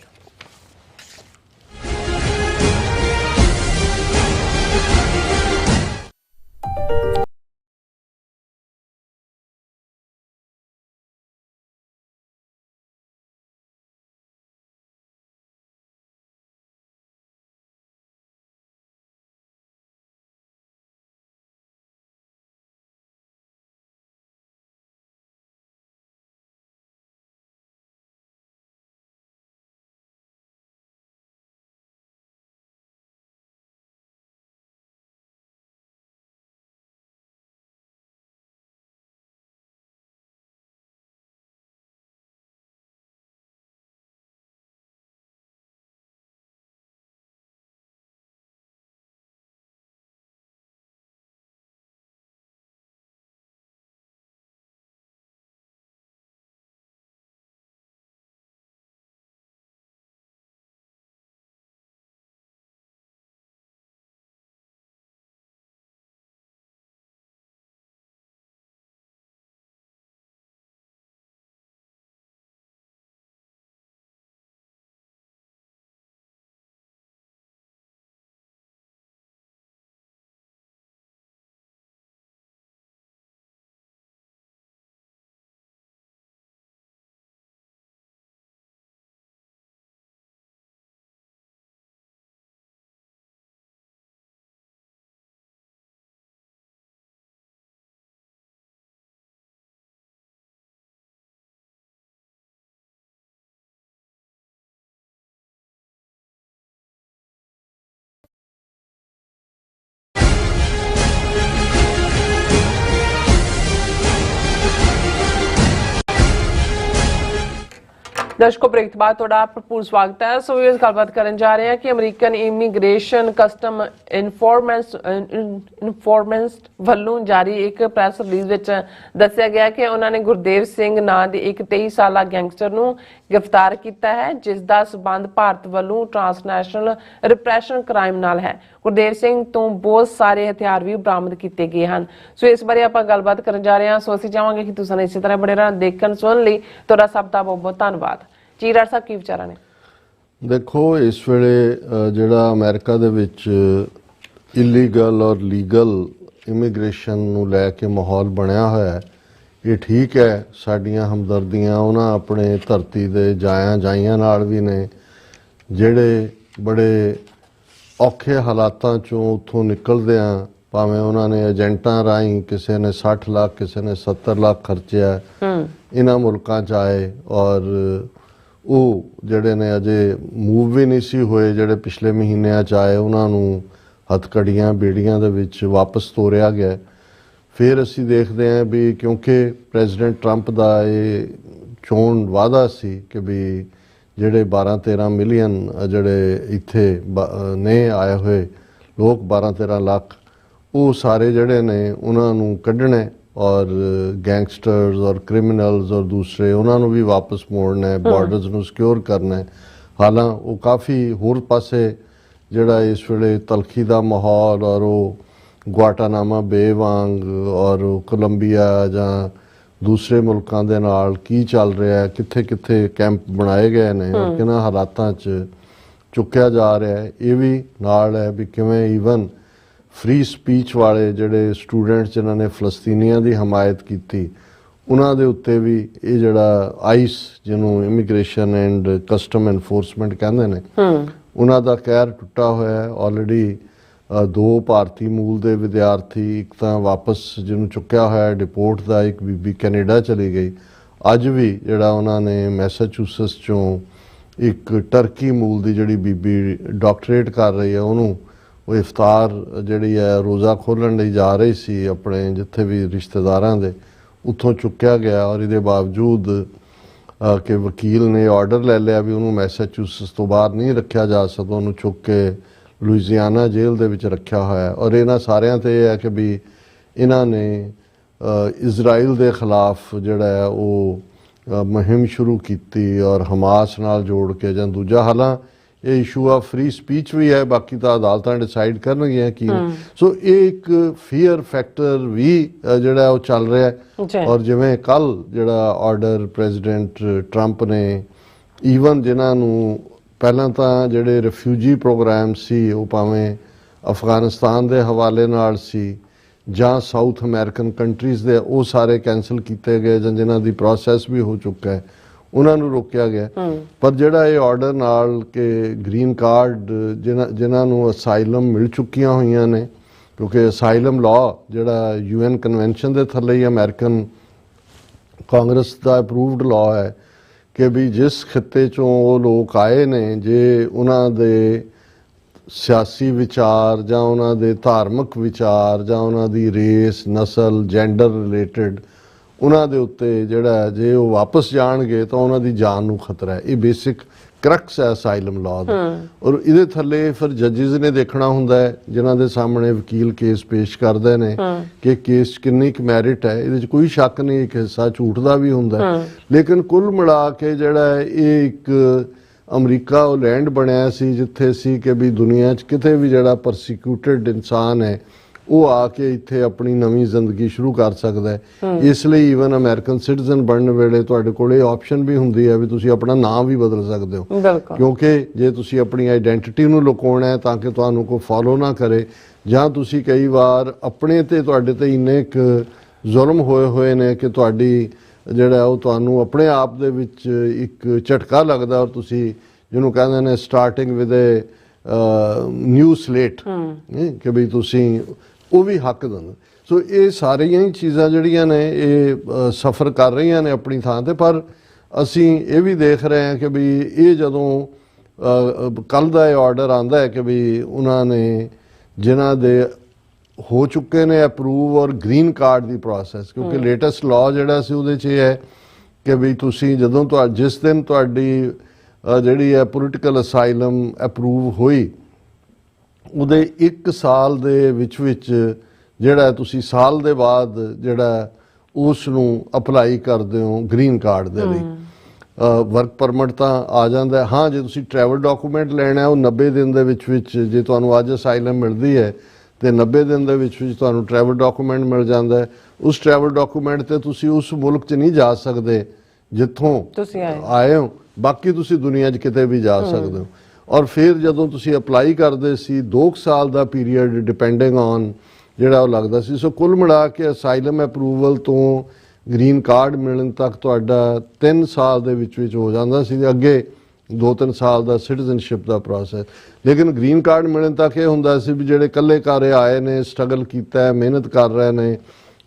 दर्शकों ब्रेक के बाद थोड़ा भरपूर स्वागत है। सो इस गलबात करन जा रहे हैं कि अमरीकन इमीग्रेशन कस्टम इन्फॉर्मेंस ਵੱਲੋਂ ਜਾਰੀ ਇੱਕ ਪ੍ਰੈਸ ਰਿਲੀਜ਼ ਵਿੱਚ ਦੱਸਿਆ ਗਿਆ ਕਿ ਉਹਨਾਂ ਨੇ ਗੁਰਦੇਵ ਸਿੰਘ ਨਾਂ ਦੇ ਇੱਕ 23 ਸਾਲਾ ਗੈਂਗਸਟਰ ਨੂੰ ਗ੍ਰਿਫਤਾਰ ਕੀਤਾ ਹੈ, ਜਿਸ ਦਾ ਸਬੰਧ ਭਾਰਤ ਵੱਲੋਂ ਟ੍ਰਾਂਸਨੈਸ਼ਨਲ ਰਿਪਰੈਸ਼ਨ ਕ੍ਰਾਈਮ ਨਾਲ ਹੈ। ਗੁਰਦੇਵ ਸਿੰਘ ਤੋਂ ਬਹੁਤ ਸਾਰੇ ਹਥਿਆਰ ਵੀ ਬਰਾਮਦ ਕੀਤੇ ਗਏ ਹਨ। ਸੋ ਇਸ ਬਾਰੇ ਆਪਾਂ ਗੱਲਬਾਤ ਕਰਨ ਜਾ ਰਹੇ ਹਾਂ। ਸੋ ਅਸੀਂ ਚਾਹਾਂਗੇ ਕਿ ਤੁਸੀਂ ਇਸੇ ਤਰ੍ਹਾਂ ਬੜੇ ਰਹਿਣਾ ਦੇਖਣ ਸੁਣਨ ਲਈ ਤੁਹਾਡਾ ਸਭ ਦਾ ਬਹੁਤ ਬਹੁਤ ਧੰਨਵਾਦ। ਜੀ ਡਾਕਟਰ ਸਾਹਿਬ ਕੀ ਵਿਚਾਰਾਂ ਨੇ? ਦੇਖੋ ਇਸ ਵੇਲੇ ਜਿਹੜਾ ਅਮਰੀਕਾ ਦੇ ਵਿੱਚ ਇਲੀਗਲ ਔਰ ਲੀਗਲ ਇਮੀਗ੍ਰੇਸ਼ਨ ਨੂੰ ਲੈ ਕੇ ਮਾਹੌਲ ਬਣਿਆ ਹੋਇਆ ਹੈ, ਇਹ ਠੀਕ ਹੈ। ਸਾਡੀਆਂ ਹਮਦਰਦੀਆਂ ਉਹਨਾਂ ਆਪਣੇ ਧਰਤੀ ਦੇ ਜਾਇਆਂ ਜਾਈਆਂ ਨਾਲ ਵੀ ਨੇ ਜਿਹੜੇ ਬੜੇ ਔਖੇ ਹਾਲਾਤਾਂ ਚੋਂ ਉੱਥੋਂ ਨਿਕਲਦਿਆਂ ਭਾਵੇਂ ਉਹਨਾਂ ਨੇ ਏਜੰਟਾਂ ਰਾਹੀਂ ਕਿਸੇ ਨੇ 60 ਲੱਖ ਕਿਸੇ ਨੇ 70 ਲੱਖ ਖਰਚਿਆ ਇਹਨਾਂ ਮੁਲਕਾਂ 'ਚ ਆਏ ਔਰ ਉਹ ਜਿਹੜੇ ਨੇ ਅਜੇ ਮੂਵ ਵੀ ਨਹੀਂ ਸੀ ਹੋਏ ਜਿਹੜੇ ਪਿਛਲੇ ਮਹੀਨਿਆਂ 'ਚ ਆਏ ਉਹਨਾਂ ਨੂੰ ਹੱਥਕੜੀਆਂ ਬੇੜੀਆਂ ਦੇ ਵਿੱਚ ਵਾਪਸ ਤੋਰਿਆ ਗਿਆ। ਫਿਰ ਅਸੀਂ ਦੇਖਦੇ ਹਾਂ ਵੀ ਕਿਉਂਕਿ ਪ੍ਰੈਜ਼ੀਡੈਂਟ ਟਰੰਪ ਦਾ ਇਹ ਚੋਣ ਵਾਅਦਾ ਸੀ ਕਿ ਵੀ ਜਿਹੜੇ 12-13 ਮਿਲੀਅਨ ਜਿਹੜੇ ਇੱਥੇ ਨੇ ਆਏ ਹੋਏ ਲੋਕ 12-13 ਲੱਖ ਉਹ ਸਾਰੇ ਜਿਹੜੇ ਨੇ ਉਹਨਾਂ ਨੂੰ ਕੱਢਣਾ ਔਰ ਗੈਂਗਸਟਰਸ ਔਰ ਕ੍ਰਿਮੀਨਲਸ ਔਰ ਦੂਸਰੇ ਉਹਨਾਂ ਨੂੰ ਵੀ ਵਾਪਸ ਮੋੜਨਾ ਹੈ, ਬਾਰਡਰਸ ਨੂੰ ਸਿਕਿਉਰ ਕਰਨਾ ਹੈ। ਹਾਲਾਂ ਉਹ ਕਾਫੀ ਹੋਰ ਪਾਸੇ ਜਿਹੜਾ ਇਸ ਵੇਲੇ ਤਲਖੀ ਦਾ ਮਾਹੌਲ ਔਰ ਉਹ ਗੁਆਟਾਨਾਮਾ ਬੇ ਵਾਂਗ ਔਰ ਕੋਲੰਬੀਆ ਜਾਂ ਦੂਸਰੇ ਮੁਲਕਾਂ ਦੇ ਨਾਲ ਕੀ ਚੱਲ ਰਿਹਾ ਹੈ, ਕਿੱਥੇ ਕਿੱਥੇ ਕੈਂਪ ਬਣਾਏ ਗਏ ਨੇ ਔਰ ਕਿਹਨਾਂ ਹਾਲਾਤਾਂ 'ਚ ਚੁੱਕਿਆ ਜਾ ਰਿਹਾ ਹੈ, ਇਹ ਵੀ ਨਾਲ ਹੈ ਵੀ ਕਿਵੇਂ ਈਵਨ ਫ੍ਰੀ ਸਪੀਚ ਵਾਲੇ ਜਿਹੜੇ ਸਟੂਡੈਂਟਸ ਜਿਨ੍ਹਾਂ ਨੇ ਫਲਸਤੀਨੀਆਂ ਦੀ ਹਮਾਇਤ ਕੀਤੀ ਉਹਨਾਂ ਦੇ ਉੱਤੇ ਵੀ ਇਹ ਜਿਹੜਾ ਆਈਸ ਜਿਹਨੂੰ ਇਮੀਗ੍ਰੇਸ਼ਨ ਐਂਡ ਕਸਟਮ ਐਨਫੋਰਸਮੈਂਟ ਕਹਿੰਦੇ ਨੇ ਉਹਨਾਂ ਦਾ ਕਹਿਰ ਟੁੱਟਾ ਹੋਇਆ ਹੈ। ਆਲਰੇਡੀ 2 ਭਾਰਤੀ ਮੂਲ ਦੇ ਵਿਦਿਆਰਥੀ ਇੱਕ ਤਾਂ ਵਾਪਸ ਜਿਹਨੂੰ ਚੁੱਕਿਆ ਹੋਇਆ ਡਿਪੋਰਟ ਦਾ, ਇੱਕ ਬੀਬੀ ਕੈਨੇਡਾ ਚਲੀ ਗਈ। ਅੱਜ ਵੀ ਜਿਹੜਾ ਉਹਨਾਂ ਨੇ ਮੈਸਾਚੂਸਟਸ ਚੋਂ ਇੱਕ ਟਰਕੀ ਮੂਲ ਦੀ ਜਿਹੜੀ ਬੀਬੀ ਡਾਕਟਰੇਟ ਕਰ ਰਹੀ ਹੈ ਉਹਨੂੰ ਉਹ ਇਫਤਾਰ ਜਿਹੜੀ ਹੈ ਰੋਜ਼ਾ ਖੋਲ੍ਹਣ ਲਈ ਜਾ ਰਹੀ ਸੀ ਆਪਣੇ ਜਿੱਥੇ ਵੀ ਰਿਸ਼ਤੇਦਾਰਾਂ ਦੇ, ਉੱਥੋਂ ਚੁੱਕਿਆ ਗਿਆ ਔਰ ਇਹਦੇ ਬਾਵਜੂਦ ਕਿ ਵਕੀਲ ਨੇ ਆਰਡਰ ਲੈ ਲਿਆ ਵੀ ਉਹਨੂੰ ਮੈਸਾਚੂਸਟਸ ਤੋਂ ਬਾਹਰ ਨਹੀਂ ਰੱਖਿਆ ਜਾ ਸਕਦਾ, ਉਹਨੂੰ ਚੁੱਕ ਕੇ ਲੁਈਜ਼ੀਆਨਾ ਜੇਲ੍ਹ ਦੇ ਵਿੱਚ ਰੱਖਿਆ ਹੋਇਆ। ਔਰ ਇਹਨਾਂ ਸਾਰਿਆਂ 'ਤੇ ਇਹ ਹੈ ਕਿ ਵੀ ਇਹਨਾਂ ਨੇ ਇਜ਼ਰਾਈਲ ਦੇ ਖਿਲਾਫ ਜਿਹੜਾ ਹੈ ਉਹ ਮੁਹਿੰਮ ਸ਼ੁਰੂ ਕੀਤੀ ਔਰ ਹਮਾਸ ਨਾਲ ਜੋੜ ਕੇ ਜਾਂ ਦੂਜਾ ਹਾਲਾਂ ਇਹ ਇਸ਼ੂ ਆ ਫ੍ਰੀ ਸਪੀਚ ਵੀ ਹੈ, ਬਾਕੀ ਤਾਂ ਅਦਾਲਤਾਂ ਡਿਸਾਈਡ ਕਰਨਗੀਆਂ ਕੀ। ਸੋ ਇਹ ਇੱਕ ਫੀਅਰ ਫੈਕਟਰ ਵੀ ਜਿਹੜਾ ਉਹ ਚੱਲ ਰਿਹਾ ਹੈ। ਔਰ ਜਿਵੇਂ ਕੱਲ ਜਿਹੜਾ ਆਰਡਰ ਪ੍ਰੈਜ਼ੀਡੈਂਟ ਟਰੰਪ ਨੇ ਈਵਨ ਜਿਨ੍ਹਾਂ ਨੂੰ ਪਹਿਲਾਂ ਤਾਂ ਜਿਹੜੇ ਰਿਫਿਊਜੀ ਪ੍ਰੋਗਰਾਮ ਸੀ ਉਹ ਭਾਵੇਂ ਅਫਗਾਨਿਸਤਾਨ ਦੇ ਹਵਾਲੇ ਨਾਲ ਸੀ ਜਾਂ ਸਾਊਥ ਅਮਰੀਕਨ ਕੰਟਰੀਜ਼ ਦੇ, ਉਹ ਸਾਰੇ ਕੈਂਸਲ ਕੀਤੇ ਗਏ ਜਾਂ ਜਿਨ੍ਹਾਂ ਦੀ ਪ੍ਰੋਸੈਸ ਵੀ ਹੋ ਚੁੱਕਾ ਹੈ ਉਹਨਾਂ ਨੂੰ ਰੋਕਿਆ ਗਿਆ। ਪਰ ਜਿਹੜਾ ਇਹ ਆਰਡਰ ਨਾਲ ਕਿ ਗ੍ਰੀਨ ਕਾਰਡ ਜਿਨ੍ਹਾਂ ਨੂੰ ਅਸਾਈਲਮ ਮਿਲ ਚੁੱਕੀਆਂ ਹੋਈਆਂ ਨੇ, ਕਿਉਂਕਿ ਅਸਾਈਲਮ ਲਾਅ ਜਿਹੜਾ UN ਕਨਵੈਨਸ਼ਨ ਦੇ ਥੱਲੇ ਹੀ ਅਮਰੀਕਨ ਕਾਂਗਰਸ ਦਾ ਅਪਰੂਵਡ ਲਾਅ ਹੈ ਕਿ ਵੀ ਜਿਸ ਖਿੱਤੇ 'ਚੋਂ ਉਹ ਲੋਕ ਆਏ ਨੇ ਜੇ ਉਹਨਾਂ ਦੇ ਸਿਆਸੀ ਵਿਚਾਰ ਜਾਂ ਉਹਨਾਂ ਦੇ ਧਾਰਮਿਕ ਵਿਚਾਰ ਜਾਂ ਉਹਨਾਂ ਦੀ ਰੇਸ ਨਸਲ ਜੈਂਡਰ ਰਿਲੇਟਡ ਉਹਨਾਂ ਦੇ ਉੱਤੇ ਜਿਹੜਾ ਜੇ ਉਹ ਵਾਪਸ ਜਾਣਗੇ ਤਾਂ ਉਹਨਾਂ ਦੀ ਜਾਨ ਨੂੰ ਖਤਰਾ ਹੈ। ਇਹ ਬੇਸਿਕ ਕਰਕਸ ਹੈ ਅਸਾਈਲਮ ਲਾਅ ਦਾ। ਔਰ ਇਹਦੇ ਥੱਲੇ ਫਿਰ ਜੱਜਿਸ ਨੇ ਦੇਖਣਾ ਹੁੰਦਾ ਹੈ ਜਿਨ੍ਹਾਂ ਦੇ ਸਾਹਮਣੇ ਵਕੀਲ ਕੇਸ ਪੇਸ਼ ਕਰਦੇ ਨੇ ਕਿ ਕੇਸ 'ਚ ਕਿੰਨੀ ਕੁ ਮੈਰਿਟ ਹੈ। ਇਹਦੇ 'ਚ ਕੋਈ ਸ਼ੱਕ ਨਹੀਂ ਇੱਕ ਹਿੱਸਾ ਝੂਠ ਦਾ ਵੀ ਹੁੰਦਾ ਲੇਕਿਨ ਕੁੱਲ ਮਿਲਾ ਕੇ ਜਿਹੜਾ ਇਹ ਇੱਕ ਅਮਰੀਕਾ ਉਹ ਲੈਂਡ ਬਣਿਆ ਸੀ ਜਿੱਥੇ ਸੀ ਕਿ ਵੀ ਦੁਨੀਆ 'ਚ ਕਿਤੇ ਵੀ ਜਿਹੜਾ ਪਰਸੀਕਿਊਟਡ ਇਨਸਾਨ ਹੈ ਉਹ ਆ ਕੇ ਇੱਥੇ ਆਪਣੀ ਨਵੀਂ ਜ਼ਿੰਦਗੀ ਸ਼ੁਰੂ ਕਰ ਸਕਦਾ ਹੈ। ਇਸ ਲਈ ਈਵਨ ਅਮਰੀਕਨ ਸਿਟੀਜ਼ਨ ਬਣਨ ਵੇਲੇ ਤੁਹਾਡੇ ਕੋਲ ਇਹ ਆਪਸ਼ਨ ਵੀ ਹੁੰਦੀ ਹੈ ਵੀ ਤੁਸੀਂ ਆਪਣਾ ਨਾਮ ਵੀ ਬਦਲ ਸਕਦੇ ਹੋ, ਕਿਉਂਕਿ ਜੇ ਤੁਸੀਂ ਆਪਣੀ ਆਈਡੈਂਟੀਟੀ ਨੂੰ ਲੁਕਾਉਣਾ ਹੈ ਤਾਂ ਕਿ ਤੁਹਾਨੂੰ ਕੋਈ ਫੋਲੋ ਨਾ ਕਰੇ ਜਾਂ ਤੁਸੀਂ ਕਈ ਵਾਰ ਆਪਣੇ ਤੇ ਤੁਹਾਡੇ ਤੇ ਇੰਨੇ ਕੁ ਜ਼ੁਲਮ ਹੋਏ ਨੇ ਕਿ ਤੁਹਾਡੀ ਜਿਹੜਾ ਉਹ ਤੁਹਾਨੂੰ ਆਪਣੇ ਆਪ ਦੇ ਵਿੱਚ ਇੱਕ ਝਟਕਾ ਲੱਗਦਾ ਔਰ ਤੁਸੀਂ ਜਿਹਨੂੰ ਕਹਿੰਦੇ ਨੇ starting with A new slate ਕਿ ਵੀ ਤੁਸੀਂ ਉਹ ਵੀ ਹੱਕ ਦਿੰਦੇ। ਸੋ ਇਹ ਸਾਰੀਆਂ ਹੀ ਚੀਜ਼ਾਂ ਜਿਹੜੀਆਂ ਨੇ ਇਹ ਸਫਰ ਕਰ ਰਹੀਆਂ ਨੇ ਆਪਣੀ ਥਾਂ ਤੇ, ਪਰ ਅਸੀਂ ਇਹ ਵੀ ਦੇਖ ਰਹੇ ਹਾਂ ਕਿ ਵੀ ਇਹ ਜਦੋਂ ਕੱਲ ਦਾ ਇਹ ਆਰਡਰ ਆਉਂਦਾ ਹੈ ਕਿ ਵੀ ਉਹਨਾਂ ਨੇ ਜਿਨ੍ਹਾਂ ਦੇ ਹੋ ਚੁੱਕੇ ਨੇ ਅਪਰੂਵ ਔਰ ਗ੍ਰੀਨ ਕਾਰਡ ਦੀ ਪ੍ਰੋਸੈਸ, ਕਿਉਂਕਿ ਲੇਟੈਸਟ ਲਾਅ ਜਿਹੜਾ ਸੀ ਉਹਦੇ 'ਚ ਇਹ ਹੈ ਕਿ ਵੀ ਤੁਸੀਂ ਜਦੋਂ ਜਿਸ ਦਿਨ ਤੁਹਾਡੀ ਜਿਹੜੀ ਹੈ ਪੋਲੀਟੀਕਲ ਅਸਾਈਲਮ ਅਪਰੂਵ ਹੋਈ ਉਹਦੇ 1 ਸਾਲ ਦੇ ਵਿੱਚ ਜਿਹੜਾ ਤੁਸੀਂ ਸਾਲ ਦੇ ਬਾਅਦ ਜਿਹੜਾ ਉਸ ਨੂੰ ਅਪਲਾਈ ਕਰਦੇ ਹੋ ਗ੍ਰੀਨ ਕਾਰਡ ਦੇ ਲਈ। ਵਰਕ ਪਰਮਿਟ ਤਾਂ ਆ ਜਾਂਦਾ ਹਾਂ, ਜੇ ਤੁਸੀਂ ਟਰੈਵਲ ਡਾਕੂਮੈਂਟ ਲੈਣਾ ਉਹ 90 ਦਿਨ ਦੇ ਵਿੱਚ ਜੇ ਤੁਹਾਨੂੰ ਅੱਜ ਅਸਾਈਲਮ ਮਿਲਦੀ ਹੈ ਤੇ 90 ਦਿਨ ਦੇ ਵਿੱਚ ਤੁਹਾਨੂੰ ਟਰੈਵਲ ਡਾਕੂਮੈਂਟ ਮਿਲ ਜਾਂਦਾ ਹੈ। ਉਸ ਟਰੈਵਲ ਡਾਕੂਮੈਂਟ ਤੇ ਤੁਸੀਂ ਉਸ ਮੁਲਕ 'ਚ ਨਹੀਂ ਜਾ ਸਕਦੇ ਜਿੱਥੋਂ ਤੁਸੀਂ ਆਏ ਹੋ, ਬਾਕੀ ਤੁਸੀਂ ਦੁਨੀਆ 'ਚ ਕਿਤੇ ਵੀ ਜਾ ਸਕਦੇ ਹੋ। ਔਰ ਫਿਰ ਜਦੋਂ ਤੁਸੀਂ ਅਪਲਾਈ ਕਰਦੇ ਸੀ 2 ਸਾਲ ਦਾ ਪੀਰੀਅਡ ਡਿਪੈਂਡਿੰਗ ਔਨ ਜਿਹੜਾ ਉਹ ਲੱਗਦਾ ਸੀ। ਸੋ ਕੁੱਲ ਮਿਲਾ ਕੇ ਅਸਾਈਲਮ ਅਪਰੂਵਲ ਤੋਂ ਗ੍ਰੀਨ ਕਾਰਡ ਮਿਲਣ ਤੱਕ ਤੁਹਾਡਾ 3 ਸਾਲ ਦੇ ਵਿੱਚ ਹੋ ਜਾਂਦਾ ਸੀ। ਅੱਗੇ 2-3 ਸਾਲ ਦਾ ਸਿਟੀਜ਼ਨਸ਼ਿਪ ਦਾ ਪ੍ਰੋਸੈਸ। ਲੇਕਿਨ ਗ੍ਰੀਨ ਕਾਰਡ ਮਿਲਣ ਤੱਕ ਇਹ ਹੁੰਦਾ ਸੀ ਵੀ ਜਿਹੜੇ ਇਕੱਲੇ ਘਰ ਆਏ ਨੇ, ਸਟਰਗਲ ਕੀਤਾ, ਮਿਹਨਤ ਕਰ ਰਹੇ ਨੇ,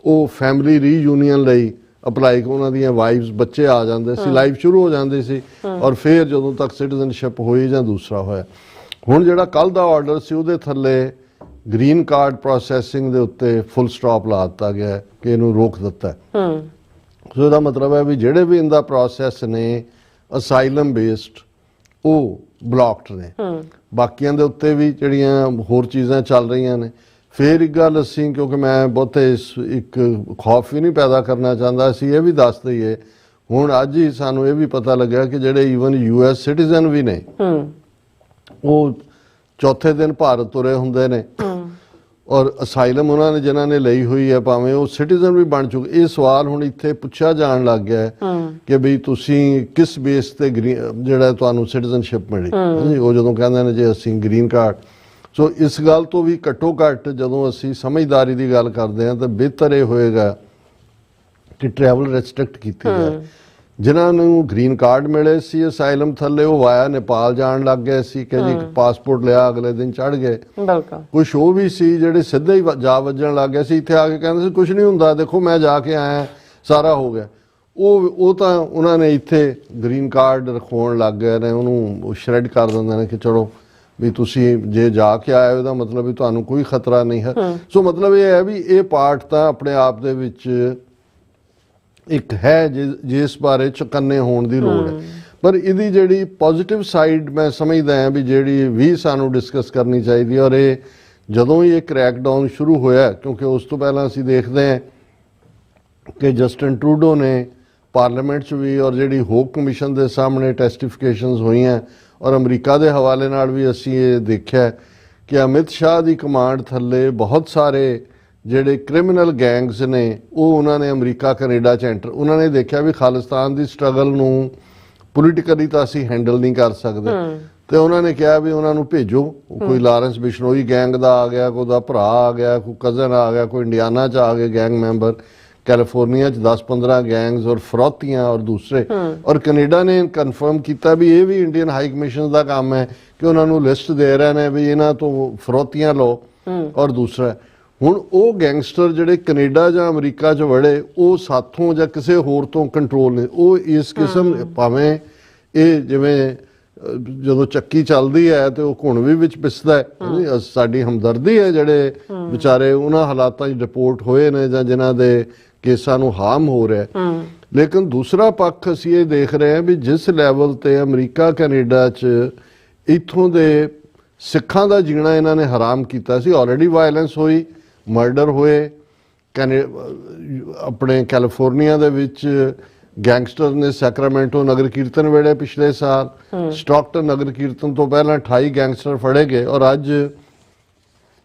ਉਹ ਫੈਮਿਲੀ ਰੀਯੂਨੀਅਨ ਲਈ ਅਪਲਾਈ, ਉਹਨਾਂ ਦੀਆਂ ਵਾਈਫਸ ਬੱਚੇ ਆ ਜਾਂਦੇ ਸੀ, ਲਾਈਫ ਸ਼ੁਰੂ ਹੋ ਜਾਂਦੀ ਸੀ, ਔਰ ਫਿਰ ਜਦੋਂ ਤੱਕ ਸਿਟੀਜ਼ਨਸ਼ਿਪ ਹੋਈ ਜਾਂ ਦੂਸਰਾ ਹੋਇਆ। ਹੁਣ ਜਿਹੜਾ ਕੱਲ ਦਾ ਆਰਡਰ ਸੀ ਉਹਦੇ ਥੱਲੇ ਗ੍ਰੀਨ ਕਾਰਡ ਪ੍ਰੋਸੈਸਿੰਗ ਦੇ ਉੱਤੇ ਫੁੱਲ ਸਟਾਪ ਲਾ ਦਿੱਤਾ ਗਿਆ ਕਿ ਇਹਨੂੰ ਰੋਕ ਦਿੱਤਾ। ਸੋ ਇਹਦਾ ਮਤਲਬ ਹੈ ਵੀ ਜਿਹੜੇ ਵੀ ਇਹਦਾ ਪ੍ਰੋਸੈਸ ਨੇ ਅਸਾਈਲਮ ਬੇਸਡ ਉਹ ਬਲੌਕਡ ਨੇ। ਬਾਕੀਆਂ ਦੇ ਉੱਤੇ ਵੀ ਜਿਹੜੀਆਂ ਹੋਰ ਚੀਜ਼ਾਂ ਚੱਲ ਰਹੀਆਂ ਨੇ। ਫਿਰ ਇੱਕ ਗੱਲ ਅਸੀਂ, ਕਿਉਂਕਿ ਮੈਂ ਬਹੁਤੇ ਇੱਕ ਖੌਫ ਵੀ ਨਹੀਂ ਪੈਦਾ ਕਰਨਾ ਚਾਹੁੰਦਾ, ਅਸੀਂ ਇਹ ਵੀ ਦੱਸ ਦਈਏ ਹੁਣ ਅੱਜ ਹੀ ਸਾਨੂੰ ਇਹ ਵੀ ਪਤਾ ਲੱਗਿਆ ਕਿ ਜਿਹੜੇ ਈਵਨ US ਸਿਟੀਜ਼ਨ ਵੀ ਨੇ ਉਹ ਚੌਥੇ ਦਿਨ ਭਾਰਤ ਤੁਰੇ ਹੁੰਦੇ ਨੇ, ਔਰ ਅਸਾਈਲਮ ਉਹਨਾਂ ਨੇ ਜਿਨ੍ਹਾਂ ਨੇ ਲਈ ਹੋਈ ਹੈ ਭਾਵੇਂ ਉਹ ਸਿਟੀਜ਼ਨ ਵੀ ਬਣ ਚੁੱਕੇ। ਇਹ ਸਵਾਲ ਹੁਣ ਇੱਥੇ ਪੁੱਛਿਆ ਜਾਣ ਲੱਗ ਗਿਆ ਹੈ ਕਿ ਬਈ ਤੁਸੀਂ ਕਿਸ ਬੇਸ ਤੇ ਜਿਹੜਾ ਤੁਹਾਨੂੰ ਸਿਟੀਜ਼ਨਸ਼ਿਪ ਮਿਲੀ। ਉਹ ਜਦੋਂ ਕਹਿੰਦੇ ਨੇ ਜੇ ਅਸੀਂ ਗ੍ਰੀਨ ਕਾਰਡ, ਸੋ ਇਸ ਗੱਲ ਤੋਂ ਵੀ ਘੱਟੋ ਘੱਟ ਜਦੋਂ ਅਸੀਂ ਸਮਝਦਾਰੀ ਦੀ ਗੱਲ ਕਰਦੇ ਹਾਂ ਤਾਂ ਬਿਹਤਰ ਇਹ ਹੋਏਗਾ ਕਿ ਟਰੈਵਲ ਰੈਸਟ੍ਰਿਕਟ ਕੀਤੀ ਜਾਏ। ਜਿਨ੍ਹਾਂ ਨੂੰ ਗ੍ਰੀਨ ਕਾਰਡ ਮਿਲੇ ਸੀ ਅਸਾਈਲਮ ਥੱਲੇ, ਉਹ ਵਾਇਆ ਨੇਪਾਲ ਜਾਣ ਲੱਗ ਗਏ ਸੀ ਕਿ ਜੀ ਪਾਸਪੋਰਟ ਲਿਆ ਅਗਲੇ ਦਿਨ ਚੜ ਗਏ। ਕੁਛ ਉਹ ਵੀ ਸੀ ਜਿਹੜੇ ਸਿੱਧੇ ਹੀ ਜਾ ਵੱਜਣ ਲੱਗ ਗਏ ਸੀ, ਇੱਥੇ ਆ ਕੇ ਕਹਿੰਦੇ ਸੀ ਕੁਛ ਨਹੀਂ ਹੁੰਦਾ, ਦੇਖੋ ਮੈਂ ਜਾ ਕੇ ਆਇਆ, ਸਾਰਾ ਹੋ ਗਿਆ। ਉਹ ਤਾਂ ਉਹਨਾਂ ਨੇ ਇੱਥੇ ਗ੍ਰੀਨ ਕਾਰਡ ਰਖਵਾਉਣ ਲੱਗ ਗਏ ਨੇ, ਉਹਨੂੰ ਸ਼ਰੈਡ ਕਰ ਦਿੰਦੇ ਨੇ ਕਿ ਚਲੋ ਵੀ ਤੁਸੀਂ ਜੇ ਜਾ ਕੇ ਆਏ ਉਹਦਾ ਮਤਲਬ ਵੀ ਤੁਹਾਨੂੰ ਕੋਈ ਖਤਰਾ ਨਹੀਂ ਹੈ। ਸੋ ਮਤਲਬ ਇਹ ਹੈ ਵੀ ਇਹ ਪਾਰਟ ਤਾਂ ਆਪਣੇ ਆਪ ਦੇ ਵਿੱਚ ਇੱਕ ਹੈ ਜਿਸ ਬਾਰੇ ਚੁਕੰਨੇ ਹੋਣ ਦੀ ਲੋੜ ਹੈ। ਪਰ ਇਹਦੀ ਜਿਹੜੀ ਪੋਜ਼ਿਟਿਵ ਸਾਈਡ ਮੈਂ ਸਮਝਦਾ ਹਾਂ ਵੀ ਜਿਹੜੀ ਵੀ ਸਾਨੂੰ ਡਿਸਕਸ ਕਰਨੀ ਚਾਹੀਦੀ, ਔਰ ਇਹ ਜਦੋਂ ਹੀ ਇਹ ਕ੍ਰੈਕਡਾਊਨ ਸ਼ੁਰੂ ਹੋਇਆ, ਕਿਉਂਕਿ ਉਸ ਤੋਂ ਪਹਿਲਾਂ ਅਸੀਂ ਦੇਖਦੇ ਹਾਂ ਕਿ ਜਸਟਿਨ ਟਰੂਡੋ ਨੇ ਪਾਰਲੀਮੈਂਟ 'ਚ ਵੀ ਔਰ ਜਿਹੜੀ ਹੋਪ ਕਮਿਸ਼ਨ ਦੇ ਸਾਹਮਣੇ ਟੈਸਟੀਫਿਕੇਸ਼ਨਸ ਹੋਈਆਂ, ਔਰ ਅਮਰੀਕਾ ਦੇ ਹਵਾਲੇ ਨਾਲ ਵੀ ਅਸੀਂ ਇਹ ਦੇਖਿਆ ਕਿ ਅਮਿਤ ਸ਼ਾਹ ਦੀ ਕਮਾਂਡ ਥੱਲੇ ਬਹੁਤ ਸਾਰੇ ਜਿਹੜੇ ਕ੍ਰਿਮੀਨਲ ਗੈਂਗਸ ਨੇ ਉਹ ਉਹਨਾਂ ਨੇ ਅਮਰੀਕਾ ਕੈਨੇਡਾ 'ਚ ਐਂਟਰ, ਉਹਨਾਂ ਨੇ ਦੇਖਿਆ ਵੀ ਖਾਲਿਸਤਾਨ ਦੀ ਸਟਰਗਲ ਨੂੰ ਪੋਲੀਟੀਕਲੀ ਤਾਂ ਅਸੀਂ ਹੈਂਡਲ ਨਹੀਂ ਕਰ ਸਕਦੇ, ਤੇ ਉਹਨਾਂ ਨੇ ਕਿਹਾ ਵੀ ਉਹਨਾਂ ਨੂੰ ਭੇਜੋ। ਕੋਈ ਲਾਰੈਂਸ ਬਿਸ਼ਨੋਈ ਗੈਂਗ ਦਾ ਆ ਗਿਆ, ਕੋਈ ਉਹਦਾ ਭਰਾ ਆ ਗਿਆ, ਕੋਈ ਕਜ਼ਨ ਆ ਗਿਆ, ਕੋਈ ਇੰਡੀਆਨਾ 'ਚ ਆ ਗਏ ਗੈਂਗ ਮੈਂਬਰ, ਕੈਲੀਫੋਰਨੀਆ 'ਚ 10-15 ਗੈਂਗਸ ਔਰ ਫਰੋਤੀਆਂ ਔਰ ਦੂਸਰੇ। ਔਰ ਕੈਨੇਡਾ ਨੇ ਕਨਫਰਮ ਕੀਤਾ ਵੀ ਇਹ ਵੀ ਇੰਡੀਅਨ ਹਾਈ ਕਮਿਸ਼ਨ ਦਾ ਕੰਮ ਹੈ ਕਿ ਉਹਨਾਂ ਨੂੰ ਲਿਸਟ ਦੇ ਰਹੇ ਨੇ ਵੀ ਇਹਨਾਂ ਤੋਂ ਫਰੋਤੀਆਂ ਲਓ। ਔਰ ਦੂਸਰਾ ਹੁਣ ਉਹ ਗੈਂਗਸਟਰ ਜਿਹੜੇ ਕੈਨੇਡਾ ਜਾਂ ਅਮਰੀਕਾ 'ਚ ਵੜੇ, ਉਹ ਸਾਥੋਂ ਜਾਂ ਕਿਸੇ ਹੋਰ ਤੋਂ ਕੰਟਰੋਲ ਨੇ। ਉਹ ਇਸ ਕਿਸਮ, ਭਾਵੇਂ ਇਹ ਜਿਵੇਂ ਜਦੋਂ ਚੱਕੀ ਚੱਲਦੀ ਹੈ ਤੇ ਉਹ ਘੁਣ ਵੀ ਵਿੱਚ ਪਿਸਦਾ ਹੈ, ਸਾਡੀ ਹਮਦਰਦੀ ਹੈ ਜਿਹੜੇ ਵਿਚਾਰੇ ਉਹਨਾਂ ਹਾਲਾਤਾਂ 'ਚ ਡਿਪੋਰਟ ਹੋਏ ਨੇ ਜਾਂ ਜਿਨ੍ਹਾਂ ਦੇ ਕੇਸਾਂ ਨੂੰ ਹਾਰਮ ਹੋ ਰਿਹਾ। ਲੇਕਿਨ ਦੂਸਰਾ ਪੱਖ ਅਸੀਂ ਇਹ ਦੇਖ ਰਹੇ ਹਾਂ ਵੀ ਜਿਸ ਲੈਵਲ ਤੇ ਅਮਰੀਕਾ ਕੈਨੇਡਾ 'ਚ ਇੱਥੋਂ ਦੇ ਸਿੱਖਾਂ ਦਾ ਜੀਣਾ ਇਹਨਾਂ ਨੇ ਹਰਾਮ ਕੀਤਾ ਸੀ। ਆਲਰੇਡੀ ਵਾਇਲੈਂਸ ਹੋਈ, ਮਰਡਰ ਹੋਏ, ਆਪਣੇ ਕੈਲੀਫੋਰਨੀਆ ਦੇ ਵਿੱਚ ਗੈਂਗਸਟਰ ਨੇ ਸੈਕਰਾਮੈਂਟੋ ਨਗਰ ਕੀਰਤਨ ਵੇਲੇ ਪਿਛਲੇ ਸਾਲ, ਸਟਾਕਟਨ ਨਗਰ ਕੀਰਤਨ ਤੋਂ ਪਹਿਲਾਂ 28 ਗੈਂਗਸਟਰ ਫੜੇ ਗਏ। ਔਰ ਅੱਜ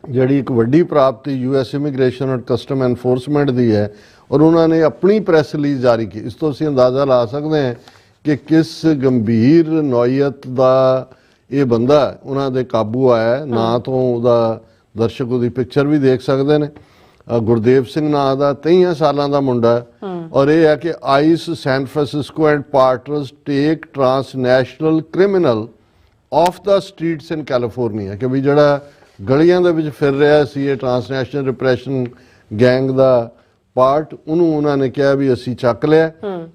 ਜਿਹੜੀ ਇੱਕ ਵੱਡੀ ਪ੍ਰਾਪਤੀ US ਇਮੀਗ੍ਰੇਸ਼ਨ ਔਰ ਕਸਟਮ ਐਨਫੋਰਸਮੈਂਟ ਦੀ ਹੈ, ਔਰ ਉਹਨਾਂ ਨੇ ਆਪਣੀ ਪ੍ਰੈਸ ਰਿਲੀਜ਼ ਜਾਰੀ ਕੀਤੀ। ਇਸ ਤੋਂ ਅਸੀਂ ਅੰਦਾਜ਼ਾ ਲਾ ਸਕਦੇ ਹਾਂ ਕਿ ਕਿਸ ਗੰਭੀਰ ਨੌਈਅਤ ਦਾ ਇਹ ਬੰਦਾ ਉਹਨਾਂ ਦੇ ਕਾਬੂ ਆਇਆ। ਨਾ ਤੋਂ ਉਹਦਾ ਦਰਸ਼ਕ ਉਹਦੀ ਪਿਕਚਰ ਵੀ ਦੇਖ ਸਕਦੇ ਨੇ। ਗੁਰਦੇਵ ਸਿੰਘ ਨਾਂ ਦਾ 23 ਸਾਲਾਂ ਦਾ ਮੁੰਡਾ, ਔਰ ਇਹ ਹੈ ਕਿ ICE San Francisco and partners take transnational criminal off the streets in California, ਕਿ ਵੀ ਜਿਹੜਾ ਗਲੀਆਂ ਦੇ ਵਿੱਚ ਫਿਰ ਰਿਹਾ ਸੀ ਇਹ ਟ੍ਰਾਂਸਨੈਸ਼ਨਲ ਰਿਪਰੈਸ਼ਨ ਗੈਂਗ ਦਾ ਪਾਰਟ, ਉਹਨੂੰ ਉਹਨਾਂ ਨੇ ਕਿਹਾ ਵੀ ਅਸੀਂ ਚੱਕ ਲਿਆ।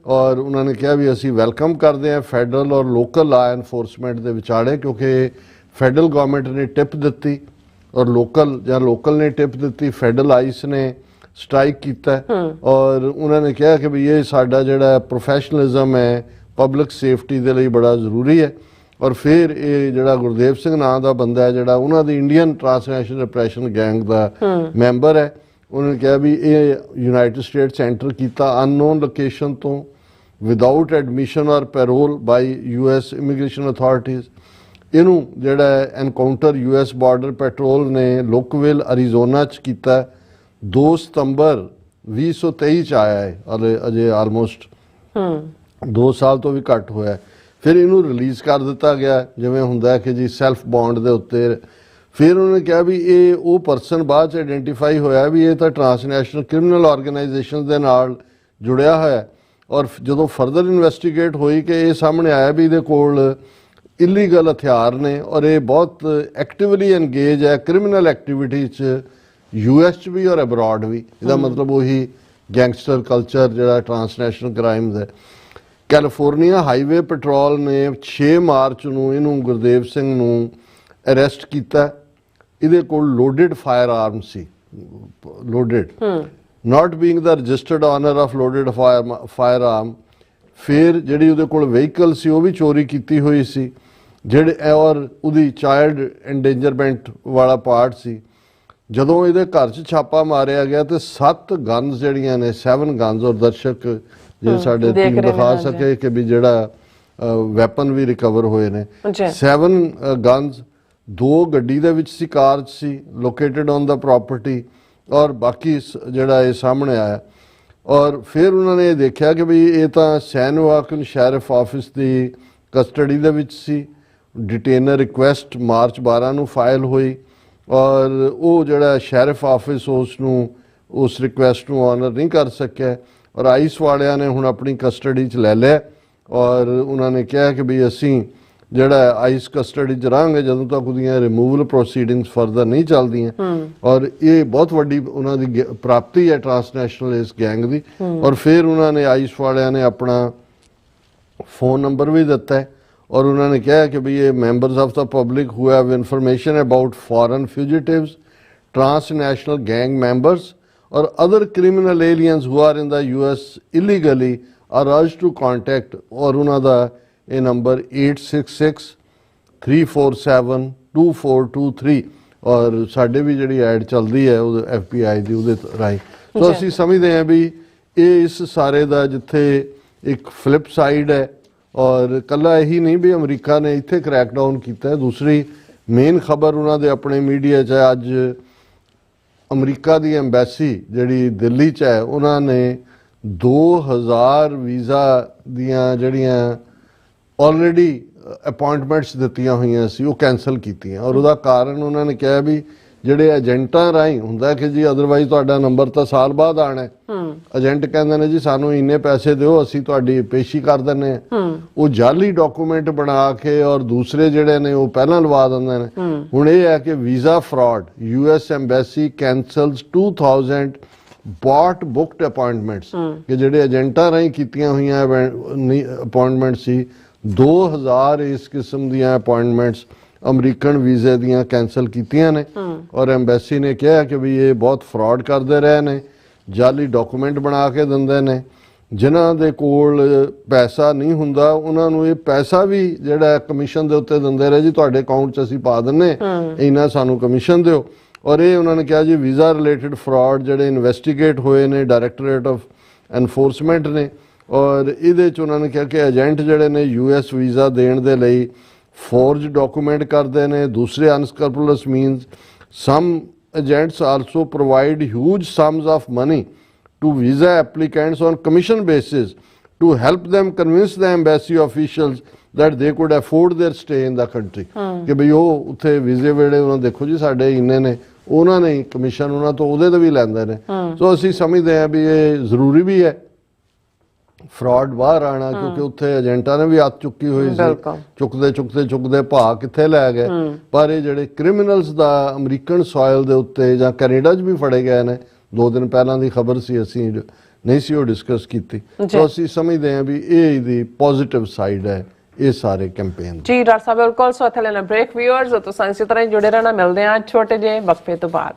ਔਰ ਉਹਨਾਂ ਨੇ ਕਿਹਾ ਵੀ ਅਸੀਂ ਵੈਲਕਮ ਕਰਦੇ ਹਾਂ ਫੈਡਰਲ ਔਰ ਲੋਕਲ ਲਾ ਐਨਫੋਰਸਮੈਂਟ ਦੇ ਵਿਚਾਲੇ, ਕਿਉਂਕਿ ਫੈਡਰਲ ਗਵਰਨਮੈਂਟ ਨੇ ਟਿਪ ਦਿੱਤੀ ਔਰ ਲੋਕਲ ਨੇ ਟਿਪ ਦਿੱਤੀ, ਫੈਡਰਲ ਆਈਸ ਨੇ ਸਟ੍ਰਾਈਕ ਕੀਤਾ। ਔਰ ਉਹਨਾਂ ਨੇ ਕਿਹਾ ਕਿ ਵੀ ਇਹ ਸਾਡਾ ਜਿਹੜਾ ਪ੍ਰੋਫੈਸ਼ਨਲਿਜ਼ਮ ਹੈ ਪਬਲਿਕ ਸੇਫਟੀ ਦੇ ਲਈ ਬੜਾ ਜ਼ਰੂਰੀ ਹੈ। ਔਰ ਫਿਰ ਇਹ ਜਿਹੜਾ ਗੁਰਦੇਵ ਸਿੰਘ ਨਾਂ ਦਾ ਬੰਦਾ ਹੈ ਜਿਹੜਾ ਉਹਨਾਂ ਦੀ ਇੰਡੀਅਨ ਟ੍ਰਾਂਸਨੈਸ਼ਨਲ ਰਿਪਰੈਸ਼ਨ ਗੈਂਗ ਦਾ ਮੈਂਬਰ ਹੈ, ਉਹਨਾਂ ਨੇ ਕਿਹਾ ਵੀ ਇਹ ਯੂਨਾਈਟਿਡ ਸਟੇਟਸ ਐਂਟਰ ਕੀਤਾ ਅਨਨੋਨ ਲੋਕੇਸ਼ਨ ਤੋਂ, ਵਿਦਆਊਟ ਐਡਮਿਸ਼ਨ ਔਰ ਪੈਰੋਲ ਬਾਈ US ਇਮੀਗ੍ਰੇਸ਼ਨ ਅਥਾਰਟੀਜ਼। ਇਹਨੂੰ ਜਿਹੜਾ ਐਨਕਾਊਂਟਰ US ਬਾਰਡਰ ਪੈਟਰੋਲ ਨੇ ਲੋਕਵਿਲ ਅਰੀਜ਼ੋਨਾ 'ਚ ਕੀਤਾ 2 ਸਤੰਬਰ 2023 'ਚ ਆਇਆ ਹੈ, ਅਜੇ ਆਲਮੋਸਟ 2 ਸਾਲ ਤੋਂ ਵੀ ਘੱਟ ਹੋਇਆ। ਫਿਰ ਇਹਨੂੰ ਰਿਲੀਜ਼ ਕਰ ਦਿੱਤਾ ਗਿਆ ਜਿਵੇਂ ਹੁੰਦਾ ਕਿ ਜੀ ਸੈਲਫ ਬੌਂਡ ਦੇ ਉੱਤੇ। ਫਿਰ ਉਹਨੇ ਕਿਹਾ ਵੀ ਇਹ ਉਹ ਪਰਸਨ ਬਾਅਦ 'ਚ ਆਇਡੈਂਟੀਫਾਈ ਹੋਇਆ ਵੀ ਇਹ ਤਾਂ ਟ੍ਰਾਂਸਨੈਸ਼ਨਲ ਕ੍ਰਿਮੀਨਲ ਆਰਗੇਨਾਈਜੇਸ਼ਨ ਦੇ ਨਾਲ ਜੁੜਿਆ ਹੋਇਆ। ਔਰ ਜਦੋਂ ਫਰਦਰ ਇਨਵੈਸਟੀਗੇਟ ਹੋਈ ਕਿ ਇਹ ਸਾਹਮਣੇ ਆਇਆ ਵੀ ਇਹਦੇ ਕੋਲ ਇਲੀਗਲ ਹਥਿਆਰ ਨੇ ਔਰ ਇਹ ਬਹੁਤ ਐਕਟਿਵਲੀ ਐਂਗੇਜ ਹੈ ਕ੍ਰਿਮੀਨਲ ਐਕਟੀਵਿਟੀ 'ਚ US 'ਚ ਵੀ ਔਰ ਅਬਰੋਡ ਵੀ। ਇਹਦਾ ਮਤਲਬ ਉਹੀ ਗੈਂਗਸਟਰ ਕਲਚਰ ਜਿਹੜਾ ਟਰਾਂਸਨੈਸ਼ਨਲ ਕ੍ਰਾਈਮਸ ਹੈ। ਕੈਲੀਫੋਰਨੀਆ ਹਾਈਵੇ ਪੈਟਰੋਲ ਨੇ 6 ਮਾਰਚ ਨੂੰ ਇਹਨੂੰ ਗੁਰਦੇਵ ਸਿੰਘ ਨੂੰ ਅਰੈਸਟ ਕੀਤਾ। ਇਹਦੇ ਕੋਲ ਲੋਡਡ ਫਾਇਰ ਆਰਮ ਸੀ, loaded, not being the registered owner of loaded firearm. ਫਿਰ ਜਿਹੜੀ ਉਹਦੇ ਕੋਲ ਵਹੀਕਲ ਸੀ ਉਹ ਵੀ ਚੋਰੀ ਕੀਤੀ ਹੋਈ ਸੀ ਜਿਹੜੇ, ਔਰ ਉਹਦੀ ਚਾਈਲਡ ਐਂਡੇਂਜਰਮੈਂਟ ਵਾਲਾ ਪਾਰਟ ਸੀ। ਜਦੋਂ ਇਹਦੇ ਘਰ 'ਚ ਛਾਪਾ ਮਾਰਿਆ ਗਿਆ ਤੇ 7 ਗਨਸ ਜਿਹੜੀਆਂ ਨੇ, 7 ਗਨਸ, ਔਰ ਦਰਸ਼ਕ ਜੇ ਸਾਡੇ ਟੀਮ ਦਿਖਾ ਸਕੇ ਕਿ ਵੀ ਜਿਹੜਾ ਵੈਪਨ ਵੀ ਰਿਕਵਰ ਹੋਏ ਨੇ। 7 ਗਨਸ, 2 ਗੱਡੀ ਦੇ ਵਿੱਚ ਸੀ, ਕਾਰ 'ਚ ਸੀ, ਲੋਕੇਟਡ ਔਨ ਦਾ ਪ੍ਰਾਪਰਟੀ, ਔਰ ਬਾਕੀ ਜਿਹੜਾ ਇਹ ਸਾਹਮਣੇ ਆਇਆ। ਔਰ ਫਿਰ ਉਹਨਾਂ ਨੇ ਦੇਖਿਆ ਕਿ ਵੀ ਇਹ ਤਾਂ ਸੈਨ ਵਾਕਨ ਸ਼ੈਰਿਫ ਆਫਿਸ ਦੀ ਕਸਟਡੀ ਦੇ ਵਿੱਚ ਸੀ। ਡਿਟੇਨਰ ਰਿਕੁਐਸਟ ਮਾਰਚ 12 ਨੂੰ ਫਾਈਲ ਹੋਈ ਔਰ ਉਹ ਜਿਹੜਾ ਸ਼ੈਰਿਫ ਆਫਿਸ ਉਸ ਰਿਕੁਐਸਟ ਨੂੰ ਆਨਰ ਨਹੀਂ ਕਰ ਸਕਿਆ ਔਰ ਆਈਸ ਵਾਲਿਆਂ ਨੇ ਹੁਣ ਆਪਣੀ ਕਸਟਡੀ 'ਚ ਲੈ ਲਿਆ ਔਰ ਉਹਨਾਂ ਨੇ ਕਿਹਾ ਕਿ ਵੀ ਅਸੀਂ ਜਿਹੜਾ ਆਈਸ ਕਸਟਡੀ 'ਚ ਰਹਾਂਗੇ ਜਦੋਂ ਤੱਕ ਉਹਦੀਆਂ ਰਿਮੂਵਲ ਪ੍ਰੋਸੀਡਿੰਗਸ ਫਰਦਰ ਨਹੀਂ ਚੱਲਦੀਆਂ। ਔਰ ਇਹ ਬਹੁਤ ਵੱਡੀ ਉਹਨਾਂ ਦੀ ਪ੍ਰਾਪਤੀ ਹੈ ਟਰਾਂਸਨੈਸ਼ਨਲ ਇਸ ਗੈਂਗ ਦੀ। ਔਰ ਫਿਰ ਉਹਨਾਂ ਨੇ ਆਈਸ ਵਾਲਿਆਂ ਨੇ ਆਪਣਾ ਫੋਨ ਨੰਬਰ ਵੀ ਦਿੱਤਾ ਹੈ ਔਰ ਉਹਨਾਂ ਨੇ ਕਿਹਾ ਕਿ ਵੀ ਇਹ members of the public who have information about foreign fugitives, transnational gang members or other criminal aliens who are in the US illegally are urged to contact ਔਰ ਉਹਨਾਂ ਦਾ ਇਹ ਨੰਬਰ 8663472423 ਔਰ ਸਾਡੇ ਵੀ ਜਿਹੜੀ ਐਡ ਚੱਲਦੀ ਹੈ ਉਹ FBI ਦੀ ਉਹਦੇ ਰਾਹੀਂ। ਸੋ ਅਸੀਂ ਸਮਝਦੇ ਹਾਂ ਵੀ ਇਹ ਇਸ ਸਾਰੇ ਦਾ ਜਿੱਥੇ ਇੱਕ ਫਲਿਪ ਸਾਈਡ ਹੈ ਔਰ ਕੱਲਾ ਇਹੀ ਨਹੀਂ ਵੀ ਅਮਰੀਕਾ ਨੇ ਇੱਥੇ ਕ੍ਰੈਕਡਾਊਨ ਕੀਤਾ ਹੈ। ਦੂਸਰੀ ਮੇਨ ਖਬਰ ਉਹਨਾਂ ਦੇ ਆਪਣੇ ਮੀਡੀਆ 'ਚ ਹੈ, ਅੱਜ ਅਮਰੀਕਾ ਦੀ ਐਮਬੈਸੀ ਜਿਹੜੀ ਦਿੱਲੀ 'ਚ ਹੈ ਉਹਨਾਂ ਨੇ 2000 ਵੀਜ਼ਾ ਦੀਆਂ ਜਿਹੜੀਆਂ ਆਲਰੇਡੀ ਅਪਾਇੰਟਮੈਂਟਸ ਦਿੱਤੀਆਂ ਹੋਈਆਂ ਸੀ ਉਹ ਕੈਂਸਲ ਕੀਤੀਆਂ ਔਰ ਉਹਦਾ ਕਾਰਨ ਉਹਨਾਂ ਨੇ ਕਿਹਾ ਵੀ ਜਿਹੜੇ ਏਜੰਟਾਂ ਰਾਹੀਂ ਹੁੰਦਾ ਕਿ ਜੀ ਅਦਰਵਾਈਜ਼ ਤੁਹਾਡਾ ਨੰਬਰ ਤਾਂ ਸਾਲ ਬਾਅਦ ਆਣਾ ਹੈ, ਏਜੰਟ ਕਹਿੰਦੇ ਨੇ ਜੀ ਸਾਨੂੰ ਇੰਨੇ ਪੈਸੇ ਦਿਓ ਅਸੀਂ ਤੁਹਾਡੀ ਪੇਸ਼ੀ ਕਰ ਦਿੰਦੇ ਹਾਂ। ਉਹ ਜਾਲੀ ਡਾਕੂਮੈਂਟ ਬਣਾ ਕੇ ਔਰ ਦੂਸਰੇ ਜਿਹੜੇ ਨੇ ਉਹ ਪਹਿਲਾਂ ਲਵਾ ਦਿੰਦੇ ਨੇ। ਹੁਣ ਇਹ ਹੈ ਕਿ visa fraud, US embassy cancels 2000 bot booked appointments ਕਿ ਜਿਹੜੇ ਏਜੰਟਾਂ ਰਾਹੀਂ ਕੀਤੀਆਂ ਹੋਈਆਂ ਅਪਾਇੰਟਮੈਂਟ ਸੀ 2000 ਇਸ ਕਿਸਮ ਦੀਆਂ ਅਪਾਇੰਟਮੈਂਟਸ ਅਮਰੀਕਨ ਵੀਜ਼ੇ ਦੀਆਂ ਕੈਂਸਲ ਕੀਤੀਆਂ ਨੇ ਔਰ ਐਮਬੈਸੀ ਨੇ ਕਿਹਾ ਕਿ ਵੀ ਇਹ ਬਹੁਤ ਫਰਾਡ ਕਰਦੇ ਰਹੇ ਨੇ, ਜਾਲੀ ਡਾਕੂਮੈਂਟ ਬਣਾ ਕੇ ਦਿੰਦੇ ਨੇ। ਜਿਨ੍ਹਾਂ ਦੇ ਕੋਲ ਪੈਸਾ ਨਹੀਂ ਹੁੰਦਾ ਉਹਨਾਂ ਨੂੰ ਇਹ ਪੈਸਾ ਵੀ ਜਿਹੜਾ ਕਮਿਸ਼ਨ ਦੇ ਉੱਤੇ ਦਿੰਦੇ ਰਹੇ ਜੀ ਤੁਹਾਡੇ ਅਕਾਊਂਟ 'ਚ ਅਸੀਂ ਪਾ ਦਿੰਨੇ ਇੰਨਾ ਸਾਨੂੰ ਕਮਿਸ਼ਨ ਦਿਓ। ਔਰ ਇਹ ਉਹਨਾਂ ਨੇ ਕਿਹਾ ਜੀ ਵੀਜ਼ਾ ਰਿਲੇਟਡ ਫਰਾਡ ਜਿਹੜੇ ਇਨਵੈਸਟੀਗੇਟ ਹੋਏ ਨੇ ਡਾਇਰੈਕਟੋਰੇਟ ਆਫ ਐਨਫੋਰਸਮੈਂਟ ਨੇ ਔਰ ਇਹਦੇ 'ਚ ਉਹਨਾਂ ਨੇ ਕਿਹਾ ਕਿ ਏਜੰਟ ਜਿਹੜੇ ਨੇ US ਵੀਜ਼ਾ ਦੇਣ ਦੇ ਲਈ ਫੋਰਜ ਡਾਕੂਮੈਂਟ ਕਰਦੇ ਨੇ, ਦੂਸਰੇ unscrupulous means. Some agents also provide huge sums of money to visa applicants on commission basis to help them convince the embassy officials that they could afford their stay in the country ਕਿ ਬਈ ਉਹ ਉੱਥੇ ਵੀਜ਼ੇ ਵੇਲੇ ਉਹਨਾਂ ਦੇਖੋ ਜੀ ਸਾਡੇ ਇੰਨੇ ਨੇ, ਉਹਨਾਂ ਨੇ ਕਮਿਸ਼ਨ ਉਹਨਾਂ ਤੋਂ ਉਹਦੇ ਤੇ ਵੀ ਲੈਂਦੇ ਨੇ। ਸੋ ਅਸੀਂ ਸਮਝਦੇ ਹਾਂ ਵੀ ਇਹ ਜ਼ਰੂਰੀ ਵੀ ਹੈ ਫਰਾਡ ਬਾਹਰ ਆਣਾ ਕਿਉਂਕਿ ਉੱਥੇ ਏਜੰਟਾਂ ਨੇ ਵੀ ਹੱਥ ਚੁੱਕੀ ਹੋਈ ਸੀ, ਚੁੱਕਦੇ ਭਾਅ ਕਿੱਥੇ ਲੈ ਗਏ। ਪਰ ਇਹ ਜਿਹੜੇ ਕ੍ਰਿਮੀਨਲਸ ਦਾ ਅਮਰੀਕਨ ਸੋਇਲ ਦੇ ਉੱਤੇ ਜਾਂ ਕੈਨੇਡਾ 'ਚ ਵੀ ਫੜੇ ਗਏ ਨੇ, 2 ਦਿਨ ਪਹਿਲਾਂ ਦੀ ਖਬਰ ਸੀ, ਅਸੀਂ ਨਹੀਂ ਸੀ ਉਹ ਡਿਸਕਸ ਕੀਤੀ। ਸੋ ਅਸੀਂ ਸਮਝਦੇ ਹਾਂ ਵੀ ਇਹ ਦੀ ਪੋਜ਼ਿਟਿਵ ਸਾਈਡ ਹੈ ਇਹ ਸਾਰੇ ਕੈਂਪੇਨ ਜੀ। ਡਾਕਟਰ ਸਾਹਿਬ ਬਿਲਕੁਲ ਸੋ ਇੱਥੇ ਲੈਣਾ ਬ੍ਰੇਕ। ਵਿਊਅਰਸ ਤੁਸੀਂ ਇਸੇ ਤਰ੍ਹਾਂ ਜੁੜੇ ਰਹਿਣਾ, ਮਿਲਦੇ ਹਾਂ ਛੋਟੇ ਜਿਹੇ ਵਕਫੇ ਤੋਂ ਬਾਅਦ।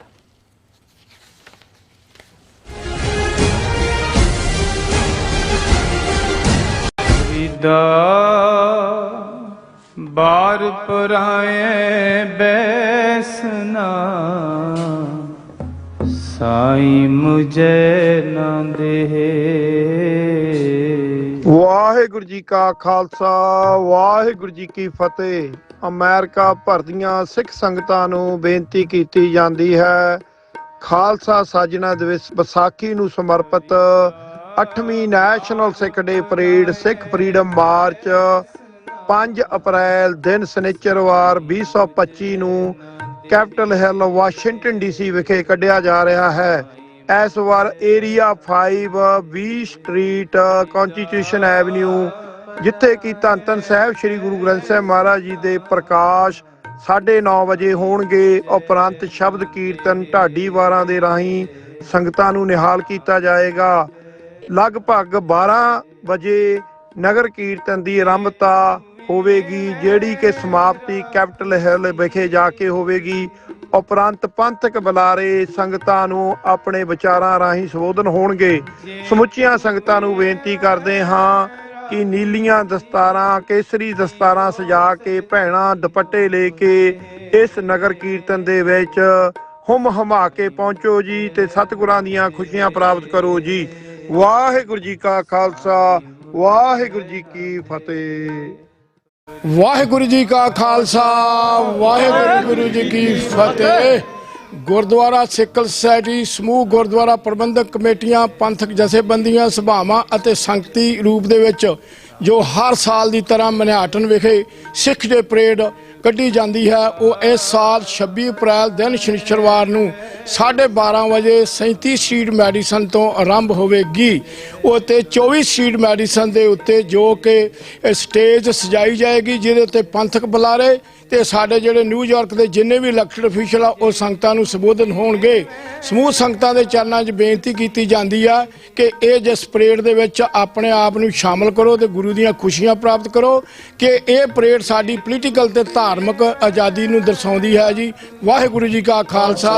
बार पुराए बैसना साई मुझे ना दे। ਵਾਹਿਗੁਰੂ ਜੀ ਕਾ ਖਾਲਸਾ ਵਾਹਿਗੁਰੂ ਜੀ ਕੀ ਫਤਿਹ। ਅਮਰੀਕਾ ਭਰ ਦੀਆਂ ਸਿੱਖ ਸੰਗਤਾਂ ਨੂੰ ਬੇਨਤੀ ਕੀਤੀ ਜਾਂਦੀ ਹੈ ਖਾਲਸਾ ਸਾਜਣਾ ਦਿਵਸ ਵਿਸਾਖੀ ਨੂੰ ਸਮਰਪਿਤ 8ਵੀਂ ਨੈਸ਼ਨਲ ਸਿੱਖ ਡੇ ਪਰੇਡ ਸਿੱਖ ਫਰੀडम ਮਾਰਚ 5 ਅਪ੍ਰੈਲ ਦਿਨ ਸ਼ਨੀਚਰਵਾਰ 2025 ਨੂੰ ਕੈਪੀਟਲ ਹਿੱਲ ਵਾਸ਼ਿੰਗਟਨ DC ਵਿਖੇ ਕੱਢਿਆ ਜਾ ਰਿਹਾ ਹੈ। ਇਸ ਵਾਰ ਏਰੀਆ 5 20 ਸਟਰੀਟ, ਕੌਂਸਟੀਟਿਊਸ਼ਨ ਐਵਨਿਊ, ਜਿੱਥੇ ਕਿ ਧੰਨ ਧੰਨ ਸਾਹਿਬ ਸ੍ਰੀ ਗੁਰੂ ਗ੍ਰੰਥ ਸਾਹਿਬ ਮਹਾਰਾਜ ਜੀ ਦੇ ਪ੍ਰਕਾਸ਼ 9:30 ਵਜੇ ਹੋਣਗੇ। ਉਪਰੰਤ ਸ਼ਬਦ ਕੀਰਤਨ ਢਾਡੀ ਵਾਰਾਂ ਦੇ ਰਾਹੀਂ ਸੰਗਤਾਂ ਨੂੰ ਨਿਹਾਲ ਕੀਤਾ ਜਾਏਗਾ। ਲਗਭਗ 12 ਵਜੇ ਨਗਰ ਕੀਰਤਨ ਦੀ ਆਰੰਭਤਾ ਹੋਵੇਗੀ, ਜਿਹੜੀ ਕਿ ਸਮਾਪਤੀ ਕੈਪੀਟਲ ਹਿੱਲ ਵਿਖੇ ਜਾ ਕੇ ਹੋਵੇਗੀ। ਉਪਰੰਤ ਪੰਥਕ ਬੁਲਾਰੇ ਸੰਗਤਾਂ ਨੂੰ ਆਪਣੇ ਵਿਚਾਰਾਂ ਰਾਹੀਂ ਸੰਬੋਧਨ ਹੋਣਗੇ। ਸਮੁੱਚੀਆਂ ਸੰਗਤਾਂ ਨੂੰ ਬੇਨਤੀ ਕਰਦੇ ਹਾਂ ਕਿ ਨੀਲੀਆਂ ਦਸਤਾਰਾਂ, ਕੇਸਰੀ ਦਸਤਾਰਾਂ ਸਜਾ ਕੇ ਭੈਣਾਂ ਦੁਪੱਟੇ ਲੈ ਕੇ ਇਸ ਨਗਰ ਕੀਰਤਨ ਦੇ ਵਿੱਚ ਹੁਮ ਹਮਾ ਕੇ ਪਹੁੰਚੋ ਜੀ ਤੇ ਸਤਿਗੁਰਾਂ ਦੀਆਂ ਖੁਸ਼ੀਆਂ ਪ੍ਰਾਪਤ ਕਰੋ ਜੀ। ਵਾਹਿਗੁਰੂ ਜੀ ਕਾ ਖਾਲਸਾ, ਵਾਹਿਗੁਰੂ ਜੀ ਕੀ ਫਤਿਹ। ਵਾਹਿਗੁਰੂ ਜੀ ਕਾ ਖਾਲਸਾ, ਵਾਹਿਗੁਰੂ ਜੀ ਕੀ ਫਤਿਹ। ਗੁਰਦੁਆਰਾ ਸਿੱਕਲ ਸੁਸਾਇਟੀ, ਸਮੂਹ ਗੁਰਦੁਆਰਾ ਪ੍ਰਬੰਧਕ ਕਮੇਟੀਆਂ, ਪੰਥਕ ਜਥੇਬੰਦੀਆਂ, ਸਭਾਵਾਂ ਅਤੇ ਸੰਗਤੀ ਰੂਪ ਦੇ ਵਿੱਚ ਜੋ ਹਰ ਸਾਲ ਦੀ ਤਰ੍ਹਾਂ ਮਨਿਹਾਟਨ ਵਿਖੇ ਸਿੱਖ ਡੇ ਪਰੇਡ ਕੱਢੀ ਜਾਂਦੀ ਹੈ, ਉਹ ਇਸ ਸਾਲ 26 ਅਪ੍ਰੈਲ ਦਿਨ ਸ਼ਨੀਚਰਵਾਰ ਨੂੰ 12:30 ਵਜੇ 37 ਸੀਟ ਮੈਡੀਸਨ ਤੋਂ ਆਰੰਭ ਹੋਵੇਗੀ। ਉਹ ਤੇ 24 ਸੀਟ ਮੈਡੀਸਨ ਦੇ ਉੱਤੇ ਜੋ ਕਿ ਸਟੇਜ ਸਜਾਈ ਜਾਏਗੀ, ਜਿਹਦੇ ਉੱਤੇ ਪੰਥਕ ਬੁਲਾਰੇ ਤੇ ਸਾਡੇ ਜਿਹੜੇ ਨਿਊਯਾਰਕ ਦੇ ਜਿੰਨੇ ਵੀ ਇਲੈਕਟਡ ਅਫੀਸ਼ਲ ਆ ਉਹ ਸੰਗਤਾਂ ਨੂੰ ਸੰਬੋਧਨ ਹੋਣਗੇ। ਸਮੂਹ ਸੰਗਤਾਂ ਦੇ ਚਰਨਾਂ 'ਚ ਬੇਨਤੀ ਕੀਤੀ ਜਾਂਦੀ ਆ ਕਿ ਇਹ ਜਿਸ ਪਰੇਡ ਦੇ ਵਿੱਚ ਆਪਣੇ ਆਪ ਨੂੰ ਸ਼ਾਮਲ ਕਰੋ ਤੇ ਗੁਰੂ ਦੀਆਂ ਖੁਸ਼ੀਆਂ ਪ੍ਰਾਪਤ ਕਰੋ ਕਿ ਇਹ ਪਰੇਡ ਸਾਡੀ ਪੋਲੀਟੀਕਲ ਤੇ ਧਾਰਮਿਕ ਆਜ਼ਾਦੀ ਨੂੰ ਦਰਸਾਉਂਦੀ ਹੈ ਜੀ। ਵਾਹਿਗੁਰੂ ਜੀ ਕਾ ਖਾਲਸਾ,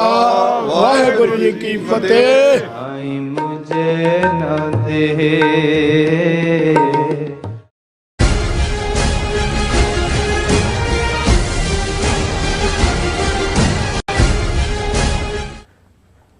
ਵਾਹਿਗੁਰੂ ਜੀ ਕੀ ਫਤਿਹ। ਸਾਈ ਮੁਝੇ ਨਾ ਦੇ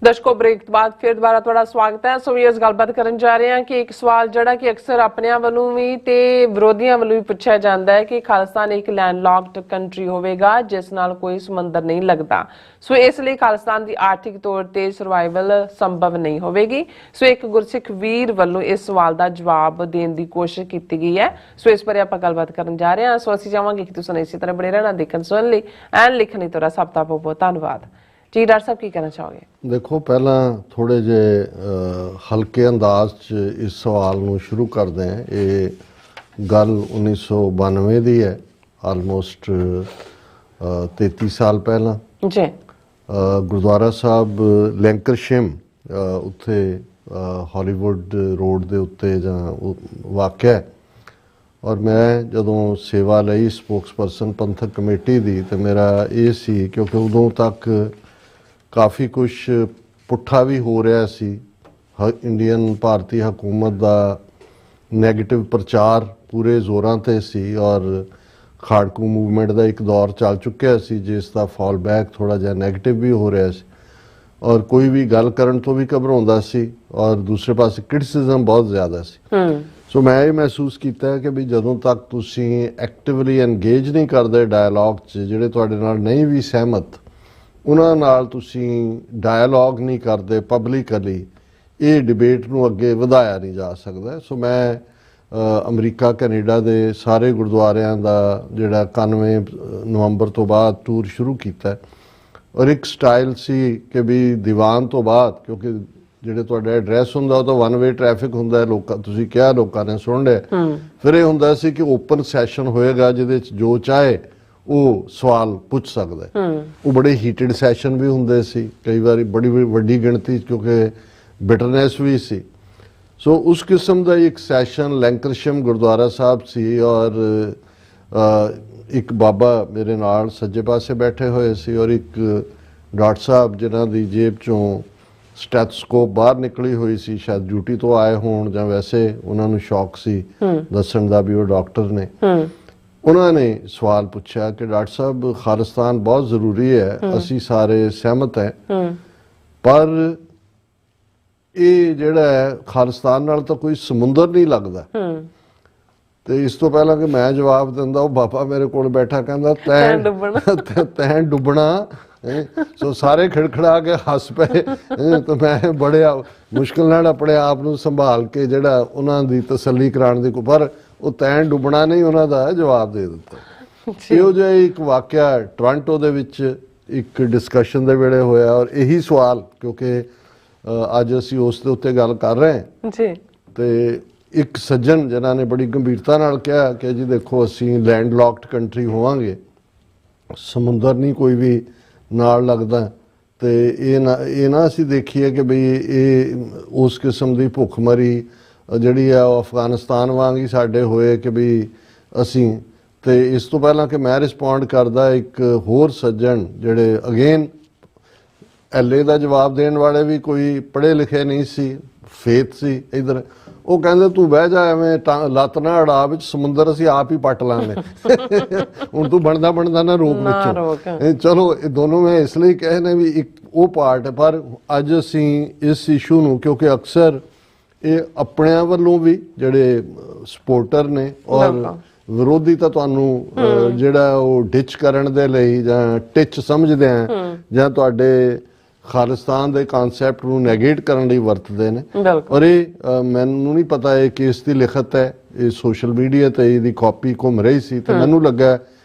ਦਰਸ਼ਕੋ, ਬ੍ਰੇਕ ਤੋਂ ਬਾਅਦ ਫਿਰ ਦੁਬਾਰਾ ਤੁਹਾਡਾ ਸਵਾਗਤ ਹੈ। ਸੋ ਇਸ ਗੱਲਬਾਤ ਕਰਨ ਜਾ ਰਹੇ ਹਾਂ ਕਿ ਇੱਕ ਸਵਾਲ ਜਿਹੜਾ ਕਿ ਅਕਸਰ ਆਪਣਿਆਂ ਵੱਲੋਂ ਵੀ ਤੇ ਵਿਰੋਧੀਆਂ ਵੱਲੋਂ ਵੀ ਪੁੱਛਿਆ ਜਾਂਦਾ ਹੈ ਕਿ ਖਾਲਿਸਤਾਨ ਇੱਕ ਲੈਂਡਲੌਕਡ ਕੰਟਰੀ ਹੋਵੇਗਾ ਜਿਸ ਨਾਲ ਕੋਈ ਸਮੁੰਦਰ ਨਹੀਂ ਲੱਗਦਾ। ਸੋ ਇਸ ਲਈ ਖਾਲਿਸਤਾਨ ਦੀ ਆਰਥਿਕ ਤੌਰ ਤੇ ਸਰਵਾਈਵਲ ਸੰਭਵ ਨਹੀਂ ਹੋਵੇਗੀ। ਸੋ ਇੱਕ ਗੁਰਸਿੱਖ ਵੀਰ ਵੱਲੋਂ ਇਸ ਸਵਾਲ ਦਾ ਜਵਾਬ ਦੇਣ ਦੀ ਕੋਸ਼ਿਸ਼ ਕੀਤੀ ਗਈ ਹੈ। ਸੋ ਇਸ ਬਾਰੇ ਆਪਾਂ ਗੱਲਬਾਤ ਕਰਨ ਜਾ ਰਹੇ ਹਾਂ। ਸੋ ਅਸੀਂ ਚਾਹਾਂਗੇ ਕਿ ਤੁਸੀਂ ਇਸੇ ਤਰ੍ਹਾਂ ਬਣੇ ਰਹਿਣਾ, ਦੇਖਣ ਸੁਣਨ ਲਈ ਐਂਡ ਲਿਖਣ ਲਈ ਤੁਹਾਡਾ ਸਭ ਦਾ ਬਹੁਤ ਬਹੁਤ ਧੰਨਵਾਦ ਜੀ। ਡਾਕਟਰ ਸਾਹਿਬ, ਕੀ ਕਹਿਣਾ ਚਾਹੋਗੇ? ਦੇਖੋ, ਪਹਿਲਾਂ ਥੋੜੇ ਜਿਹੇ ਹਲਕੇ ਅੰਦਾਜ਼ 'ਚ ਇਸ ਸਵਾਲ ਨੂੰ ਸ਼ੁਰੂ ਕਰਦੇ ਹਾਂ। ਇਹ ਗੱਲ 1992 ਦੀ ਹੈ, ਆਲਮੋਸਟ 33 ਸਾਲ ਪਹਿਲਾਂ ਜੀ। ਗੁਰਦੁਆਰਾ ਸਾਹਿਬ ਲੈਂਕਰਸ਼ਿਮ ਉੱਥੇ ਹਾਲੀਵੁੱਡ ਰੋਡ ਦੇ ਉੱਤੇ ਜਾਂ ਵਾਕਿਆ ਹੈ। ਔਰ ਮੈਂ ਜਦੋਂ ਸੇਵਾ ਲਈ ਸਪੋਕਸਪਰਸਨ ਪੰਥਕ ਕਮੇਟੀ ਦੀ, ਤੇ ਮੇਰਾ ਇਹ ਸੀ ਕਿਉਂਕਿ ਉਦੋਂ ਤੱਕ ਕਾਫੀ ਕੁਝ ਪੁੱਠਾ ਵੀ ਹੋ ਰਿਹਾ ਸੀ। ਇੰਡੀਅਨ ਭਾਰਤੀ ਹਕੂਮਤ ਦਾ ਨੈਗੇਟਿਵ ਪ੍ਰਚਾਰ ਪੂਰੇ ਜ਼ੋਰਾਂ ਤੇ ਸੀ ਔਰ ਖਾੜਕੂ ਮੂਵਮੈਂਟ ਦਾ ਇੱਕ ਦੌਰ ਚੱਲ ਚੁੱਕਿਆ ਸੀ ਜਿਸ ਦਾ ਫਾਲ ਬੈਕ ਥੋੜਾ ਜਿਹਾ ਨੈਗੇਟਿਵ ਵੀ ਹੋ ਰਿਹਾ ਸੀ ਔਰ ਕੋਈ ਵੀ ਗੱਲ ਕਰਨ ਤੋਂ ਵੀ ਘਬਰਾਉਂਦਾ ਸੀ ਔਰ ਦੂਸਰੇ ਪਾਸੇ ਕ੍ਰਿਟਿਸਿਜ਼ਮ ਬਹੁਤ ਜ਼ਿਆਦਾ ਸੀ। ਸੋ ਮੈਂ ਇਹ ਮਹਿਸੂਸ ਕੀਤਾ ਕਿ ਵੀ ਜਦੋਂ ਤੱਕ ਤੁਸੀਂ ਐਕਟਿਵਲੀ ਐਨਗੇਜ ਨਹੀਂ ਕਰਦੇ ਡਾਇਲੌਗ 'ਚ, ਜਿਹੜੇ ਤੁਹਾਡੇ ਨਾਲ ਨਹੀਂ ਵੀ ਸਹਿਮਤ, ਉਹਨਾਂ ਨਾਲ ਤੁਸੀਂ ਡਾਇਲੌਗ ਨਹੀਂ ਕਰਦੇ ਪਬਲਿਕਲੀ, ਇਹ ਡਿਬੇਟ ਨੂੰ ਅੱਗੇ ਵਧਾਇਆ ਨਹੀਂ ਜਾ ਸਕਦਾ। ਸੋ ਮੈਂ ਅਮਰੀਕਾ ਕੈਨੇਡਾ ਦੇ ਸਾਰੇ ਗੁਰਦੁਆਰਿਆਂ ਦਾ ਜਿਹੜਾ 91 ਨਵੰਬਰ ਤੋਂ ਬਾਅਦ ਟੂਰ ਸ਼ੁਰੂ ਕੀਤਾ ਔਰ ਇੱਕ ਸਟਾਈਲ ਸੀ ਕਿ ਵੀ ਦੀਵਾਨ ਤੋਂ ਬਾਅਦ, ਕਿਉਂਕਿ ਜਿਹੜੇ ਤੁਹਾਡਾ ਐਡਰੈਸ ਹੁੰਦਾ ਉਹ ਤਾਂ ਵਨ ਵੇ ਟ੍ਰੈਫਿਕ ਹੁੰਦਾ ਹੈ, ਲੋਕਾਂ ਤੁਸੀਂ ਕਿਹਾ ਲੋਕਾਂ ਨੇ ਸੁਣ ਲਿਆ। ਫਿਰ ਇਹ ਹੁੰਦਾ ਸੀ ਕਿ ਓਪਨ ਸੈਸ਼ਨ ਹੋਏਗਾ ਜਿਹਦੇ 'ਚ ਜੋ ਚਾਹੇ ਉਹ ਸਵਾਲ ਪੁੱਛ ਸਕਦਾ ਹੈ। ਉਹ ਬੜੇ ਹੀਟਡ ਸੈਸ਼ਨ ਵੀ ਹੁੰਦੇ ਸੀ, ਕਈ ਵਾਰੀ ਬੜੀ ਵੱਡੀ ਗਿਣਤੀ, ਕਿਉਂਕਿ ਬਿਟਰਨੈਸ ਵੀ ਸੀ। ਸੋ ਉਸ ਕਿਸਮ ਦਾ ਇੱਕ ਸੈਸ਼ਨ ਲੈਂਕਰਸ਼ਮ ਗੁਰਦੁਆਰਾ ਸਾਹਿਬ ਸੀ ਔਰ ਇੱਕ ਬਾਬਾ ਮੇਰੇ ਨਾਲ ਸੱਜੇ ਪਾਸੇ ਬੈਠੇ ਹੋਏ ਸੀ ਔਰ ਇੱਕ ਡਾਕਟਰ ਸਾਹਿਬ ਜਿਨ੍ਹਾਂ ਦੀ ਜੇਬ ਚੋਂ ਸਟੈਥੋਸਕੋਪ ਬਾਹਰ ਨਿਕਲੀ ਹੋਈ ਸੀ, ਸ਼ਾਇਦ ਡਿਊਟੀ ਤੋਂ ਆਏ ਹੋਣ ਜਾਂ ਵੈਸੇ ਉਹਨਾਂ ਨੂੰ ਸ਼ੌਕ ਸੀ ਦੱਸਣ ਦਾ ਵੀ ਉਹ ਡਾਕਟਰ ਨੇ। ਉਹਨਾਂ ਨੇ ਸਵਾਲ ਪੁੱਛਿਆ ਕਿ ਡਾਕਟਰ ਸਾਹਿਬ, ਖਾਲਿਸਤਾਨ ਬਹੁਤ ਜ਼ਰੂਰੀ ਹੈ, ਅਸੀਂ ਸਾਰੇ ਸਹਿਮਤ ਹੈ, ਪਰ ਇਹ ਜਿਹੜਾ ਹੈ ਖਾਲਿਸਤਾਨ ਨਾਲ ਤਾਂ ਕੋਈ ਸਮੁੰਦਰ ਨਹੀਂ ਲੱਗਦਾ। ਤੇ ਇਸ ਤੋਂ ਪਹਿਲਾਂ ਕਿ ਮੈਂ ਜਵਾਬ ਦਿੰਦਾ, ਉਹ ਬਾਬਾ ਮੇਰੇ ਕੋਲ ਬੈਠਾ ਕਹਿੰਦਾ ਤੈਂ ਡੁੱਬਣਾ। ਸੋ ਸਾਰੇ ਖਿੜਖੜਾ ਕੇ ਹੱਸ ਪਏ ਤੇ ਮੈਂ ਬੜੇ ਮੁਸ਼ਕਿਲ ਨਾਲ ਆਪਣੇ ਆਪ ਨੂੰ ਸੰਭਾਲ ਕੇ ਜਿਹੜਾ ਉਹਨਾਂ ਦੀ ਤਸੱਲੀ ਕਰਾਉਣ ਦੀ, ਪਰ ਉਹ ਤੈਂ ਡੁੱਬਣਾ ਨਹੀਂ ਉਹਨਾਂ ਦਾ ਜਵਾਬ ਦੇ ਦਿੱਤਾ। ਇਹੋ ਜਿਹਾ ਇੱਕ ਵਾਕਿਆ ਟੋਰਾਂਟੋ ਦੇ ਵਿੱਚ ਇੱਕ ਡਿਸਕਸ਼ਨ ਦੇ ਵੇਲੇ ਹੋਇਆ ਔਰ ਇਹੀ ਸਵਾਲ, ਕਿਉਂਕਿ ਅੱਜ ਅਸੀਂ ਉਸ ਦੇ ਉੱਤੇ ਗੱਲ ਕਰ ਰਹੇ ਹਾਂ ਜੀ, ਤੇ ਇੱਕ ਸੱਜਣ ਜਿਨ੍ਹਾਂ ਨੇ ਬੜੀ ਗੰਭੀਰਤਾ ਨਾਲ ਕਿਹਾ ਕਿ ਜੀ ਦੇਖੋ ਅਸੀਂ ਲੈਂਡ ਲੌਕਡ ਕੰਟਰੀ ਹੋਵਾਂਗੇ, ਸਮੁੰਦਰ ਨਹੀਂ ਕੋਈ ਵੀ ਨਾਲ ਲੱਗਦਾ, ਤੇ ਇਹ ਨਾ ਅਸੀਂ ਦੇਖੀਏ ਕਿ ਬਈ ਇਹ ਉਸ ਕਿਸਮ ਦੀ ਭੁੱਖਮਰੀ ਜਿਹੜੀ ਆ ਉਹ ਅਫਗਾਨਿਸਤਾਨ ਵਾਂਗ ਹੀ ਸਾਡੇ ਹੋਏ ਕਿ ਵੀ ਅਸੀਂ। ਤੇ ਇਸ ਤੋਂ ਪਹਿਲਾਂ ਕਿ ਮੈਂ ਰਿਸਪੌਂਡ ਕਰਦਾ, ਇੱਕ ਹੋਰ ਸੱਜਣ ਜਿਹੜੇ ਅਗੇਨ LA ਦਾ ਜਵਾਬ ਦੇਣ ਵਾਲੇ ਵੀ ਕੋਈ ਪੜ੍ਹੇ ਲਿਖੇ ਨਹੀਂ ਸੀ, ਫੇਥ ਸੀ ਇੱਧਰ, ਉਹ ਕਹਿੰਦੇ ਤੂੰ ਬਹਿ ਜਾ ਐਵੇਂ ਲੱਤ ਨਾ ਅੜਾ, ਵਿੱਚ ਸਮੁੰਦਰ ਅਸੀਂ ਆਪ ਹੀ ਪੱਟ ਲਾਂਗੇ। ਹੁਣ ਤੂੰ ਬਣਦਾ ਨਾ ਰੋਕ ਵਿੱਚੋਂ। ਚਲੋ ਇਹ ਦੋਨੋਂ ਮੈਂ ਇਸ ਲਈ ਕਹੇ ਨੇ ਵੀ ਇੱਕ ਉਹ ਪਾਰਟ ਹੈ, ਪਰ ਅੱਜ ਅਸੀਂ ਇਸ ਇਸ਼ੂ ਨੂੰ, ਕਿਉਂਕਿ ਅਕਸਰ ਇਹ ਆਪਣਿਆਂ ਵੱਲੋਂ ਵੀ ਜਿਹੜੇ ਸਪੋਰਟਰ ਨੇ ਔਰ ਵਿਰੋਧੀ ਤਾਂ ਤੁਹਾਨੂੰ ਜਿਹੜਾ ਉਹ ਡਿਚ ਕਰਨ ਦੇ ਲਈ ਜਾਂ ਟਿਚ ਸਮਝਦੇ ਆ ਜਾਂ ਤੁਹਾਡੇ ਖਾਲਿਸਤਾਨ ਦੇ ਕਨਸੈਪਟ ਨੂੰ ਨੈਗੇਟ ਕਰਨ ਲਈ ਵਰਤਦੇ ਨੇ। ਔਰ ਇਹ ਮੈਨੂੰ ਨਹੀਂ ਪਤਾ ਇਹ ਕਿਸ ਦੀ ਲਿਖਤ ਹੈ, ਇਹ ਸੋਸ਼ਲ ਮੀਡੀਆ ਤੇ ਇਹਦੀ ਕਾਪੀ ਘੁੰਮ ਰਹੀ ਸੀ ਤੇ ਮੈਨੂੰ ਲੱਗਾ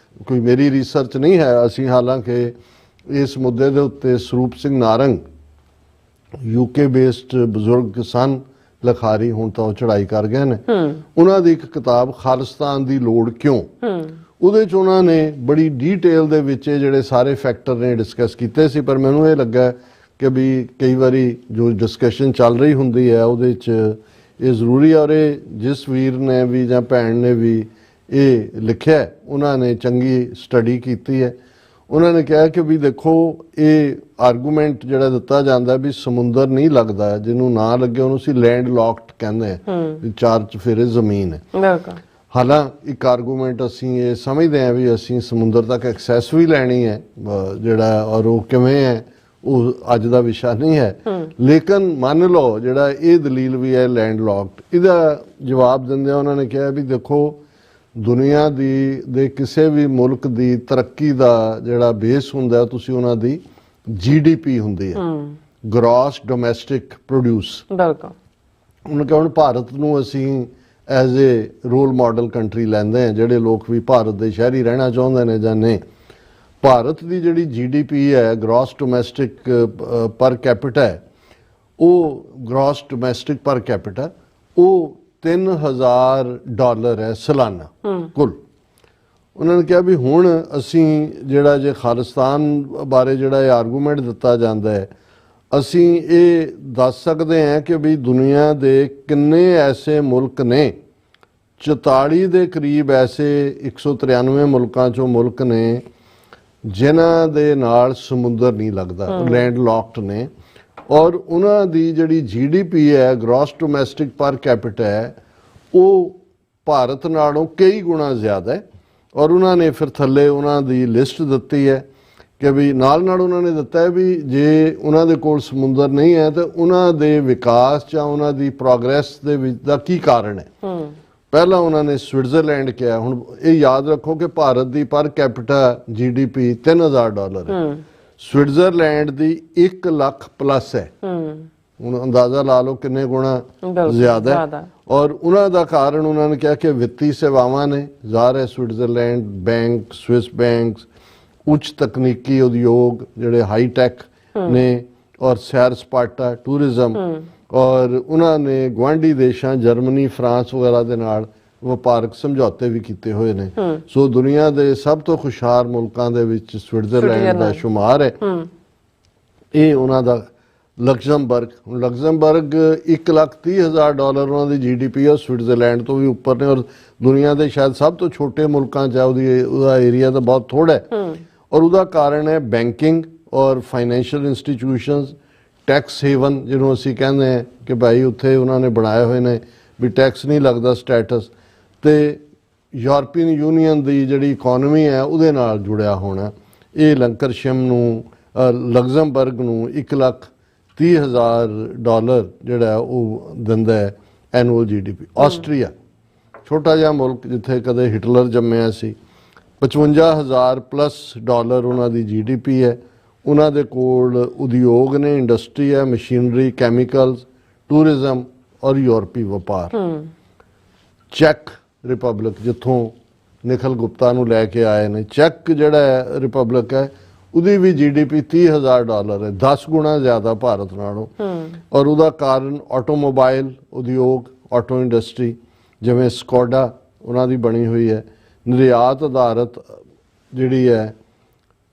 ਕੋਈ ਮੇਰੀ ਰਿਸਰਚ ਨਹੀਂ ਹੈ। ਅਸੀਂ ਹਾਲਾਂਕਿ ਇਸ ਮੁੱਦੇ ਦੇ ਉੱਤੇ ਸਰੂਪ ਸਿੰਘ ਨਾਰੰਗ UK ਬੇਸਡ ਬਜ਼ੁਰਗ ਸਨ ਲਿਖਾਰੀ, ਹੁਣ ਤਾਂ ਉਹ ਚੜਾਈ ਕਰ ਗਏ ਨੇ, ਉਹਨਾਂ ਦੀ ਇੱਕ ਕਿਤਾਬ ਖਾਲਿਸਤਾਨ ਦੀ ਲੋੜ ਕਿਉਂ, ਉਹਦੇ ਚ ਉਹਨਾਂ ਨੇ ਬੜੀ ਡੀਟੇਲ ਦੇ ਵਿੱਚ ਜਿਹੜੇ ਸਾਰੇ ਫੈਕਟਰ ਨੇ ਡਿਸਕਸ ਕੀਤੇ ਸੀ। ਪਰ ਮੈਨੂੰ ਇਹ ਲੱਗਾ ਕਿ ਵੀ ਕਈ ਵਾਰੀ ਜੋ ਡਿਸਕਸ਼ਨ ਚੱਲ ਰਹੀ ਹੁੰਦੀ ਹੈ ਉਹਦੇ ਚ ਇਹ ਜ਼ਰੂਰੀ ਹੈ, ਔਰ ਇਹ ਜਿਸ ਵੀਰ ਨੇ ਵੀ ਜਾਂ ਭੈਣ ਨੇ ਵੀ ਇਹ ਲਿਖਿਆ ਉਹਨਾਂ ਨੇ ਚੰਗੀ ਸਟੱਡੀ ਕੀਤੀ ਹੈ। ਉਹਨਾਂ ਨੇ ਕਿਹਾ ਕਿ ਵੀ ਦੇਖੋ ਇਹ ਆਰਗੂਮੈਂਟ ਜਿਹੜਾ ਦਿੱਤਾ ਜਾਂਦਾ ਵੀ ਸਮੁੰਦਰ ਨਹੀਂ ਲੱਗਦਾ, ਜਿਹਨੂੰ ਨਾ ਲੱਗੇ ਉਹਨੂੰ ਅਸੀਂ ਲੈਂਡ ਲੌਕਡ ਕਹਿੰਦੇ ਆ, ਵੀ ਚਾਰ ਚੁਫੇਰੇ ਜ਼ਮੀਨ ਹੈ। ਹਾਲਾਂ ਇੱਕ ਆਰਗੂਮੈਂਟ ਅਸੀਂ ਇਹ ਸਮਝਦੇ ਹਾਂ ਵੀ ਅਸੀਂ ਸਮੁੰਦਰ ਤੱਕ ਐਕਸੈਸ ਵੀ ਲੈਣੀ ਹੈ ਜਿਹੜਾ, ਔਰ ਉਹ ਕਿਵੇਂ ਹੈ ਉਹ ਅੱਜ ਦਾ ਵਿਸ਼ਾ ਨਹੀਂ ਹੈ। ਲੇਕਿਨ ਮੰਨ ਲਓ ਜਿਹੜਾ ਇਹ ਦਲੀਲ ਵੀ ਹੈ ਲੈਂਡ ਲੌਕਡ, ਇਹਦਾ ਜਵਾਬ ਦਿੰਦੇ ਉਹਨਾਂ ਨੇ ਕਿਹਾ ਵੀ ਦੇਖੋ ਦੁਨੀਆ ਦੇ ਕਿਸੇ ਵੀ ਮੁਲਕ ਦੀ ਤਰੱਕੀ ਦਾ ਜਿਹੜਾ ਬੇਸ ਹੁੰਦਾ ਤੁਸੀਂ ਉਹਨਾਂ ਦੀ GDP ਹੁੰਦੀ ਹੈ, ਗ੍ਰੋਸ ਡੋਮੈਸਟਿਕ ਪ੍ਰੋਡਿਊਸ। ਬਿਲਕੁਲ। ਉਹਨਾਂ ਕਿਹਾ ਹੁਣ ਭਾਰਤ ਨੂੰ ਅਸੀਂ as a role model country ਲੈਂਦੇ ਹਾਂ, ਜਿਹੜੇ ਲੋਕ ਵੀ ਭਾਰਤ ਦੇ ਸ਼ਹਿਰੀ ਰਹਿਣਾ ਚਾਹੁੰਦੇ ਨੇ ਜਾਂ ਨਹੀਂ। ਭਾਰਤ ਦੀ ਜਿਹੜੀ GDP ਹੈ ਗ੍ਰੋਸ ਡੋਮੈਸਟਿਕ ਪਰ ਕੈਪੀਟਾ ਹੈ, ਉਹ ਗ੍ਰੋਸ ਡੋਮੈਸਟਿਕ ਪਰ ਕੈਪੀਟਾ ਉਹ $3000 ਹੈ ਸਾਲਾਨਾ ਕੁੱਲ। ਉਹਨਾਂ ਨੇ ਕਿਹਾ ਵੀ ਹੁਣ ਅਸੀਂ ਜਿਹੜਾ ਜੇ ਖਾਲਿਸਤਾਨ ਬਾਰੇ ਜਿਹੜਾ ਇਹ ਆਰਗੂਮੈਂਟ ਦਿੱਤਾ ਜਾਂਦਾ ਹੈ, ਅਸੀਂ ਇਹ ਦੱਸ ਸਕਦੇ ਹਾਂ ਕਿ ਵੀ ਦੁਨੀਆ ਦੇ ਕਿੰਨੇ ਐਸੇ ਮੁਲਕ ਨੇ, 44 ਦੇ ਕਰੀਬ ਐਸੇ 193 ਮੁਲਕਾਂ ਚੋਂ ਮੁਲਕ ਨੇ ਜਿਨ੍ਹਾਂ ਦੇ ਨਾਲ ਸਮੁੰਦਰ ਨਹੀਂ ਲੱਗਦਾ, ਲੈਂਡ ਲੌਕਡ ਨੇ, ਔਰ ਉਹਨਾਂ ਦੀ ਜਿਹੜੀ GDP ਹੈ ਗ੍ਰੋਸ ਡੋਮੈਸਟਿਕ ਪਰ ਕੈਪੀਟਾ ਹੈ ਉਹ ਭਾਰਤ ਨਾਲੋਂ ਕਈ ਗੁਣਾ ਜ਼ਿਆਦਾ ਹੈ। ਔਰ ਉਹਨਾਂ ਨੇ ਫਿਰ ਥੱਲੇ ਉਹਨਾਂ ਦੀ ਲਿਸਟ ਦਿੱਤੀ ਹੈ ਕਿ ਵੀ ਨਾਲ ਉਹਨਾਂ ਨੇ ਦਿੱਤਾ ਹੈ ਵੀ ਜੇ ਉਹਨਾਂ ਦੇ ਕੋਲ ਸਮੁੰਦਰ ਨਹੀਂ ਹੈ ਤਾਂ ਉਹਨਾਂ ਦੇ ਵਿਕਾਸ ਜਾਂ ਉਹਨਾਂ ਦੀ ਪ੍ਰੋਗਰੈਸ ਦੇ ਵਿੱਚ ਦਾ ਕੀ ਕਾਰਨ ਹੈ। ਪਹਿਲਾਂ ਉਹਨਾਂ ਨੇ ਸਵਿਟਜ਼ਰਲੈਂਡ ਕਿਹਾ। ਹੁਣ ਇਹ ਯਾਦ ਰੱਖੋ ਕਿ ਭਾਰਤ ਦੀ ਪਰ ਕੈਪੀਟਾ GDP $3000 ਹੈ, ਸਵਿਟਜ਼ਰਲੈਂਡ ਦੀ 1 ਲੱਖ ਪਲੱਸ ਹੈ। ਹੁਣ ਅੰਦਾਜ਼ਾ ਲਾ ਲਓ ਕਿੰਨੇ ਗੁਣਾ ਜ਼ਿਆਦਾ ਹੈ। ਔਰ ਉਹਨਾਂ ਦਾ ਕਾਰਨ ਉਹਨਾਂ ਨੇ ਕਿਹਾ ਕਿ ਵਿੱਤੀ ਸੇਵਾਵਾਂ ਨੇ, ਜ਼ਾਹਰ ਹੈ ਸਵਿਟਜ਼ਰਲੈਂਡ ਬੈਂਕ, ਸਵਿਸ ਬੈਂਕਸ, ਉੱਚ ਤਕਨੀਕੀ ਉਦਯੋਗ ਜਿਹੜੇ ਹਾਈ ਟੈਕ ਨੇ, ਔਰ ਸੈਰ ਸਪਾਟਾ ਟੂਰਿਜ਼ਮ, ਔਰ ਉਹਨਾਂ ਨੇ ਗੁਆਂਢੀ ਦੇਸ਼ਾਂ ਜਰਮਨੀ ਫਰਾਂਸ ਵਗੈਰਾ ਦੇ ਨਾਲ ਵਪਾਰਕ ਸਮਝੌਤੇ ਵੀ ਕੀਤੇ ਹੋਏ ਨੇ। ਸੋ ਦੁਨੀਆ ਦੇ ਸਭ ਤੋਂ ਖੁਸ਼ਹਾਲ ਮੁਲਕਾਂ ਦੇ ਵਿੱਚ ਸਵਿਟਜ਼ਰਲੈਂਡ ਦਾ ਸ਼ੁਮਾਰ ਹੈ। ਇਹ ਉਹਨਾਂ ਦਾ ਲਗਜ਼ਮਬਰਗ $1,30,000 ਉਹਨਾਂ ਦੀ GDP ਹੈ, ਸਵਿਟਜ਼ਰਲੈਂਡ ਤੋਂ ਵੀ ਉੱਪਰ ਨੇ, ਔਰ ਦੁਨੀਆ ਦੇ ਸ਼ਾਇਦ ਸਭ ਤੋਂ ਛੋਟੇ ਮੁਲਕਾਂ 'ਚ ਉਹਦਾ ਏਰੀਆ ਤਾਂ ਬਹੁਤ ਥੋੜ੍ਹਾ ਹੈ। ਔਰ ਉਹਦਾ ਕਾਰਨ ਹੈ ਬੈਂਕਿੰਗ ਔਰ ਫਾਈਨੈਂਸ਼ੀਅਲ ਇੰਸਟੀਟਿਊਸ਼ਨਸ, ਟੈਕਸ ਹੇਵਨ ਜਿਹਨੂੰ ਅਸੀਂ ਕਹਿੰਦੇ ਹਾਂ ਕਿ ਭਾਈ ਉੱਥੇ ਉਹਨਾਂ ਨੇ ਬਣਾਏ ਹੋਏ ਨੇ ਵੀ ਟੈਕਸ ਨਹੀਂ ਲੱਗਦਾ ਸਟੇਟਸ, ਤੇ ਯੂਰਪੀਅਨ ਯੂਨੀਅਨ ਦੀ ਜਿਹੜੀ ਇਕੋਨਮੀ ਹੈ ਉਹਦੇ ਨਾਲ ਜੁੜਿਆ ਹੋਣਾ। ਇਹ ਲੰਕਰਸ਼ਮ ਨੂੰ ਲਗਜ਼ਮਬਰਗ ਨੂੰ $1,30,000 ਜਿਹੜਾ ਉਹ ਦਿੰਦਾ ਹੈ ਐਨੂਅਲ GDP। ਆਸਟਰੀਆ ਛੋਟਾ ਜਿਹਾ ਮੁਲਕ ਜਿੱਥੇ ਕਦੇ ਹਿਟਲਰ ਜੰਮਿਆ ਸੀ, $55,000+ ਉਹਨਾਂ ਦੀ GDP ਹੈ। ਉਹਨਾਂ ਦੇ ਕੋਲ ਉਦਯੋਗ ਨੇ, ਇੰਡਸਟਰੀ ਹੈ, ਮਸ਼ੀਨਰੀ, ਕੈਮੀਕਲਸ, ਟੂਰਿਜ਼ਮ ਔਰ ਯੂਰਪੀ ਵਪਾਰ। ਚੈੱਕ ਰਿਪਬਲਿਕ ਜਿੱਥੋਂ ਨਿਖਲ ਗੁਪਤਾ ਨੂੰ ਲੈ ਕੇ ਆਏ ਨੇ, ਚੈੱਕ ਜਿਹੜਾ ਰਿਪਬਲਿਕ ਹੈ ਉਹਦੀ ਵੀ GDP $30,000 ਹੈ, 10 ਗੁਣਾ ਜ਼ਿਆਦਾ ਭਾਰਤ ਨਾਲੋਂ। ਔਰ ਉਹਦਾ ਕਾਰਨ ਆਟੋਮੋਬਾਈਲ ਉਦਯੋਗ, ਆਟੋ ਇੰਡਸਟਰੀ, ਜਿਵੇਂ ਸਕੋਡਾ ਉਹਨਾਂ ਦੀ ਬਣੀ ਹੋਈ ਹੈ। ਨਿਰਯਾਤ ਆਧਾਰਿਤ ਜਿਹੜੀ ਹੈ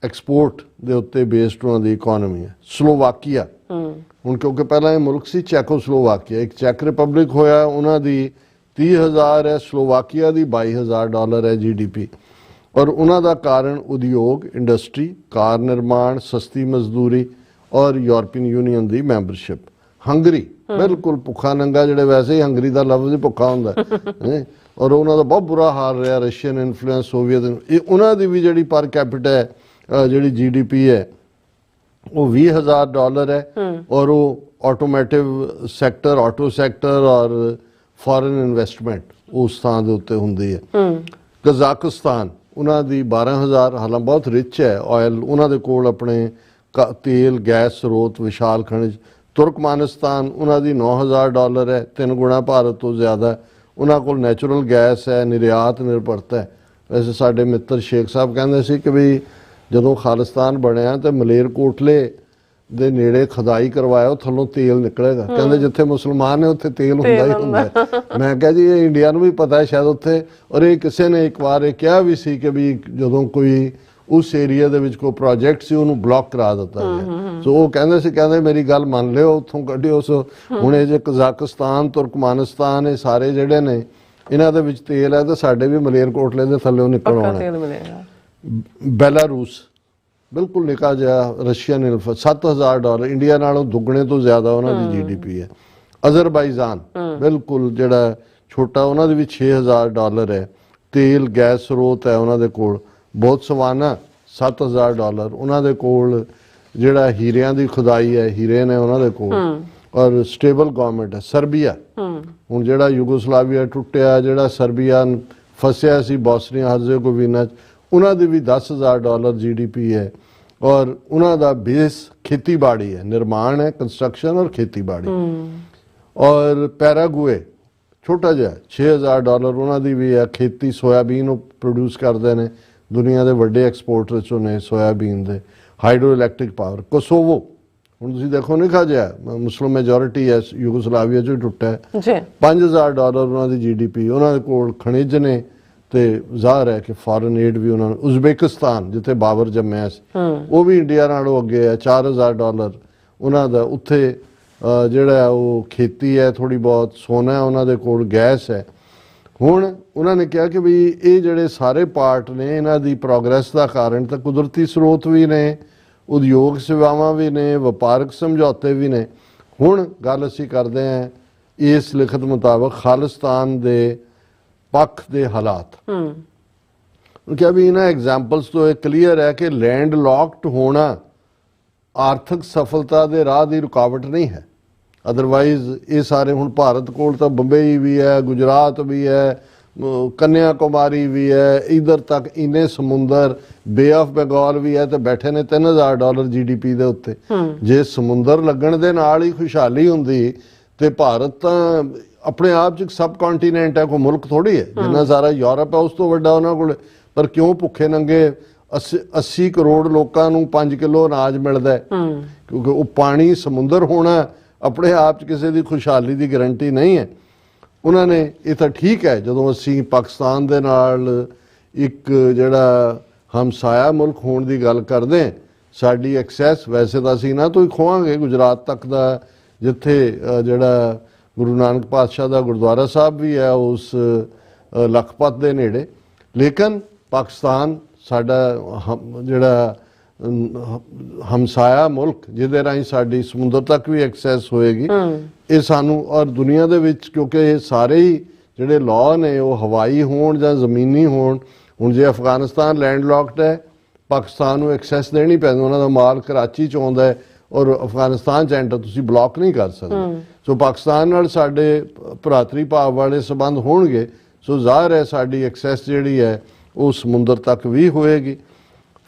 ਐਕਸਪੋਰਟ ਦੇ ਉੱਤੇ ਬੇਸਡ ਉਹਨਾਂ ਦੀ ਇਕੋਨਮੀ ਹੈ। ਸਲੋਵਾਕੀਆ, ਹੁਣ ਕਿਉਂਕਿ ਪਹਿਲਾਂ ਇਹ ਮੁਲਕ ਸੀ ਚੈਕੋਸਲੋਵਾਕੀਆ, ਇੱਕ ਚੈਕ ਰਿਪਬਲਿਕ ਹੋਇਆ, ਉਹਨਾਂ ਦੀ 30,000 ਹੈ, ਸਲੋਵਾਕੀਆ ਦੀ $22,000 ਹੈ GDP। ਔਰ ਉਹਨਾਂ ਦਾ ਕਾਰਨ ਉਦਯੋਗ, ਇੰਡਸਟਰੀ, ਕਾਰ ਨਿਰਮਾਣ, ਸਸਤੀ ਮਜ਼ਦੂਰੀ ਔਰ ਯੂਰਪੀਅਨ ਯੂਨੀਅਨ ਦੀ ਮੈਂਬਰਸ਼ਿਪ। ਹੰਗਰੀ ਬਿਲਕੁਲ ਭੁੱਖਾ ਨੰਗਾ, ਜਿਹੜੇ ਵੈਸੇ ਹੀ ਹੰਗਰੀ ਦਾ ਲਫ਼ਜ਼ ਹੀ ਭੁੱਖਾ ਹੁੰਦਾ ਹੈ ਔਰ ਉਹਨਾਂ ਦਾ ਬਹੁਤ ਬੁਰਾ ਹਾਲ ਰਿਹਾ, ਰਸ਼ੀਅਨ ਇਨਫਲੂਐਂਸ, ਸੋਵੀਅਤ। ਇਹ ਉਹਨਾਂ ਦੀ ਵੀ ਜਿਹੜੀ ਪਰ ਕੈਪੀਟਾ ਹੈ ਜਿਹੜੀ GDP ਹੈ ਉਹ $20,000 ਹੈ। ਔਰ ਉਹ ਆਟੋਮੋਟਿਵ ਸੈਕਟਰ, ਆਟੋ ਸੈਕਟਰ ਔਰ ਫੋਰਨ ਇਨਵੈਸਟਮੈਂਟ ਉਸ ਥਾਂ ਦੇ ਉੱਤੇ ਹੁੰਦੀ ਹੈ। ਕਜ਼ਾਕਿਸਤਾਨ, ਉਹਨਾਂ ਦੀ 12,000, ਹਾਲਾਂ ਬਹੁਤ ਰਿਚ ਹੈ ਆਇਲ, ਉਹਨਾਂ ਦੇ ਕੋਲ ਆਪਣੇ ਤੇਲ ਗੈਸ ਸਰੋਤ ਵਿਸ਼ਾਲ ਖਣਿਜ। ਤੁਰਕਮਾਨਿਸਤਾਨ, ਉਹਨਾਂ ਦੀ $9,000 ਹੈ, 3 ਗੁਣਾ ਭਾਰਤ ਤੋਂ ਜ਼ਿਆਦਾ। ਉਹਨਾਂ ਕੋਲ ਨੈਚੁਰਲ ਗੈਸ ਹੈ, ਨਿਰਯਾਤ ਨਿਰਭਰਤਾ ਹੈ। ਵੈਸੇ ਸਾਡੇ ਮਿੱਤਰ ਸ਼ੇਖ ਸਾਹਿਬ ਕਹਿੰਦੇ ਸੀ ਕਿ ਵੀ ਜਦੋਂ ਖਾਲਿਸਤਾਨ ਬਣਿਆ ਤੇ ਮਲੇਰਕੋਟਲੇ ਦੇ ਨੇੜੇ ਖੁਦਾਈ ਕਰਵਾਇਆ, ਉਹ ਥੱਲੋਂ ਤੇਲ ਨਿਕਲੇਗਾ। ਕਹਿੰਦੇ ਜਿੱਥੇ ਮੁਸਲਮਾਨ ਨੇ ਉੱਥੇ ਤੇਲ ਹੁੰਦਾ ਹੀ ਹੁੰਦਾ। ਮੈਂ ਕਿਹਾ ਜੀ ਇਹ ਇੰਡੀਆ ਨੂੰ ਵੀ ਪਤਾ ਹੈ ਸ਼ਾਇਦ ਉੱਥੇ। ਔਰ ਇਹ ਕਿਸੇ ਨੇ ਇੱਕ ਵਾਰ ਇਹ ਕਿਹਾ ਵੀ ਸੀ ਕਿ ਵੀ ਜਦੋਂ ਕੋਈ ਉਸ ਏਰੀਆ ਦੇ ਵਿੱਚ ਕੋਈ ਪ੍ਰੋਜੈਕਟ ਸੀ ਉਹਨੂੰ ਬਲੌਕ ਕਰਾ ਦਿੱਤਾ ਗਿਆ। ਸੋ ਉਹ ਕਹਿੰਦੇ ਸੀ, ਕਹਿੰਦੇ ਮੇਰੀ ਗੱਲ ਮੰਨ ਲਿਓ, ਉੱਥੋਂ ਕੱਢਿਓ। ਸੋ ਹੁਣ ਇਹ ਜੇ ਕਜ਼ਾਕਿਸਤਾਨ, ਤੁਰਕਮਾਨਿਸਤਾਨ, ਇਹ ਸਾਰੇ ਜਿਹੜੇ ਨੇ ਇਹਨਾਂ ਦੇ ਵਿੱਚ ਤੇਲ ਹੈ, ਤੇ ਸਾਡੇ ਵੀ ਮਲੇਰਕੋਟਲੇ ਦੇ ਥੱਲੇ ਨਿਕਲ ਆਉਣਾ। ਬੈਲਾਰੂਸ ਬਿਲਕੁਲ ਨਿੱਕਾ ਜਿਹਾ ਰਸ਼ੀਅਨ $7,000, ਇੰਡੀਆ ਨਾਲੋਂ ਦੁੱਗਣੇ ਤੋਂ ਜ਼ਿਆਦਾ ਉਹਨਾਂ ਦੀ GDP ਹੈ। ਅਜ਼ਰਬਾਈਜਾਨ ਬਿਲਕੁਲ ਜਿਹੜਾ ਛੋਟਾ, ਉਹਨਾਂ ਦੇ ਵੀ $6,000 ਹੈ, ਤੇਲ ਗੈਸ ਸਰੋਤ ਹੈ ਉਹਨਾਂ ਦੇ ਕੋਲ। ਬੋਤਸਵਾਨਾ $7,000, ਉਹਨਾਂ ਦੇ ਕੋਲ ਜਿਹੜਾ ਹੀਰਿਆਂ ਦੀ ਖੁਦਾਈ ਹੈ, ਹੀਰੇ ਨੇ ਉਹਨਾਂ ਦੇ ਕੋਲ। ਔਰ ਸਟੇਬਲ ਗਵਰਨਮੈਂਟ ਹੈ। ਸਰਬੀਆ, ਹੁਣ ਜਿਹੜਾ ਯੂਗੋਸਲਾਵੀਆ ਟੁੱਟਿਆ, ਜਿਹੜਾ ਸਰਬੀਆ ਫਸਿਆ ਸੀ ਬੋਸਨੀਆ ਹਰਜ਼ੇਗੋਵੀਨਾ 'ਚ, ਉਹਨਾਂ ਦੀ ਵੀ $10,000 GDP ਹੈ। ਔਰ ਉਹਨਾਂ ਦਾ ਬੇਸ ਖੇਤੀਬਾੜੀ ਹੈ, ਨਿਰਮਾਣ ਹੈ, ਕੰਸਟਰਕਸ਼ਨ ਔਰ ਖੇਤੀਬਾੜੀ। ਔਰ ਪੈਰਾਗੁਏ ਛੋਟਾ ਜਿਹਾ $6,000, ਉਹਨਾਂ ਦੀ ਵੀ ਹੈ, ਖੇਤੀ, ਸੋਇਆਬੀਨ ਉਹ ਪ੍ਰੋਡਿਊਸ ਕਰਦੇ ਨੇ, ਦੁਨੀਆ ਦੇ ਵੱਡੇ ਐਕਸਪੋਰਟਰ 'ਚੋਂ ਨੇ ਸੋਇਆਬੀਨ ਦੇ। Hydro electric power. ਕੋਸੋਵੋ, ਹੁਣ ਤੁਸੀਂ ਦੇਖੋ ਨਿੱਕਾ ਜਿਹਾ, ਮੁਸਲਿਮ ਮੈਜੋਰਿਟੀ ਹੈ, ਯੂਗੋਸਲਾਵੀਆ 'ਚੋਂ ਟੁੱਟਾ ਹੈ, $5,000 ਉਹਨਾਂ ਦੀ GDP। ਉਹਨਾਂ ਦੇ ਕੋਲ ਖਣਿਜ ਨੇ ਤੇ ਜ਼ਾਹਰ ਹੈ ਕਿ ਫੋਰਨ ਏਡ ਵੀ ਉਹਨਾਂ ਨੂੰ। ਉਜ਼ਬੇਕਿਸਤਾਨ, ਜਿੱਥੇ ਬਾਬਰ ਜੰਮਿਆ ਸੀ, ਉਹ ਵੀ ਇੰਡੀਆ ਨਾਲੋਂ ਅੱਗੇ ਹੈ, $4,000 ਉਹਨਾਂ ਦਾ। ਉੱਥੇ ਜਿਹੜਾ ਉਹ ਖੇਤੀ ਹੈ ਥੋੜੀ ਬਹੁਤ, ਸੋਨਾ ਉਹਨਾਂ ਦੇ ਕੋਲ, ਗੈਸ ਹੈ। ਹੁਣ ਉਹਨਾਂ ਨੇ ਕਿਹਾ ਕਿ ਵੀ ਇਹ ਜਿਹੜੇ ਸਾਰੇ ਪਾਰਟ ਨੇ, ਇਹਨਾਂ ਦੀ ਪ੍ਰੋਗਰੈਸ ਦਾ ਕਾਰਨ ਤਾਂ ਕੁਦਰਤੀ ਸਰੋਤ ਵੀ ਨੇ, ਉਦਯੋਗ ਸੇਵਾਵਾਂ ਵੀ ਨੇ, ਵਪਾਰਕ ਸਮਝੌਤੇ ਵੀ ਨੇ। ਹੁਣ ਗੱਲ ਅਸੀਂ ਕਰਦੇ ਹਾਂ ਇਸ ਲਿਖਤ ਮੁਤਾਬਕ ਖਾਲਿਸਤਾਨ ਦੇ ਪੱਖ ਦੇ ਹਾਲਾਤ। ਕਿਹਾ ਵੀ ਇਹਨਾਂ ਐਗਜ਼ਾਮਪਲਸ ਤੋਂ ਇਹ ਕਲੀਅਰ ਹੈ ਕਿ ਲੈਂਡ ਲੌਕਡ ਹੋਣਾ ਆਰਥਿਕ ਸਫਲਤਾ ਦੇ ਰਾਹ ਦੀ ਰੁਕਾਵਟ ਨਹੀਂ ਹੈ। ਅਦਰਵਾਈਜ਼ ਇਹ ਸਾਰੇ, ਹੁਣ ਭਾਰਤ ਕੋਲ ਤਾਂ ਬੰਬਈ ਵੀ ਹੈ, ਗੁਜਰਾਤ ਵੀ ਹੈ, ਕੰਨਿਆ ਕੁਮਾਰੀ ਵੀ ਹੈ, ਇਧਰ ਤੱਕ ਇੰਨੇ ਸਮੁੰਦਰ, ਬੇ ਆਫ ਬੰਗਾਲ ਵੀ ਹੈ, ਤੇ ਬੈਠੇ ਨੇ $3,000 GDP ਦੇ ਉੱਤੇ। ਜੇ ਸਮੁੰਦਰ ਲੱਗਣ ਦੇ ਨਾਲ ਹੀ ਖੁਸ਼ਹਾਲੀ ਹੁੰਦੀ ਤੇ ਭਾਰਤ ਤਾਂ ਆਪਣੇ ਆਪ 'ਚ ਇੱਕ ਸਬ ਕੰਟੀਨੈਂਟ ਹੈ, ਕੋਈ ਮੁਲਕ ਥੋੜੀ ਹੈ। ਜਿੰਨਾ ਸਾਰਾ ਯੂਰਪ ਹੈ ਉਸ ਤੋਂ ਵੱਡਾ ਉਹਨਾਂ ਕੋਲ। ਪਰ ਕਿਉਂ ਭੁੱਖੇ ਨੰਗੇ 80 ਕਰੋੜ ਲੋਕਾਂ ਨੂੰ 5 ਕਿਲੋ ਅਨਾਜ ਮਿਲਦਾ ਹੈ? ਕਿਉਂਕਿ ਉਹ ਪਾਣੀ, ਸਮੁੰਦਰ ਹੋਣਾ ਆਪਣੇ ਆਪ 'ਚ ਕਿਸੇ ਦੀ ਖੁਸ਼ਹਾਲੀ ਦੀ ਗਰੰਟੀ ਨਹੀਂ ਹੈ। ਉਹਨਾਂ ਨੇ ਇਹ ਤਾਂ ਠੀਕ ਹੈ, ਜਦੋਂ ਅਸੀਂ ਪਾਕਿਸਤਾਨ ਦੇ ਨਾਲ ਇੱਕ ਜਿਹੜਾ ਹਮਸਾਇਆ ਮੁਲਕ ਹੋਣ ਦੀ ਗੱਲ ਕਰਦੇ ਹਾਂ, ਸਾਡੀ ਐਕਸੈਸ, ਵੈਸੇ ਤਾਂ ਅਸੀਂ ਨਾ ਤੋਂ ਹੀ ਖੋਵਾਂਗੇ ਗੁਜਰਾਤ ਤੱਕ ਦਾ, ਜਿੱਥੇ ਜਿਹੜਾ ਗੁਰੂ ਨਾਨਕ ਪਾਤਸ਼ਾਹ ਦਾ ਗੁਰਦੁਆਰਾ ਸਾਹਿਬ ਵੀ ਹੈ ਉਸ ਲਖਪਤ ਦੇ ਨੇੜੇ। ਲੇਕਿਨ ਪਾਕਿਸਤਾਨ ਸਾਡਾ ਜਿਹੜਾ ਹਮਸਾਇਆ ਮੁਲਕ, ਜਿਹਦੇ ਰਾਹੀਂ ਸਾਡੀ ਸਮੁੰਦਰ ਤੱਕ ਵੀ ਐਕਸੈਸ ਹੋਏਗੀ, ਇਹ ਸਾਨੂੰ ਔਰ ਦੁਨੀਆ ਦੇ ਵਿੱਚ, ਕਿਉਂਕਿ ਇਹ ਸਾਰੇ ਹੀ ਜਿਹੜੇ ਲਾਅ ਨੇ ਉਹ ਹਵਾਈ ਹੋਣ ਜਾਂ ਜ਼ਮੀਨੀ ਹੋਣ। ਹੁਣ ਜੇ ਅਫਗਾਨਿਸਤਾਨ ਲੈਂਡ ਲੌਕਡ ਹੈ, ਪਾਕਿਸਤਾਨ ਨੂੰ ਐਕਸੈਸ ਦੇਣੀ ਪੈਂਦੀ, ਉਹਨਾਂ ਦਾ ਮਾਲ ਕਰਾਚੀ 'ਚ ਆਉਂਦਾ ਹੈ ਔਰ ਅਫਗਾਨਿਸਤਾਨ 'ਚ ਐਂਟਰ ਤੁਸੀਂ ਬਲੌਕ ਨਹੀਂ ਕਰ ਸਕਦੇ। ਸੋ ਪਾਕਿਸਤਾਨ ਨਾਲ ਸਾਡੇ ਭਰਾਤਰੀ ਭਾਵ ਵਾਲੇ ਸੰਬੰਧ ਹੋਣਗੇ। ਸੋ ਜ਼ਾਹਰ ਹੈ ਸਾਡੀ ਐਕਸੈਸ ਜਿਹੜੀ ਹੈ ਉਹ ਸਮੁੰਦਰ ਤੱਕ ਵੀ ਹੋਏਗੀ।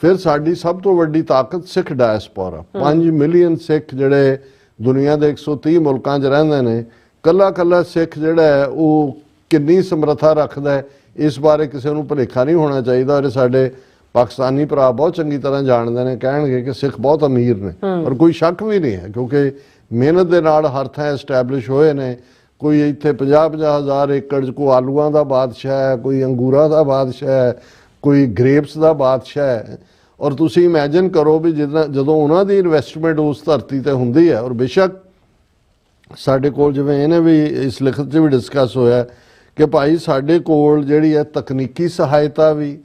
ਫਿਰ ਸਾਡੀ ਸਭ ਤੋਂ ਵੱਡੀ ਤਾਕਤ ਸਿੱਖ ਡਾਇਸਪੋਰਾ, 5 ਮਿਲੀਅਨ ਸਿੱਖ ਜਿਹੜੇ ਦੁਨੀਆ ਦੇ 130 ਮੁਲਕਾਂ 'ਚ ਰਹਿੰਦੇ ਨੇ। ਕੱਲਾ ਸਿੱਖ ਜਿਹੜਾ ਹੈ ਉਹ ਕਿੰਨੀ ਸਮਰੱਥਾ ਰੱਖਦਾ ਹੈ, ਇਸ ਬਾਰੇ ਕਿਸੇ ਨੂੰ ਭੁਲੇਖਾ ਨਹੀਂ ਹੋਣਾ ਚਾਹੀਦਾ। ਔਰ ਸਾਡੇ ਪਾਕਿਸਤਾਨੀ ਭਰਾ ਬਹੁਤ ਚੰਗੀ ਤਰ੍ਹਾਂ ਜਾਣਦੇ ਨੇ, ਕਹਿਣਗੇ ਕਿ ਸਿੱਖ ਬਹੁਤ ਅਮੀਰ ਨੇ, ਔਰ ਕੋਈ ਸ਼ੱਕ ਵੀ ਨਹੀਂ ਹੈ, ਕਿਉਂਕਿ ਮਿਹਨਤ ਦੇ ਨਾਲ ਹਰ ਥਾਂ ਐਸਟੈਬਲਿਸ਼ ਹੋਏ ਨੇ। ਕੋਈ ਇੱਥੇ 50-50 ਹਜ਼ਾਰ ਏਕੜ 'ਚ ਕੋਈ ਆਲੂਆਂ ਦਾ ਬਾਦਸ਼ਾਹ ਹੈ, ਕੋਈ ਅੰਗੂਰਾਂ ਦਾ ਬਾਦਸ਼ਾਹ ਹੈ, ਕੋਈ ਗ੍ਰੇਪਸ ਦਾ ਬਾਦਸ਼ਾਹ ਹੈ। ਔਰ ਤੁਸੀਂ ਇਮੈਜਿਨ ਕਰੋ ਵੀ ਜਦੋਂ ਉਹਨਾਂ ਦੀ ਇਨਵੈਸਟਮੈਂਟ ਉਸ ਧਰਤੀ ਤੇ ਹੁੰਦੀ ਹੈ। ਔਰ ਬੇਸ਼ੱਕ ਸਾਡੇ ਕੋਲ ਜਿਵੇਂ ਇਹਨੇ ਵੀ ਇਸ ਲਿਖਤ 'ਚ ਵੀ ਡਿਸਕਸ ਹੋਇਆ ਕਿ ਭਾਈ ਸਾਡੇ ਕੋਲ ਜਿਹੜੀ ਹੈ ਤਕਨੀਕੀ ਸਹਾਇਤਾ ਵੀ,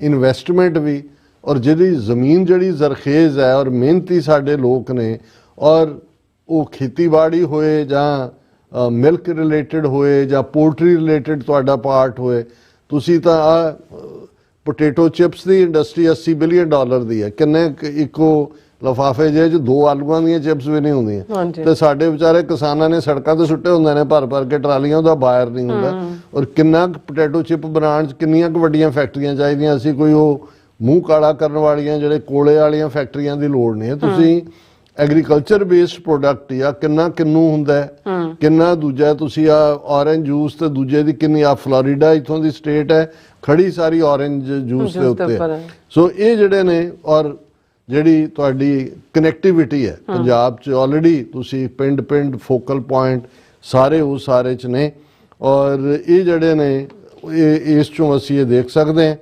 ਇਨਵੈਸਟਮੈਂਟ ਵੀ, ਔਰ ਜਿਹੜੀ ਜ਼ਮੀਨ ਜਿਹੜੀ ਜ਼ਰਖੇਜ਼ ਹੈ ਔਰ ਮਿਹਨਤੀ ਸਾਡੇ ਲੋਕ ਨੇ, ਔਰ ਉਹ ਖੇਤੀਬਾੜੀ ਹੋਏ ਜਾਂ ਮਿਲਕ ਰਿਲੇਟਡ ਹੋਏ ਜਾਂ ਪੋਲਟਰੀ ਰਿਲੇਟਡ ਤੁਹਾਡਾ ਪਾਰਟ ਹੋਏ। ਤੁਸੀਂ ਤਾਂ ਆ ਪੋਟੇਟੋ ਚਿਪਸ ਦੀ ਇੰਡਸਟਰੀ $80 ਬਿਲੀਅਨ ਦੀ ਹੈ। ਕਿੰਨੇ ਇੱਕੋ ਲਿਫਾਫੇ ਜਿਹੇ 'ਚ 2 ਆਲੂਆਂ ਦੀਆਂ ਚਿਪਸ ਵੀ ਨਹੀਂ ਹੁੰਦੀਆਂ, ਤੇ ਸਾਡੇ ਵਿਚਾਰੇ ਕਿਸਾਨਾਂ ਨੇ ਸੜਕਾਂ ਤੇ ਸੁੱਟੇ ਹੁੰਦੇ ਨੇ ਭਰ ਕੇ ਟਰਾਲੀਆਂ, ਉਹਦਾ ਬਾਇਰ ਨਹੀਂ ਹੁੰਦਾ। ਔਰ ਕਿੰਨਾ ਪੋਟੇਟੋ ਚਿਪ ਬਣਾਉਣ 'ਚ ਕਿੰਨੀਆਂ ਕੁ ਵੱਡੀਆਂ ਫੈਕਟਰੀਆਂ ਚਾਹੀਦੀਆਂ। ਅਸੀਂ ਕੋਈ ਉਹ ਮੂੰਹ ਕਾਲਾ ਕਰਨ ਵਾਲੀਆਂ ਜਿਹੜੇ ਕੋਲੇ ਵਾਲੀਆਂ ਫੈਕਟਰੀਆਂ ਦੀ ਲੋੜ ਨਹੀਂ ਹੈ। ਤੁਸੀਂ ਐਗਰੀਕਲਚਰ ਬੇਸਡ ਪ੍ਰੋਡਕਟ ਜਾਂ ਕਿੰਨੂ ਹੁੰਦਾ, ਕਿੰਨਾ ਦੂਜਾ ਤੁਸੀਂ ਆ ਔਰੰਜ ਜੂਸ, ਤੇ ਦੂਜੇ ਦੀ ਕਿੰਨੀ ਆ ਫਲੋਰੀਡਾ ਇੱਥੋਂ ਦੀ ਸਟੇਟ ਹੈ, ਖੜੀ ਸਾਰੀ ਔਰੰਜ ਜੂਸ ਦੇ ਉੱਤੇ। ਸੋ ਇਹ ਜਿਹੜੇ ਨੇ, ਔਰ ਜਿਹੜੀ ਤੁਹਾਡੀ ਕਨੈਕਟੀਵਿਟੀ ਹੈ ਪੰਜਾਬ 'ਚ ਆਲਰੇਡੀ ਤੁਸੀਂ ਪਿੰਡ ਫੋਕਲ ਪੁਆਇੰਟ ਸਾਰੇ ਉਹ ਸਾਰੇ 'ਚ ਨੇ। ਔਰ ਇਹ ਜਿਹੜੇ ਨੇ ਇਸ 'ਚੋਂ ਅਸੀਂ ਇਹ ਦੇਖ ਸਕਦੇ ਹਾਂ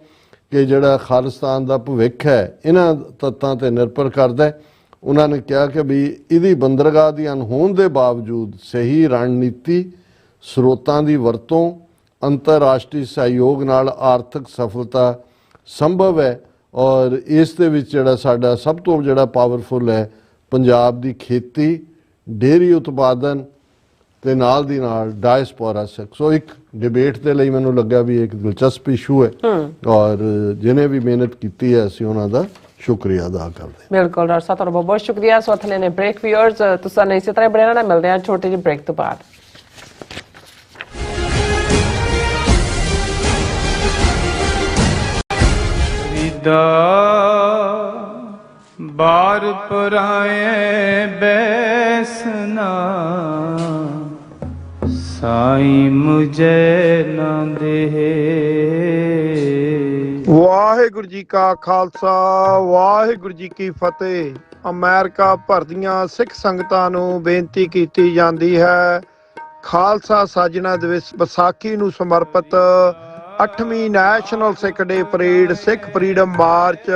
ਕਿ ਜਿਹੜਾ ਖਾਲਿਸਤਾਨ ਦਾ ਭਵਿੱਖ ਹੈ ਇਹਨਾਂ ਤੱਤਾਂ 'ਤੇ ਨਿਰਭਰ ਕਰਦਾ ਹੈ। ਉਹਨਾਂ ਨੇ ਕਿਹਾ ਕਿ ਵੀ ਇਹਦੀ ਬੰਦਰਗਾਹ ਦੀ ਅਣਹੋਂਦ ਦੇ ਬਾਵਜੂਦ ਸਹੀ ਰਣਨੀਤੀ, ਸਰੋਤਾਂ ਦੀ ਵਰਤੋਂ, ਅੰਤਰਰਾਸ਼ਟਰੀ ਸਹਿਯੋਗ ਨਾਲ ਆਰਥਿਕ ਸਫਲਤਾ ਸੰਭਵ ਹੈ। ਔਰ ਇਸ ਦੇ ਵਿੱਚ ਜਿਹੜਾ ਸਾਡਾ ਸਭ ਤੋਂ ਜਿਹੜਾ ਪਾਵਰਫੁਲ ਹੈ ਪੰਜਾਬ ਦੀ ਖੇਤੀ, ਡੇਅਰੀ ਉਤਪਾਦਨ ਤੇ ਨਾਲ ਦੀ ਨਾਲ ਡਾਇਸਪੋਰਾ ਸਿੱਖ। ਸੋ ਇੱਕ ਡਿਬੇਟ ਦੇ ਲਈ ਮੈਨੂੰ ਲੱਗਾ ਵੀ ਇੱਕ ਦਿਲਚਸਪ ਇਸ਼ੂ ਹੈ, ਔਰ ਜਿਹਨੇ ਵੀ ਮਿਹਨਤ ਕੀਤੀ ਹੈ ਅਸੀਂ ਉਹਨਾਂ ਦਾ ਸ਼ੁਕਰੀਆ ਅਦਾ ਕਰਦੇ। ਬਿਲਕੁਲ ਡਾਕਟਰ ਸਾਹਿਬ, ਤੁਹਾਡਾ ਬਹੁਤ ਸ਼ੁਕਰੀਆ। ਸੋ ਅਥਲੇ ਨੇ ਬ੍ਰੇਕ ਵਿਊਅਰਸ, ਤੁਸੀਂ ਇਸੇ ਤਰ੍ਹਾਂ ਬਣੇ ਰਹਿਣਾ। ਮਿਲਦੇ ਹਾਂ ਛੋਟੇ ਜਿਹੇ ਬ੍ਰੇਕ ਤੋਂ ਬਾਅਦ। बार पराए बैसना साई मुझे ना दे। ਵਾਹਿਗੁਰੂ ਜੀ ਕਾ ਖਾਲਸਾ, ਵਾਹਿਗੁਰੂ ਜੀ ਕੀ ਫਤਿਹ। ਅਮਰੀਕਾ ਭਰ ਦੀਆਂ ਸਿੱਖ ਸੰਗਤਾਂ ਨੂੰ ਬੇਨਤੀ ਕੀਤੀ ਜਾਂਦੀ ਹੈ, ਖਾਲਸਾ ਸਾਜਣਾ ਦਿਵਸ ਵਿਸਾਖੀ ਨੂੰ ਸਮਰਪਿਤ 8ਵੀਂ ਨੈਸ਼ਨਲ ਸਿੱਖ ਡੇ ਪਰੇਡ, ਸਿੱਖ ਫਰੀडम ਮਾਰਚ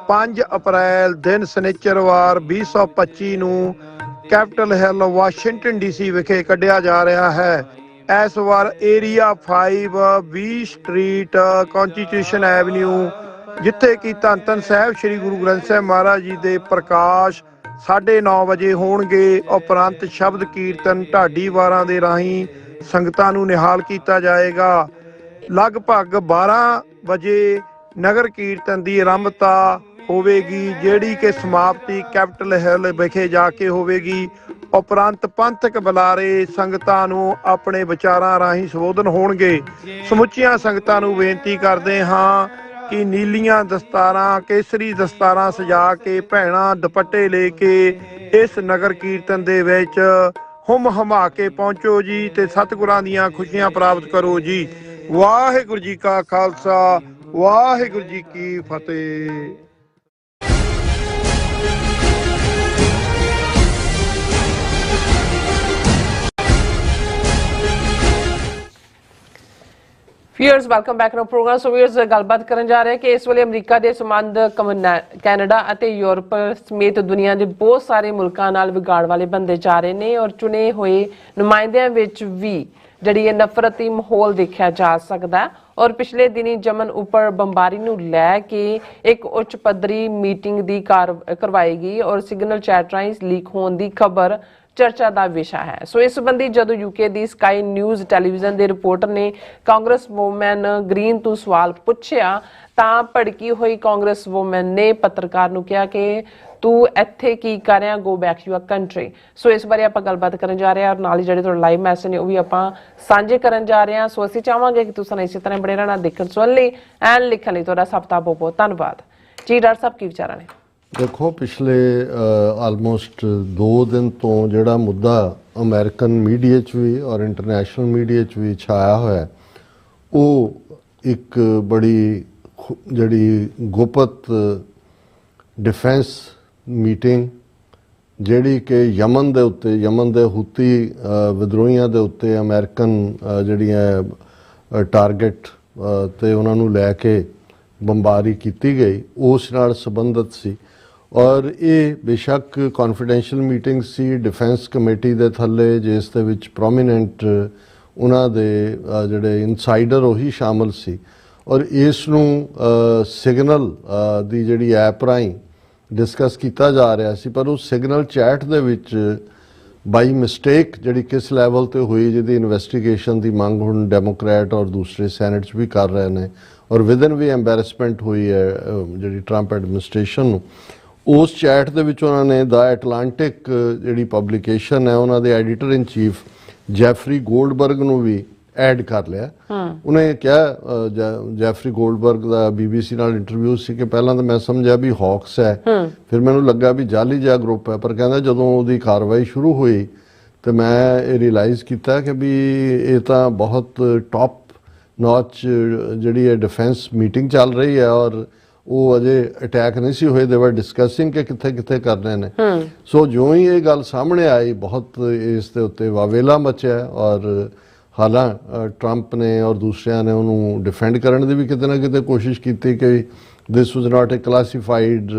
5 ਅਪ੍ਰੈਲ ਦਿਨ ਸ਼ਨਿਚਰਵਾਰ 2025 ਨੂੰ ਕੈਪੀਟਲ ਹਿੱਲ ਵਾਸ਼ਿੰਗਟਨ DC ਵਿਖੇ ਕੱਢਿਆ ਜਾ ਰਿਹਾ ਹੈ। ਇਸ ਵਾਰ ਏਰੀਆ 5 20 ਸਟਰੀਟ ਕੌਂਸਟੀਟਿਊਸ਼ਨ ਐਵਨਿਊ, ਜਿੱਥੇ ਕਿ ਧੰਨ ਸਾਹਿਬ ਸ੍ਰੀ ਗੁਰੂ ਗ੍ਰੰਥ ਸਾਹਿਬ ਮਹਾਰਾਜ ਜੀ ਦੇ ਪ੍ਰਕਾਸ਼ 9:30 ਵਜੇ ਹੋਣਗੇ। ਉਪਰੰਤ ਸ਼ਬਦ ਕੀਰਤਨ ਢਾਡੀ ਵਾਰਾਂ ਦੇ ਰਾਹੀਂ ਸੰਗਤਾਂ ਨੂੰ ਨਿਹਾਲ ਕੀਤਾ ਜਾਏਗਾ। ਲਗਭਗ 12 ਵਜੇ ਨਗਰ ਕੀਰਤਨ ਦੀ ਆਰੰਭਤਾ ਹੋਵੇਗੀ, ਜਿਹੜੀ ਕਿ ਸਮਾਪਤੀ ਕੈਪੀਟਲ ਹਿੱਲ ਵਿਖੇ ਜਾ ਕੇ ਹੋਵੇਗੀ। ਉਪਰੰਤ ਪੰਥਕ ਬੁਲਾਰੇ ਸੰਗਤਾਂ ਨੂੰ ਆਪਣੇ ਵਿਚਾਰਾਂ ਰਾਹੀਂ ਸੰਬੋਧਨ ਹੋਣਗੇ। ਸਮੁੱਚੀਆਂ ਸੰਗਤਾਂ ਨੂੰ ਬੇਨਤੀ ਕਰਦੇ ਹਾਂ ਕਿ ਨੀਲੀਆਂ ਦਸਤਾਰਾਂ, ਕੇਸਰੀ ਦਸਤਾਰਾਂ ਸਜਾ ਕੇ, ਭੈਣਾਂ ਦੁਪੱਟੇ ਲੈ ਕੇ ਇਸ ਨਗਰ ਕੀਰਤਨ ਦੇ ਵਿੱਚ ਹੁਮ ਹਮਾ ਕੇ ਪਹੁੰਚੋ ਜੀ, ਤੇ ਸਤਿਗੁਰਾਂ ਦੀਆਂ ਖੁਸ਼ੀਆਂ ਪ੍ਰਾਪਤ ਕਰੋ ਜੀ। ਵਾਹਿਗੁਰੂ ਜੀ ਕਾ ਖਾਲਸਾ, ਵਾਹਿਗੁਰੂ ਜੀ ਕੀ ਫਤਿਹ। Viewers, welcome back to programme. So viewers, ਗੱਲਬਾਤ ਕਰਨ ਜਾ ਰਹੇ ਕਿ ਇਸ ਵੇਲੇ ਅਮਰੀਕਾ ਦੇ ਸੰਬੰਧ ਕੈਨੇਡਾ ਅਤੇ ਯੂਰਪ ਸਮੇਤ ਦੁਨੀਆ ਦੇ ਬਹੁਤ ਸਾਰੇ ਮੁਲਕਾਂ ਨਾਲ ਵਿਗਾੜ ਵਾਲੇ ਬਣਦੇ ਜਾ ਰਹੇ ਨੇ, ਔਰ ਚੁਣੇ ਹੋਏ ਨੁਮਾਇੰਦਿਆਂ ਵਿੱਚ ਵੀ ਜਿਹੜੀ ਇਹ ਨਫ਼ਰਤੀ ਮਾਹੌਲ ਦੇਖਿਆ ਜਾ ਸਕਦਾ। ਔਰ ਪਿਛਲੇ ਦਿਨੀ ਜਮਨ ਉੱਪਰ ਬੰਬਾਰੀ ਨੂੰ ਲੈ ਕੇ ਇੱਕ ਉੱਚ ਪੱਧਰੀ ਮੀਟਿੰਗ ਦੀ ਕਰਵਾਈ ਗਈ, ਔਰ ਸਿਗਨਲ ਚੈਟ ਰਾਹੀਂ ਲੀਕ ਹੋਣ ਦੀ ਖਬਰ ਚਰਚਾ ਦਾ ਵਿਸ਼ਾ ਹੈ। ਸੋ ਇਸ ਸੰਬੰਧੀ ਜਦੋਂ ਯੂਕੇ ਦੀ ਸਕਾਈ ਨਿਊਜ਼ ਟੈਲੀਵਿਜ਼ਨ ਦੇ ਰਿਪੋਰਟਰ ਨੇ ਕਾਂਗਰਸ ਵੂਮਨ ਗ੍ਰੀਨ ਤੋਂ ਸਵਾਲ ਪੁੱਛਿਆ, ਤਾਂ ਭੜਕੀ ਹੋਈ ਕਾਂਗਰਸ ਵੂਮਨ ਨੇ ਪੱਤਰਕਾਰ ਨੂੰ ਕਿਹਾ ਕਿ ਤੂੰ ਇੱਥੇ ਕੀ ਕਰ ਰਿਹਾ, ਗੋ ਬੈਕ ਯੂਅਰ ਕੰਟਰੀ। ਸੋ ਇਸ ਬਾਰੇ ਆਪਾਂ ਗੱਲਬਾਤ ਕਰਨ ਜਾ ਰਹੇ ਹਾਂ, ਔਰ ਨਾਲ ਹੀ ਜਿਹੜੇ ਤੁਹਾਡੇ ਲਾਈਵ ਮੈਸੇਜ ਨੇ ਉਹ ਵੀ ਆਪਾਂ ਸਾਂਝੇ ਕਰਨ ਜਾ ਰਹੇ ਹਾਂ। ਸੋ ਅਸੀਂ ਚਾਹਾਂਗੇ ਕਿ ਤੁਸੀਂ ਇਸੇ ਤਰ੍ਹਾਂ ਬਣੇ ਰਹਿਣਾ ਦੇਖਣ ਸੁਣਨ ਲਈ ਐਂਡ ਲਿਖਣ ਲਈ। ਤੁਹਾਡਾ ਸਭ ਦਾ ਬਹੁਤ ਬਹੁਤ ਧੰਨਵਾਦ ਜੀ। ਡਾਕਟਰ ਸਾਹਿਬ, ਕੀ ਵਿਚਾਰਾਂ ਨੇ? ਦੇਖੋ, ਪਿਛਲੇ ਆਲਮੋਸਟ 2 ਦਿਨ ਤੋਂ ਜਿਹੜਾ ਮੁੱਦਾ ਅਮਰੀਕਨ ਮੀਡੀਆ 'ਚ ਵੀ ਔਰ ਇੰਟਰਨੈਸ਼ਨਲ ਮੀਡੀਆ 'ਚ ਵੀ ਛਾਇਆ ਹੋਇਆ, ਉਹ ਇੱਕ ਬੜੀ ਜਿਹੜੀ ਗੁਪਤ ਡਿਫੈਂਸ ਮੀਟਿੰਗ ਜਿਹੜੀ ਕਿ ਯਮਨ ਦੇ ਉੱਤੇ, ਯਮਨ ਦੇ ਹੂਤੀ ਵਿਦਰੋਹੀਆਂ ਦੇ ਉੱਤੇ ਅਮਰੀਕਨ ਜਿਹੜੀਆਂ ਟਾਰਗੇਟ ਤੇ ਉਹਨਾਂ ਨੂੰ ਲੈ ਕੇ ਬੰਬਾਰੀ ਕੀਤੀ ਗਈ, ਉਸ ਨਾਲ ਸੰਬੰਧਿਤ ਸੀ। ਔਰ ਇਹ ਬੇਸ਼ੱਕ ਕੌਨਫੀਡੈਂਸ਼ੀਅਲ ਮੀਟਿੰਗ ਸੀ ਡਿਫੈਂਸ ਕਮੇਟੀ ਦੇ ਥੱਲੇ, ਜਿਸ ਦੇ ਵਿੱਚ ਪ੍ਰੋਮੀਨੈਂਟ ਉਹਨਾਂ ਦੇ ਜਿਹੜੇ ਇਨਸਾਈਡਰ ਉਹੀ ਸ਼ਾਮਲ ਸੀ। ਔਰ ਇਸ ਨੂੰ ਸਿਗਨਲ ਦੀ ਜਿਹੜੀ ਐਪ ਰਾਹੀਂ ਡਿਸਕਸ ਕੀਤਾ ਜਾ ਰਿਹਾ ਸੀ, ਪਰ ਉਹ ਸਿਗਨਲ ਚੈਟ ਦੇ ਵਿੱਚ ਬਾਈ ਮਿਸਟੇਕ ਜਿਹੜੀ ਕਿਸ ਲੈਵਲ ਤੇ ਹੋਈ, ਜਿਹਦੀ ਇਨਵੈਸਟੀਗੇਸ਼ਨ ਦੀ ਮੰਗ ਹੁਣ ਡੈਮੋਕ੍ਰੈਟ ਔਰ ਦੂਸਰੇ ਸੈਨੇਟ 'ਚ ਵੀ ਕਰ ਰਹੇ ਨੇ, ਔਰ ਵਿਦਨ ਵੀ ਐਮਬੈਰਸਮੈਂਟ ਹੋਈ ਹੈ ਜਿਹੜੀ ਟਰੰਪ ਐਡਮਿਨਿਸਟ੍ਰੇਸ਼ਨ ਨੂੰ। ਉਸ ਚੈਟ ਦੇ ਵਿੱਚ ਉਹਨਾਂ ਨੇ ਦਾ ਐਟਲਾਂਟਿਕ ਜਿਹੜੀ ਪਬਲੀਕੇਸ਼ਨ ਹੈ ਉਹਨਾਂ ਦੇ ਐਡੀਟਰ ਇਨ ਚੀਫ ਜੈਫਰੀ ਗੋਲਡਬਰਗ ਨੂੰ ਵੀ ਐਡ ਕਰ ਲਿਆ। ਉਹਨੇ ਕਿਹਾ, ਜੈਫਰੀ ਗੋਲਡਬਰਗ ਦਾ BBC ਨਾਲ ਇੰਟਰਵਿਊ ਸੀ, ਕਿ ਪਹਿਲਾਂ ਤਾਂ ਮੈਂ ਸਮਝਿਆ ਵੀ ਹੌਕਸ ਹੈ, ਫਿਰ ਮੈਨੂੰ ਲੱਗਾ ਵੀ ਜਾਲੀ ਜਿਹਾ ਗਰੁੱਪ ਹੈ, ਪਰ ਕਹਿੰਦਾ ਜਦੋਂ ਉਹਦੀ ਕਾਰਵਾਈ ਸ਼ੁਰੂ ਹੋਈ ਤੇ ਮੈਂ ਇਹ ਰਿਅਲਾਈਜ਼ ਕੀਤਾ ਕਿ ਵੀ ਇਹ ਤਾਂ ਬਹੁਤ ਟੌਪ ਨੌਚ ਜਿਹੜੀ ਹੈ ਡਿਫੈਂਸ ਮੀਟਿੰਗ ਚੱਲ ਰਹੀ ਹੈ, ਔਰ ਉਹ ਅਜੇ ਅਟੈਕ ਨਹੀਂ ਸੀ ਹੋਏ, ਦੇ ਵਰ ਡਿਸਕਸਿੰਗ ਕਿ ਕਿੱਥੇ ਕਿੱਥੇ ਕਰਨੇ ਨੇ। ਸੋ ਜਿਉਂ ਹੀ ਇਹ ਗੱਲ ਸਾਹਮਣੇ ਆਈ, ਬਹੁਤ ਇਸ ਦੇ ਉੱਤੇ ਵਾਵੇਲਾ ਮਚਿਆ, ਔਰ ਹਾਲਾਂ ਟਰੰਪ ਨੇ ਔਰ ਦੂਸਰਿਆਂ ਨੇ ਉਹਨੂੰ ਡਿਫੈਂਡ ਕਰਨ ਦੀ ਵੀ ਕਿਤੇ ਨਾ ਕਿਤੇ ਕੋਸ਼ਿਸ਼ ਕੀਤੀ ਕਿ ਦਿਸ ਵਾਜ਼ ਨਾਟ ਅ ਕਲਾਸੀਫਾਈਡ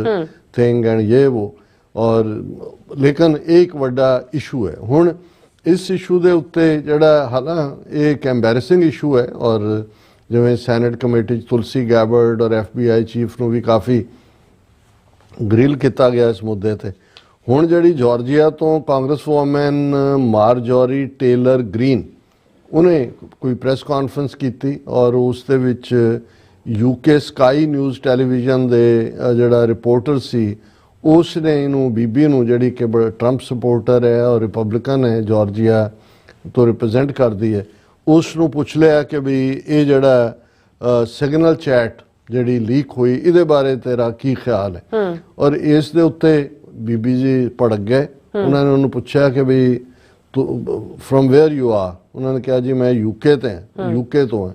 ਥਿੰਗ ਐਂਡ ਇਹ ਉਹ, ਔਰ ਲੇਕਿਨ ਇਹ ਇੱਕ ਵੱਡਾ ਇਸ਼ੂ ਹੈ। ਹੁਣ ਇਸ ਇਸ਼ੂ ਦੇ ਉੱਤੇ ਜਿਹੜਾ ਹਾਲਾਂ ਇਹ ਇੱਕ ਐਂਬੈਰਸਿੰਗ ਇਸ਼ੂ ਹੈ, ਔਰ ਜਿਵੇਂ ਸੈਨੇਟ ਕਮੇਟੀ 'ਚ ਤੁਲਸੀ ਗੈਬਰਡ ਔਰ FBI ਚੀਫ ਨੂੰ ਵੀ ਕਾਫੀ ਗ੍ਰਿਲ ਕੀਤਾ ਗਿਆ ਇਸ ਮੁੱਦੇ ਤੇ। ਹੁਣ ਜਿਹੜੀ ਜਾਰਜੀਆ ਤੋਂ ਕਾਂਗਰਸ ਵੂਮਨ ਮਾਰਜੋਰੀ ਟੇਲਰ ਗ੍ਰੀਨ, ਉਹਨੇ ਕੋਈ ਪ੍ਰੈਸ ਕਾਨਫਰੰਸ ਕੀਤੀ, ਔਰ ਉਸ ਦੇ ਵਿੱਚ UK ਸਕਾਈ ਨਿਊਜ਼ ਟੈਲੀਵਿਜ਼ਨ ਦੇ ਜਿਹੜਾ ਰਿਪੋਰਟਰ ਸੀ, ਉਸ ਨੇ ਇਹਨੂੰ ਬੀਬੀ ਨੂੰ, ਜਿਹੜੀ ਕਿ ਟਰੰਪ ਸਪੋਰਟਰ ਹੈ ਔਰ ਰਿਪਬਲਿਕਨ ਹੈ, ਜਾਰਜੀਆ ਤੋਂ ਰਿਪਰੈਜ਼ੈਂਟ ਕਰਦੀ ਹੈ, ਉਸ ਨੂੰ ਪੁੱਛ ਲਿਆ ਕਿ ਵੀ ਇਹ ਜਿਹੜਾ ਸਿਗਨਲ ਚੈਟ ਜਿਹੜੀ ਲੀਕ ਹੋਈ, ਇਹਦੇ ਬਾਰੇ ਤੇਰਾ ਕੀ ਖਿਆਲ ਹੈ। ਔਰ ਇਸ ਦੇ ਉੱਤੇ ਬੀਬੀ ਜੀ ਭੜਕ ਗਏ। ਉਹਨਾਂ ਨੇ ਉਹਨੂੰ ਪੁੱਛਿਆ ਕਿ ਵੀ ਫਰਮ ਵੇਅਰ ਯੂ ਆਰ, ਉਹਨਾਂ ਨੇ ਕਿਹਾ ਜੀ ਮੈਂ UK ਤੋਂ ਹਾਂ।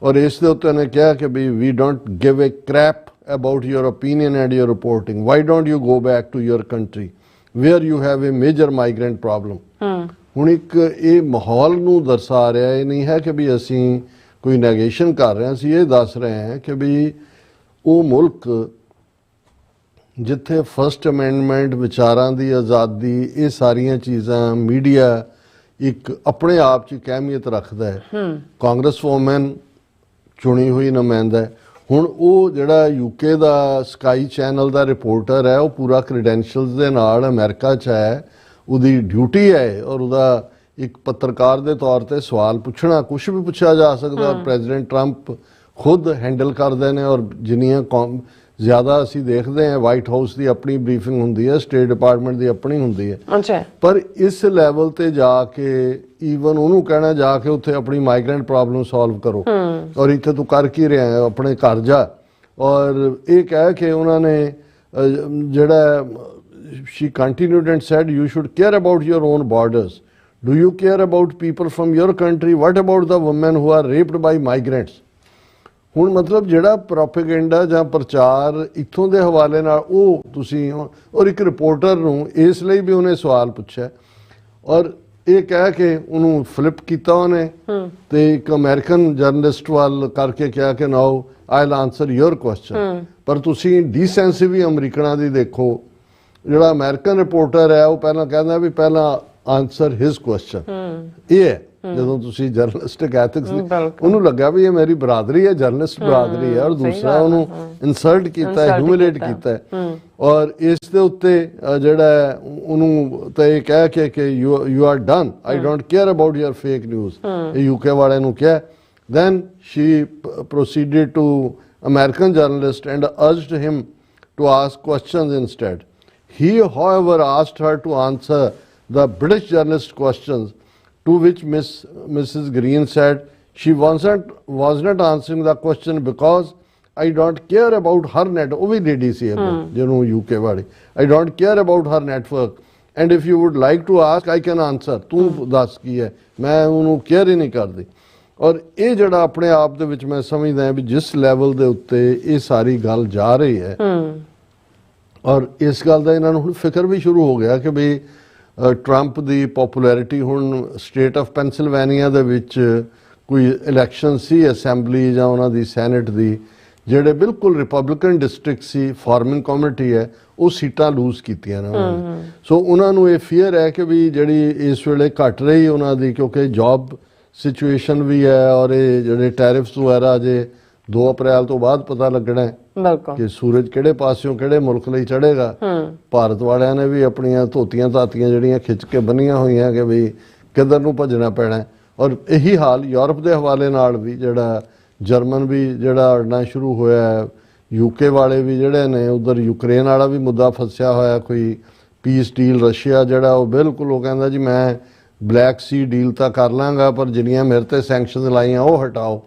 ਔਰ ਇਸ ਦੇ ਉੱਤੇ ਉਹਨੇ ਕਿਹਾ ਕਿ ਵੀ we don't give a crap about your opinion and your reporting. Why don't you go back to your country where you have a major migrant problem? ਹੁਣ ਇੱਕ ਇਹ ਮਾਹੌਲ ਨੂੰ ਦਰਸਾ ਰਿਹਾ, ਇਹ ਨਹੀਂ ਹੈ ਕਿ ਵੀ ਅਸੀਂ ਕੋਈ ਨੈਗੇਸ਼ਨ ਕਰ ਰਹੇ ਹਾਂ, ਅਸੀਂ ਇਹ ਦੱਸ ਰਹੇ ਹਾਂ ਕਿ ਵੀ ਉਹ ਮੁਲਕ ਜਿੱਥੇ ਫਸਟ ਅਮੈਂਡਮੈਂਟ, ਵਿਚਾਰਾਂ ਦੀ ਆਜ਼ਾਦੀ, ਇਹ ਸਾਰੀਆਂ ਚੀਜ਼ਾਂ, ਮੀਡੀਆ ਇੱਕ ਆਪਣੇ ਆਪ 'ਚ ਇੱਕ ਅਹਿਮੀਅਤ ਰੱਖਦਾ ਹੈ। ਕਾਂਗਰਸ ਵੂਮਨ ਚੁਣੀ ਹੋਈ ਨੁਮਾਇੰਦਾ ਹੈ। ਹੁਣ ਉਹ ਜਿਹੜਾ UK ਦਾ ਸਕਾਈ ਚੈਨਲ ਦਾ ਰਿਪੋਰਟਰ ਹੈ, ਉਹ ਪੂਰਾ ਕ੍ਰੈਡੈਂਸ਼ੀਅਲਸ ਦੇ ਨਾਲ ਅਮਰੀਕਾ 'ਚ ਹੈ, ਉਹਦੀ ਡਿਊਟੀ ਹੈ, ਔਰ ਉਹਦਾ ਇੱਕ ਪੱਤਰਕਾਰ ਦੇ ਤੌਰ ਤੇ ਸਵਾਲ ਪੁੱਛਣਾ, ਕੁਝ ਵੀ ਪੁੱਛਿਆ ਜਾ ਸਕਦਾ। ਔਰ ਪ੍ਰੈਜ਼ੀਡੈਂਟ ਟਰੰਪ ਖੁਦ ਹੈਂਡਲ ਕਰਦੇ ਨੇ, ਔਰ ਜਿੰਨੀਆਂ ਜ਼ਿਆਦਾ ਅਸੀਂ ਦੇਖਦੇ ਹਾਂ ਵਾਈਟ ਹਾਊਸ ਦੀ ਆਪਣੀ ਬਰੀਫਿੰਗ ਹੁੰਦੀ ਹੈ, ਸਟੇਟ ਡਿਪਾਰਟਮੈਂਟ ਦੀ ਆਪਣੀ ਹੁੰਦੀ ਹੈ, ਪਰ ਇਸ ਲੈਵਲ ਤੇ ਜਾ ਕੇ ਈਵਨ ਉਹਨੂੰ ਕਹਿਣਾ ਜਾ ਕੇ ਉੱਥੇ ਆਪਣੀ ਮਾਈਗ੍ਰੈਂਟ ਪ੍ਰੋਬਲਮ ਸੋਲਵ ਕਰੋ, ਔਰ ਇੱਥੇ ਤੂੰ ਕਰ ਕੀ ਰਿਹਾ ਹੈ, ਆਪਣੇ ਘਰ ਜਾ। ਔਰ ਇਹ ਕਹਿ ਕੇ ਉਹਨਾਂ ਨੇ ਜਿਹੜਾ she continued and said you should care about your own borders. Do you care about people from your country? What about the women who are raped by migrants? ਹੁਣ ਮਤਲਬ ਜਿਹੜਾ ਪ੍ਰੋਪੇਗੈਂਡਾ ਜਾਂ ਪ੍ਰਚਾਰ ਇੱਥੋਂ ਦੇ ਹਵਾਲੇ ਨਾਲ ਉਹ ਤੁਸੀਂ, ਔਰ ਇੱਕ ਰਿਪੋਰਟਰ ਨੂੰ ਇਸ ਲਈ ਵੀ ਉਹਨੇ ਸਵਾਲ ਪੁੱਛਿਆ, ਔਰ ਇਹ ਕਹਿ ਕੇ ਉਹਨੂੰ ਫਲਿਪ ਕੀਤਾ ਉਹਨੇ, ਤੇ ਇੱਕ ਅਮਰੀਕਨ ਜਰਨਲਿਸਟ ਵੱਲ ਕਰਕੇ ਕਿਹਾ ਕਿ now I will answer your question. ਪਰ ਤੁਸੀਂ ਡੀਸੈਂਸੀ ਵੀ ਅਮਰੀਕਨਾਂ ਦੀ ਦੇਖੋ, ਜਿਹੜਾ ਅਮਰੀਕਨ ਰਿਪੋਰਟਰ ਹੈ ਉਹ ਪਹਿਲਾਂ ਕਹਿੰਦਾ ਵੀ ਪਹਿਲਾਂ ਆਨਸਰ ਹਿਸ ਕੁਐਸਚਨ। ਇਹ ਹੈ ਜਦੋਂ ਤੁਸੀਂ ਜਰਨਲਿਸਟਿਕ ਐਥਿਕਸ, ਉਹਨੂੰ ਲੱਗਾ ਵੀ ਇਹ ਮੇਰੀ ਬਰਾਦਰੀ ਹੈ, ਜਰਨਲਿਸਟ ਬਰਾਦਰੀ ਹੈ, ਔਰ ਦੂਸਰਾ ਉਹਨੂੰ ਇਨਸਲਟ ਕੀਤਾ, ਹਿਊਮਿਲੇਟ ਕੀਤਾ। ਔਰ ਇਸ ਦੇ ਉੱਤੇ ਜਿਹੜਾ ਉਹਨੂੰ ਤਾਂ ਇਹ ਕਹਿ ਕੇ ਕਿ you are done, I don't care about your fake news, ਇਹ UK ਵਾਲਿਆਂ ਨੂੰ ਕਿਹਾ। Then she proceeded to American journalist and urged him to ask questions instead. He, however, asked her to answer the British journalist questions, to which Mrs. Green said she was not answering the question because I don't care about her net. Oh, we lady see you know UK wadi. I don't care about her network, and if you would like to ask, I can answer. ਤੂੰ ਦੱਸ ਕੀ ਹੈ, ਮੈਂ ਉਹਨੂੰ care ਹੀ ਨਹੀਂ ਕਰਦੀ। ਔਰ ਇਹ ਜਿਹੜਾ ਆਪਣੇ ਆਪ ਦੇ ਵਿੱਚ ਮੈਂ ਸਮਝਦਾ ਵੀ ਜਿਸ ਲੈਵਲ ਦੇ ਉੱਤੇ ਇਹ ਸਾਰੀ ਗੱਲ ਜਾ ਰਹੀ ਹੈ, ਔਰ ਇਸ ਗੱਲ ਦਾ ਇਹਨਾਂ ਨੂੰ ਹੁਣ ਫਿਕਰ ਵੀ ਸ਼ੁਰੂ ਹੋ ਗਿਆ ਕਿ ਵੀ ਟਰੰਪ ਦੀ ਪਪੂਲੈਰਿਟੀ ਹੁਣ ਸਟੇਟ ਆਫ ਪੈਨਸਿਲਵੇਨੀਆ ਦੇ ਵਿੱਚ ਕੋਈ ਇਲੈਕਸ਼ਨ ਸੀ ਅਸੈਂਬਲੀ ਜਾਂ ਉਹਨਾਂ ਦੀ ਸੈਨੇਟ ਦੀ, ਜਿਹੜੇ ਬਿਲਕੁਲ ਰਿਪਬਲਿਕਨ ਡਿਸਟ੍ਰਿਕਟ ਸੀ, ਫਾਰਮਿੰਗ ਕਮਿਊਨਿਟੀ ਹੈ, ਉਹ ਸੀਟਾਂ ਲੂਜ਼ ਕੀਤੀਆਂ ਨੇ ਉਹਨਾਂ ਨੇ। ਸੋ ਉਹਨਾਂ ਨੂੰ ਇਹ ਫੀਅਰ ਹੈ ਕਿ ਵੀ ਜਿਹੜੀ ਇਸ ਵੇਲੇ ਘਟ ਰਹੀ ਉਹਨਾਂ ਦੀ, ਕਿਉਂਕਿ ਜੌਬ ਸਿਚੁਏਸ਼ਨ ਵੀ ਹੈ ਔਰ ਇਹ ਜਿਹੜੇ ਟੈਰਿਫਸ ਵਗੈਰਾ ਅਜੇ 2 ਅਪ੍ਰੈਲ ਤੋਂ ਬਾਅਦ ਪਤਾ ਲੱਗਣਾ ਹੈ ਬਿਲਕੁਲ ਕਿ ਸੂਰਜ ਕਿਹੜੇ ਪਾਸਿਓਂ ਕਿਹੜੇ ਮੁਲਕ ਲਈ ਚੜ੍ਹੇਗਾ। ਭਾਰਤ ਵਾਲਿਆਂ ਨੇ ਵੀ ਆਪਣੀਆਂ ਧੋਤੀਆਂ ਧਾਤੀਆਂ ਜਿਹੜੀਆਂ ਖਿੱਚ ਕੇ ਬੰਨੀਆਂ ਹੋਈਆਂ ਕਿ ਵੀ ਕਿੱਧਰ ਨੂੰ ਭੱਜਣਾ ਪੈਣਾ। ਔਰ ਇਹੀ ਹਾਲ ਯੂਰਪ ਦੇ ਹਵਾਲੇ ਨਾਲ ਵੀ, ਜਿਹੜਾ ਜਰਮਨ ਵੀ ਜਿਹੜਾ ਅੜਨਾ ਸ਼ੁਰੂ ਹੋਇਆ, ਯੂਕੇ ਵਾਲੇ ਵੀ ਜਿਹੜੇ ਨੇ, ਉਧਰ ਯੂਕਰੇਨ ਵਾਲਾ ਵੀ ਮੁੱਦਾ ਫਸਿਆ ਹੋਇਆ, ਕੋਈ ਪੀਸ ਡੀਲ ਰਸ਼ੀਆ ਜਿਹੜਾ ਉਹ ਬਿਲਕੁਲ ਉਹ ਕਹਿੰਦਾ ਜੀ ਮੈਂ ਬਲੈਕ ਸੀ ਡੀਲ ਤਾਂ ਕਰ ਲਾਂਗਾ ਪਰ ਜਿਹੜੀਆਂ ਮੇਰੇ ਤੇ ਸੈਂਕਸ਼ਨਸ ਲਾਈਆਂ ਉਹ ਹਟਾਓ।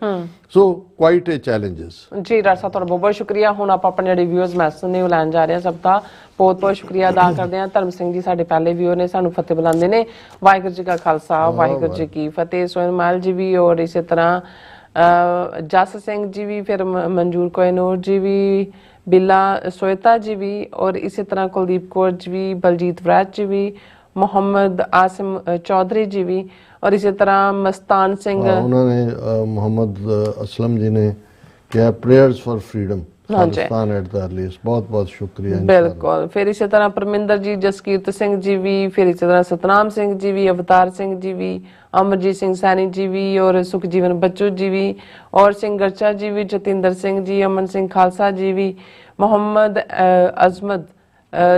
ਸੋ ਕੁਆਇਟ ਏ ਚੈਲੰਜਸ। ਜੀ ਡਾਕਟਰ ਸਾਹਿਬ ਤੁਹਾਡਾ ਬਹੁਤ ਬਹੁਤ ਸ਼ੁਕਰੀਆ। ਹੁਣ ਆਪਾਂ ਆਪਣੇ ਜਿਹੜੇ ਵਿਊਅਰਸ ਮੈਸੇਜ ਨੇ ਉਹ ਲੈਣ ਜਾ ਰਹੇ ਹਾਂ। ਸਭ ਦਾ ਬਹੁਤ ਬਹੁਤ ਸ਼ੁਕਰੀਆ ਅਦਾ ਕਰਦੇ ਹਾਂ। ਧਰਮ ਸਿੰਘ ਜੀ ਸਾਡੇ ਪਹਿਲੇ ਵਿਊਅਰ ਨੇ, ਸਾਨੂੰ ਫਤਿਹ ਬੁਲਾਉਂਦੇ ਨੇ। ਵਾਹਿਗੁਰੂ ਜੀ ਕਾ ਖਾਲਸਾ ਵਾਹਿਗੁਰੂ ਜੀ ਕੀ ਫਤਿਹ। ਸੋਹਣ ਮਾਲ ਜੀ ਵੀ ਔਰ ਇਸੇ ਤਰ੍ਹਾਂ ਜਸ ਸਿੰਘ ਜੀ ਵੀ, ਫਿਰ ਮਨਜੂਰ ਕੋਇਨੂਰ ਜੀ ਵੀ, ਬਿੱਲਾ ਸੋਇਤਾ ਜੀ ਵੀ, ਔਰ ਇਸੇ ਤਰ੍ਹਾਂ ਕੁਲਦੀਪ ਕੌਰ ਜੀ ਵੀ, ਬਲਜੀਤ ਵਰੈਤ ਜੀ ਵੀ, मोहम्मद आसिम चौधरी जी भी, और इसी तरह मस्तान सिंह उन्होंने मोहम्मद असलम जी ने क्या prayers for freedom Khalistan at the earliest, बहुत बहुत शुक्रिया। बिल्कुल। फिर इसी तरह परमिंदर जी, जसकीरत सिंह जी भी, फिर इसी तरह सतनाम सिंह जी भी, अवतार सिंह जी भी, अमरजीत सिंह सैनी जी भी, और सुखजीवन बच्चू जी भी, और सिंह गरचा जी भी, जतिंदर सिंह जी, अमन सिंह खालसा जी भी, मोहम्मद अजमत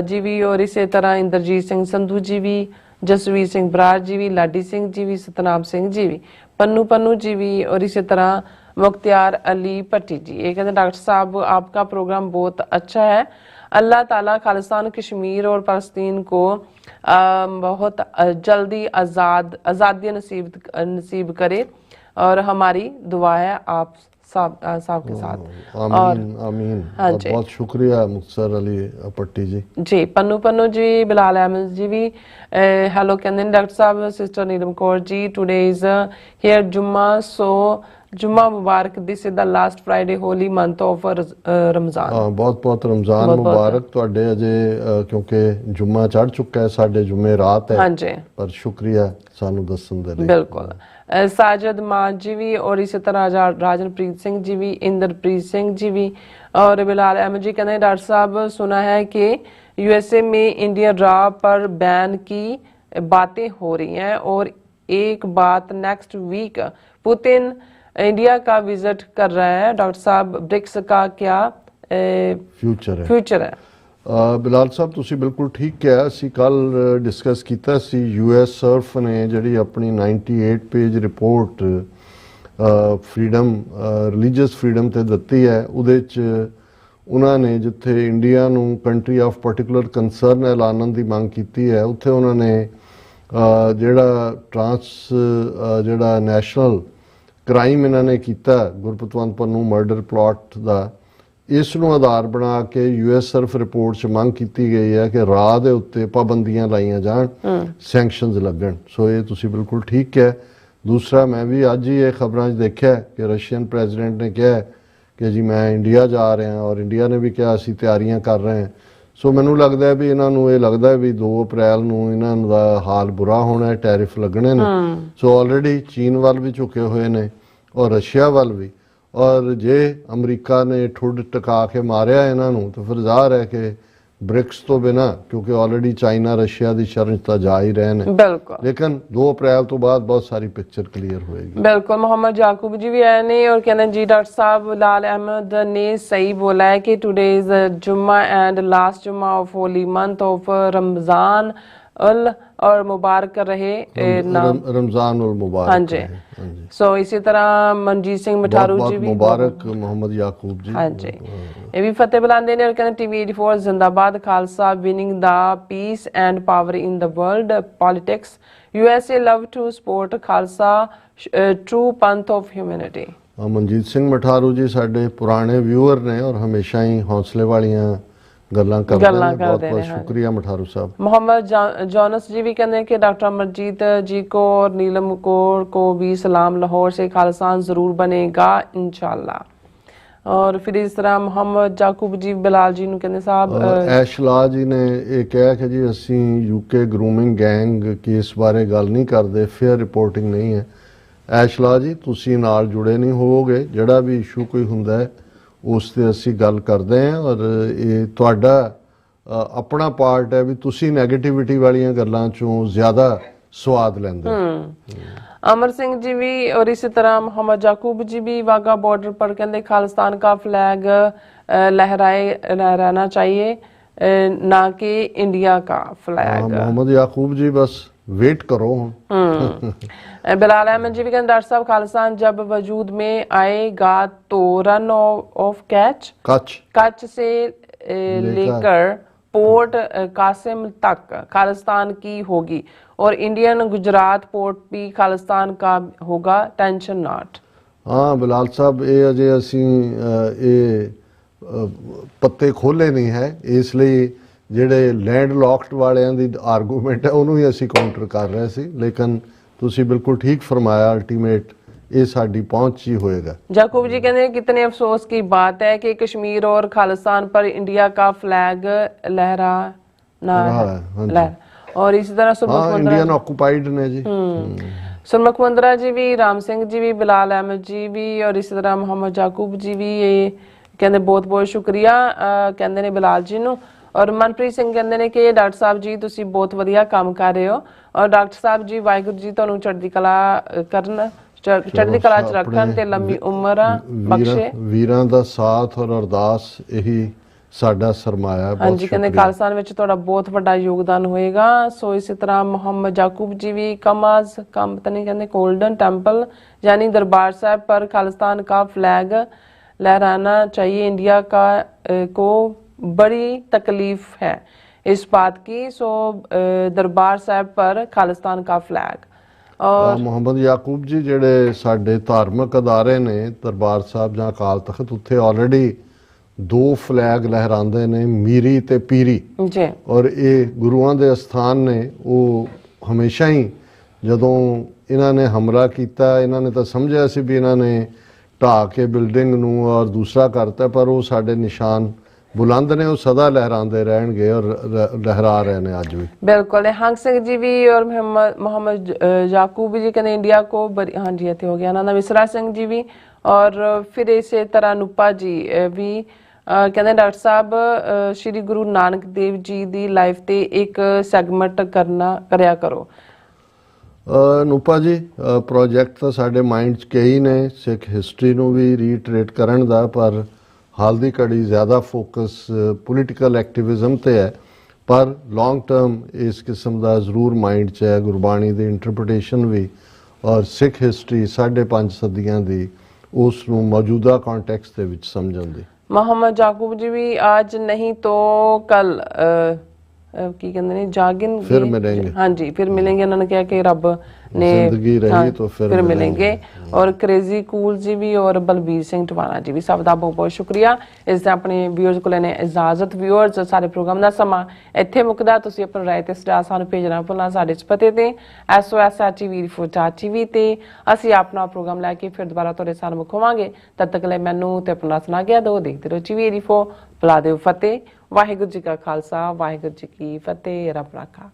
जी भी, और इसी तरह इंद्रजीत सिंह संधू जी भी, जसवीर सिंह बरार जी भी, लाडी सिंह जी भी, सतनाम सिंह जी भी, पन्नू जी भी, और इसी तरह मुख्तियार अली भट्टी जी। ये कहते हैं डॉक्टर साहब आपका प्रोग्राम बहुत अच्छा है, अल्लाह ताला खालिस्तान कश्मीर और फ़लस्तीन को बहुत जल्दी आज़ादी नसीब करे, और हमारी दुआ है आप साहब के साथ। आमीन आमीन। हाँ जी, बहुत शुक्रिया मुख्तार अली पट्टी जी। जी पन्नू जी, बिलाल अहमद जी भी हेलो कहते हैं डॉक्टर साहब। Sister Neelam Kaur ji, today is here Jumma, so Jumma मुबारक, this is the last Friday holy month of Ramzan. बहुत बहुत रमजान मुबारक ਤੁਹਾਡੇ ਅਜੇ ਕਿਉਂਕਿ ਜੁਮਾ ਚੜ ਚੁੱਕਾ ਹੈ, ਸਾਡੇ ਜੁਮੇ ਰਾਤ ਹੈ। ਹਾਂਜੀ, ਪਰ ਸ਼ੁਕਰੀਆ ਸਾਨੂੰ ਦੱਸਣ ਦੇ ਲਈ। ਬਿਲकुल। साजिद मान जी भी, और इसी तरह राजनप्रीत सिंह जी भी, इंद्रप्रीत सिंह जी भी, और बिलाल अहमद जी कहते हैं डॉक्टर साहब सुना है कि यूएसए में इंडियन रॉ पर बैन की बातें हो रही हैं, और एक बात नेक्स्ट वीक पुतिन इंडिया का विजिट कर रहा है, डॉक्टर साहब ब्रिक्स का क्या फ्यूचर है? ਬਿਲਾਲ ਸਾਹਿਬ ਤੁਸੀਂ ਬਿਲਕੁਲ ਠੀਕ ਕਿਹਾ। ਅਸੀਂ ਕੱਲ ਡਿਸਕਸ ਕੀਤਾ ਸੀ, ਯੂਐਸ ਸਰਫ ਨੇ ਜਿਹੜੀ ਆਪਣੀ 98 page report freedom religious freedom ਤੇ ਦਿੱਤੀ ਹੈ, ਉਹਦੇ 'ਚ ਉਹਨਾਂ ਨੇ ਜਿੱਥੇ ਇੰਡੀਆ ਨੂੰ ਕੰਟਰੀ ਆਫ ਪਾਰਟਿਕੂਲਰ ਕੰਸਰਨ ਐਲਾਨਣ ਦੀ ਮੰਗ ਕੀਤੀ ਹੈ, ਉੱਥੇ ਉਹਨਾਂ ਨੇ ਜਿਹੜਾ ਨੈਸ਼ਨਲ ਕ੍ਰਾਈਮ ਇਹਨਾਂ ਨੇ ਕੀਤਾ ਗੁਰਪਤਵੰਤ ਪੰਨੂ ਮਰਡਰ ਪਲਾਟ ਦਾ, ਇਸ ਨੂੰ ਆਧਾਰ ਬਣਾ ਕੇ ਯੂਐਸ ਸਰਫ ਰਿਪੋਰਟ 'ਚ ਮੰਗ ਕੀਤੀ ਗਈ ਹੈ ਕਿ ਰਾਹ ਦੇ ਉੱਤੇ ਪਾਬੰਦੀਆਂ ਲਾਈਆਂ ਜਾਣ, ਸੈਂਕਸ਼ਨਸ ਲੱਗਣ। ਸੋ ਇਹ ਤੁਸੀਂ ਬਿਲਕੁਲ ਠੀਕ ਕਿਹਾ। ਦੂਸਰਾ, ਮੈਂ ਵੀ ਅੱਜ ਹੀ ਇਹ ਖਬਰਾਂ 'ਚ ਦੇਖਿਆ ਕਿ ਰਸ਼ੀਅਨ ਪ੍ਰੈਜ਼ੀਡੈਂਟ ਨੇ ਕਿਹਾ ਕਿ ਜੀ ਮੈਂ ਇੰਡੀਆ ਜਾ ਰਿਹਾ, ਔਰ ਇੰਡੀਆ ਨੇ ਵੀ ਕਿਹਾ ਅਸੀਂ ਤਿਆਰੀਆਂ ਕਰ ਰਹੇ ਹਾਂ। ਸੋ ਮੈਨੂੰ ਲੱਗਦਾ ਵੀ ਇਹਨਾਂ ਨੂੰ ਇਹ ਲੱਗਦਾ ਵੀ 2 ਅਪ੍ਰੈਲ ਨੂੰ ਇਹਨਾਂ ਦਾ ਹਾਲ ਬੁਰਾ ਹੋਣਾ, ਟੈਰਿਫ ਲੱਗਣੇ ਨੇ। ਸੋ ਆਲਰੇਡੀ ਚੀਨ ਵੱਲ ਵੀ ਝੁਕੇ ਹੋਏ ਨੇ ਔਰ ਰਸ਼ੀਆ ਵੱਲ ਵੀ, ਔਰ ਜੇ ਅਮਰੀਕਾ ਨੇ ਠੁੱਡ ਟਿਕਾ ਕੇ ਮਾਰਿਆ ਇਹਨਾਂ ਨੂੰ ਤਾਂ ਫਿਰ ਜ਼ਾਹਰ ਹੈ ਕਿ ब्रिक्स तो बिना, क्योंकि ऑलरेडी चाइना रशिया की शरण तो जा ही रहे हैं, बिल्कुल, लेकिन 2 अप्रैल तो बाद बहुत सारी पिक्चर क्लियर होएगी। बिल्कुल। मोहम्मद याकूब जी भी आए ने और कहते हैं जी डॉक्टर साहब बिलाल अहमद ने सही बोला है कि टुडे इज जुम्मा एंड लास्ट जुम्मा of Holi month of Ramzan और मुबारक रहे रमजान उल मुबारक। हाँ जी, सो इसी तरह मनजीत सिंह मठारू जी भी मुबारक, मोहम्मद याकूब जी। हाँ जी, ये भी फतेह बुलांदे ने और कहते टीवी 84 जिंदाबाद, Khalsa winning the peace and power in the world politics, USA love to support Khalsa true Panth of humanity. Manjit Singh Matharu ji साडे पुराने व्यूअर ने और हमेशा ही हौसले वालियां गल्लां करदे ने। बहुत बहुत शुक्रिया मठारू साहब। मोहम्मद जॉनस जी भी कहते हैं कि डॉक्टर अमरजीत जी को और नीलम कौर को भी सलाम, लाहौर से खालिस्तान जरूर बनेगा इंशाल्लाह। ਔਰ ਫਿਰ ਇਸ ਤਰ੍ਹਾਂ ਮੁਹੰਮਦ ਜਾਕੂਬ ਜੀ ਬਿਲਾਲ ਜੀ ਨੂੰ ਕਹਿੰਦੇ ਸਾਹਿਬ ਐਸ਼ਲਾ ਜੀ ਨੇ ਇਹ ਕਿਹਾ ਕਿ ਜੀ ਅਸੀਂ ਯੂਕੇ ਗਰੂਮਿੰਗ ਗੈਂਗ ਕੇਸ ਬਾਰੇ ਗੱਲ ਨਹੀਂ ਕਰਦੇ, ਫੇਅਰ ਰਿਪੋਰਟਿੰਗ ਨਹੀਂ ਹੈ। ਐਸ਼ਲਾ ਜੀ ਤੁਸੀਂ ਨਾਲ ਜੁੜੇ ਨਹੀਂ ਹੋਵੋਗੇ, ਜਿਹੜਾ ਵੀ ਇਸ਼ੂ ਕੋਈ ਹੁੰਦਾ ਹੈ ਉਸ ਤੇ ਅਸੀਂ ਗੱਲ ਕਰਦੇ ਹਾਂ, ਔਰ ਇਹ ਤੁਹਾਡਾ ਆਪਣਾ ਪਾਰਟ ਹੈ ਵੀ ਤੁਸੀਂ ਨੈਗੇਟਿਵਿਟੀ ਵਾਲੀਆਂ ਗੱਲਾਂ ਚੋਂ ਜ਼ਿਆਦਾ ਸਵਾਦ ਲੈਂਦੇ ਹੋ। अमर सिंह जी भी और इसी तरह मोहम्मद याकूब जी भी वाघा बॉर्डर पर कहते खालिस्तान का फ्लैग लहराना चाहिए, ना कि इंडिया का फ्लैग। मोहम्मद याकूब जी बस वेट करो। बिलाल अहमद जी भी कहते डॉक्टर साहब खालिस्तान जब वजूद में आएगा तो रन ऑफ कच्छ से लेकर पोर्ट कासिम तक खालिस्तान की होगी और इंडियन गुजरात पोर्ट भी खालिस्तान का होगा, टेंशन नॉट। हाँ बिलाल साहब ये अजे असी पत्ते खोले नहीं है, इसलिए ਜਿਹੜੇ ਲੈਂਡ ਲੌਕਡ ਵਾਲਿਆਂ ਦੀ ਆਰਗੂਮੈਂਟ ਹੈ ਉਹਨੂੰ ਹੀ ਅਸੀਂ ਕਾਊਂਟਰ ਕਰ ਰਹੇ ਸੀ, ਲੇਕਿਨ ਤੁਸੀਂ ਬਿਲਕੁਲ ਠੀਕ ਫਰਮਾਇਆ, ਅਲਟੀਮੇਟ ये साड़ी पहुंच ही होएगा। जाकूब जी कहते हैं कितने अफसोस की बात है कि कश्मीर और खालिस्तान पर इंडिया का फ्लैग लहराना है। और इसी तरह इंडियन ऑक्यूपाइड ने जी सुरमुख मंदरा जी भी, राम सिंह जी भी, बिलाल अहमद जी भी और इसी तरह मोहम्मद जाकूब जी भी ये कहते बहुत बहुत शुक्रिया कहते ने बिलाल जी नू। और मनप्रीत सिंह कहते हैं कि डॉक्टर साहब जी तुसी बहुत वधिया काम कर रहे हो और डॉक्टर साहब जी वाहिगुरू जी तुहानू चढ़दी कला करन, चढ़दी कला च रखन ते लंबी उम्र बख्शे। वीरां दा साथ और अरदास यही साडा सरमाया। हाँ जी कहते खालिस्तान विच तुहाडा बहुत वड्डा योगदान होएगा। सो इसी तरह मोहम्मद जाकूब जी भी कम पता नहीं कहते गोल्डन टेंपल यानी दरबार साहब पर खालिस्तान का फ्लैग लहराना चाहिए, इंडिया का को बड़ी तकलीफ है इस बात की। सो दरबार साहब पर खालिस्तान का फ्लैग। और ਮੁਹੰਮਦ ਯਾਕੂਬ ਜੀ ਜਿਹੜੇ ਸਾਡੇ ਧਾਰਮਿਕ ਅਦਾਰੇ ਨੇ ਦਰਬਾਰ ਸਾਹਿਬ ਜਾਂ ਅਕਾਲ ਤਖਤ, ਉੱਥੇ ਆਲਰੇਡੀ 2 ਫਲੈਗ ਲਹਿਰਾਉਂਦੇ ਨੇ, ਮੀਰੀ ਤੇ ਪੀਰੀ ਜੀ। ਔਰ ਇਹ ਗੁਰੂਆਂ ਦੇ ਅਸਥਾਨ ਨੇ। ਉਹ ਹਮੇਸ਼ਾ ਹੀ ਜਦੋਂ ਇਹਨਾਂ ਨੇ ਹਮਲਾ ਕੀਤਾ ਇਹਨਾਂ ਨੇ ਤਾਂ ਸਮਝਿਆ ਸੀ ਵੀ ਇਹਨਾਂ ਨੇ ਢਾਹ ਕੇ ਬਿਲਡਿੰਗ ਨੂੰ ਔਰ ਦੂਸਰਾ ਕਰਤਾ, ਪਰ ਉਹ ਸਾਡੇ ਨਿਸ਼ਾਨ बुलंद ने, वो सदा लहराते रहेंगे और लहरा रहे हैं आज भी। बिल्कुल। हंग सिंह जी भी और मोहम्मद याकूब जी कहते इंडिया को बड़ी, हाँ जी इतने हो गया ना। विसरा सिंह जी भी और फिर इसी तरह नुपा जी भी कहते डॉक्टर साहब श्री गुरु नानक देव जी की लाइफ ते एक सैगमेंट करया करो। ਨੂਪਾ ਜੀ ਪ੍ਰੋਜੈਕਟ ਤਾਂ ਸਾਡੇ ਮਾਈਂਡ 'ਚ ਕਈ ਨੇ, ਸਿੱਖ ਹਿਸਟਰੀ ਨੂੰ ਵੀ ਰੀਟਰੇਟ ਕਰਨ ਦਾ, ਪਰ ਹਾਲ ਦੀ ਘੜੀ ਜ਼ਿਆਦਾ ਫੋਕਸ ਪੋਲੀਟੀਕਲ ਐਕਟਿਵਿਜ਼ਮ ਤੇ ਹੈ, ਪਰ ਲੌਂਗ ਟਰਮ ਇਸ ਕਿਸਮ ਦਾ ਜ਼ਰੂਰ ਮਾਈਂਡ 'ਚ ਹੈ। ਗੁਰਬਾਣੀ ਦੀ ਇੰਟਰਪ੍ਰੀਟੇਸ਼ਨ ਵੀ ਔਰ ਸਿੱਖ ਹਿਸਟਰੀ 5.5 ਸਦੀਆਂ ਦੀ, ਉਸ ਨੂੰ ਮੌਜੂਦਾ ਕੰਟੈਕਸਟ ਦੇ ਵਿੱਚ ਸਮਝਣ ਦੀ। मोहम्मद जाकूब जी भी आज नहीं तो कल की कहते ने जागिन फिर मिलेंगे। हाँ जी फिर मिलेंगे, उन्होंने कहा कि रब ने जिंदगी रही तो फिर मिलेंगे। और क्रेजी कूल जी भी और बलबीर सिंह टवाना जी भी, सब का बहुत बहुत शुक्रिया। इस अपने व्यूअर्स को लेने इजाजत। व्यूअर्स सारे प्रोग्राम का समा इत्थे मुकदा। तुसीं अपनी राय ते सुझाव सानूं भेजना भुलना साडे इस पते ते SOS@TV ते असीं अपना प्रोग्राम लैके फिर दोबारा तुहाडे सामने होवांगे। तद तक लई मैनूं ते अपना सुना गया दो देखते रहो TV 84। बुला दिओ फतेह। वाहिगुरू जी का खालसा, वाहिगुरू जी की फतेह। रब राखा।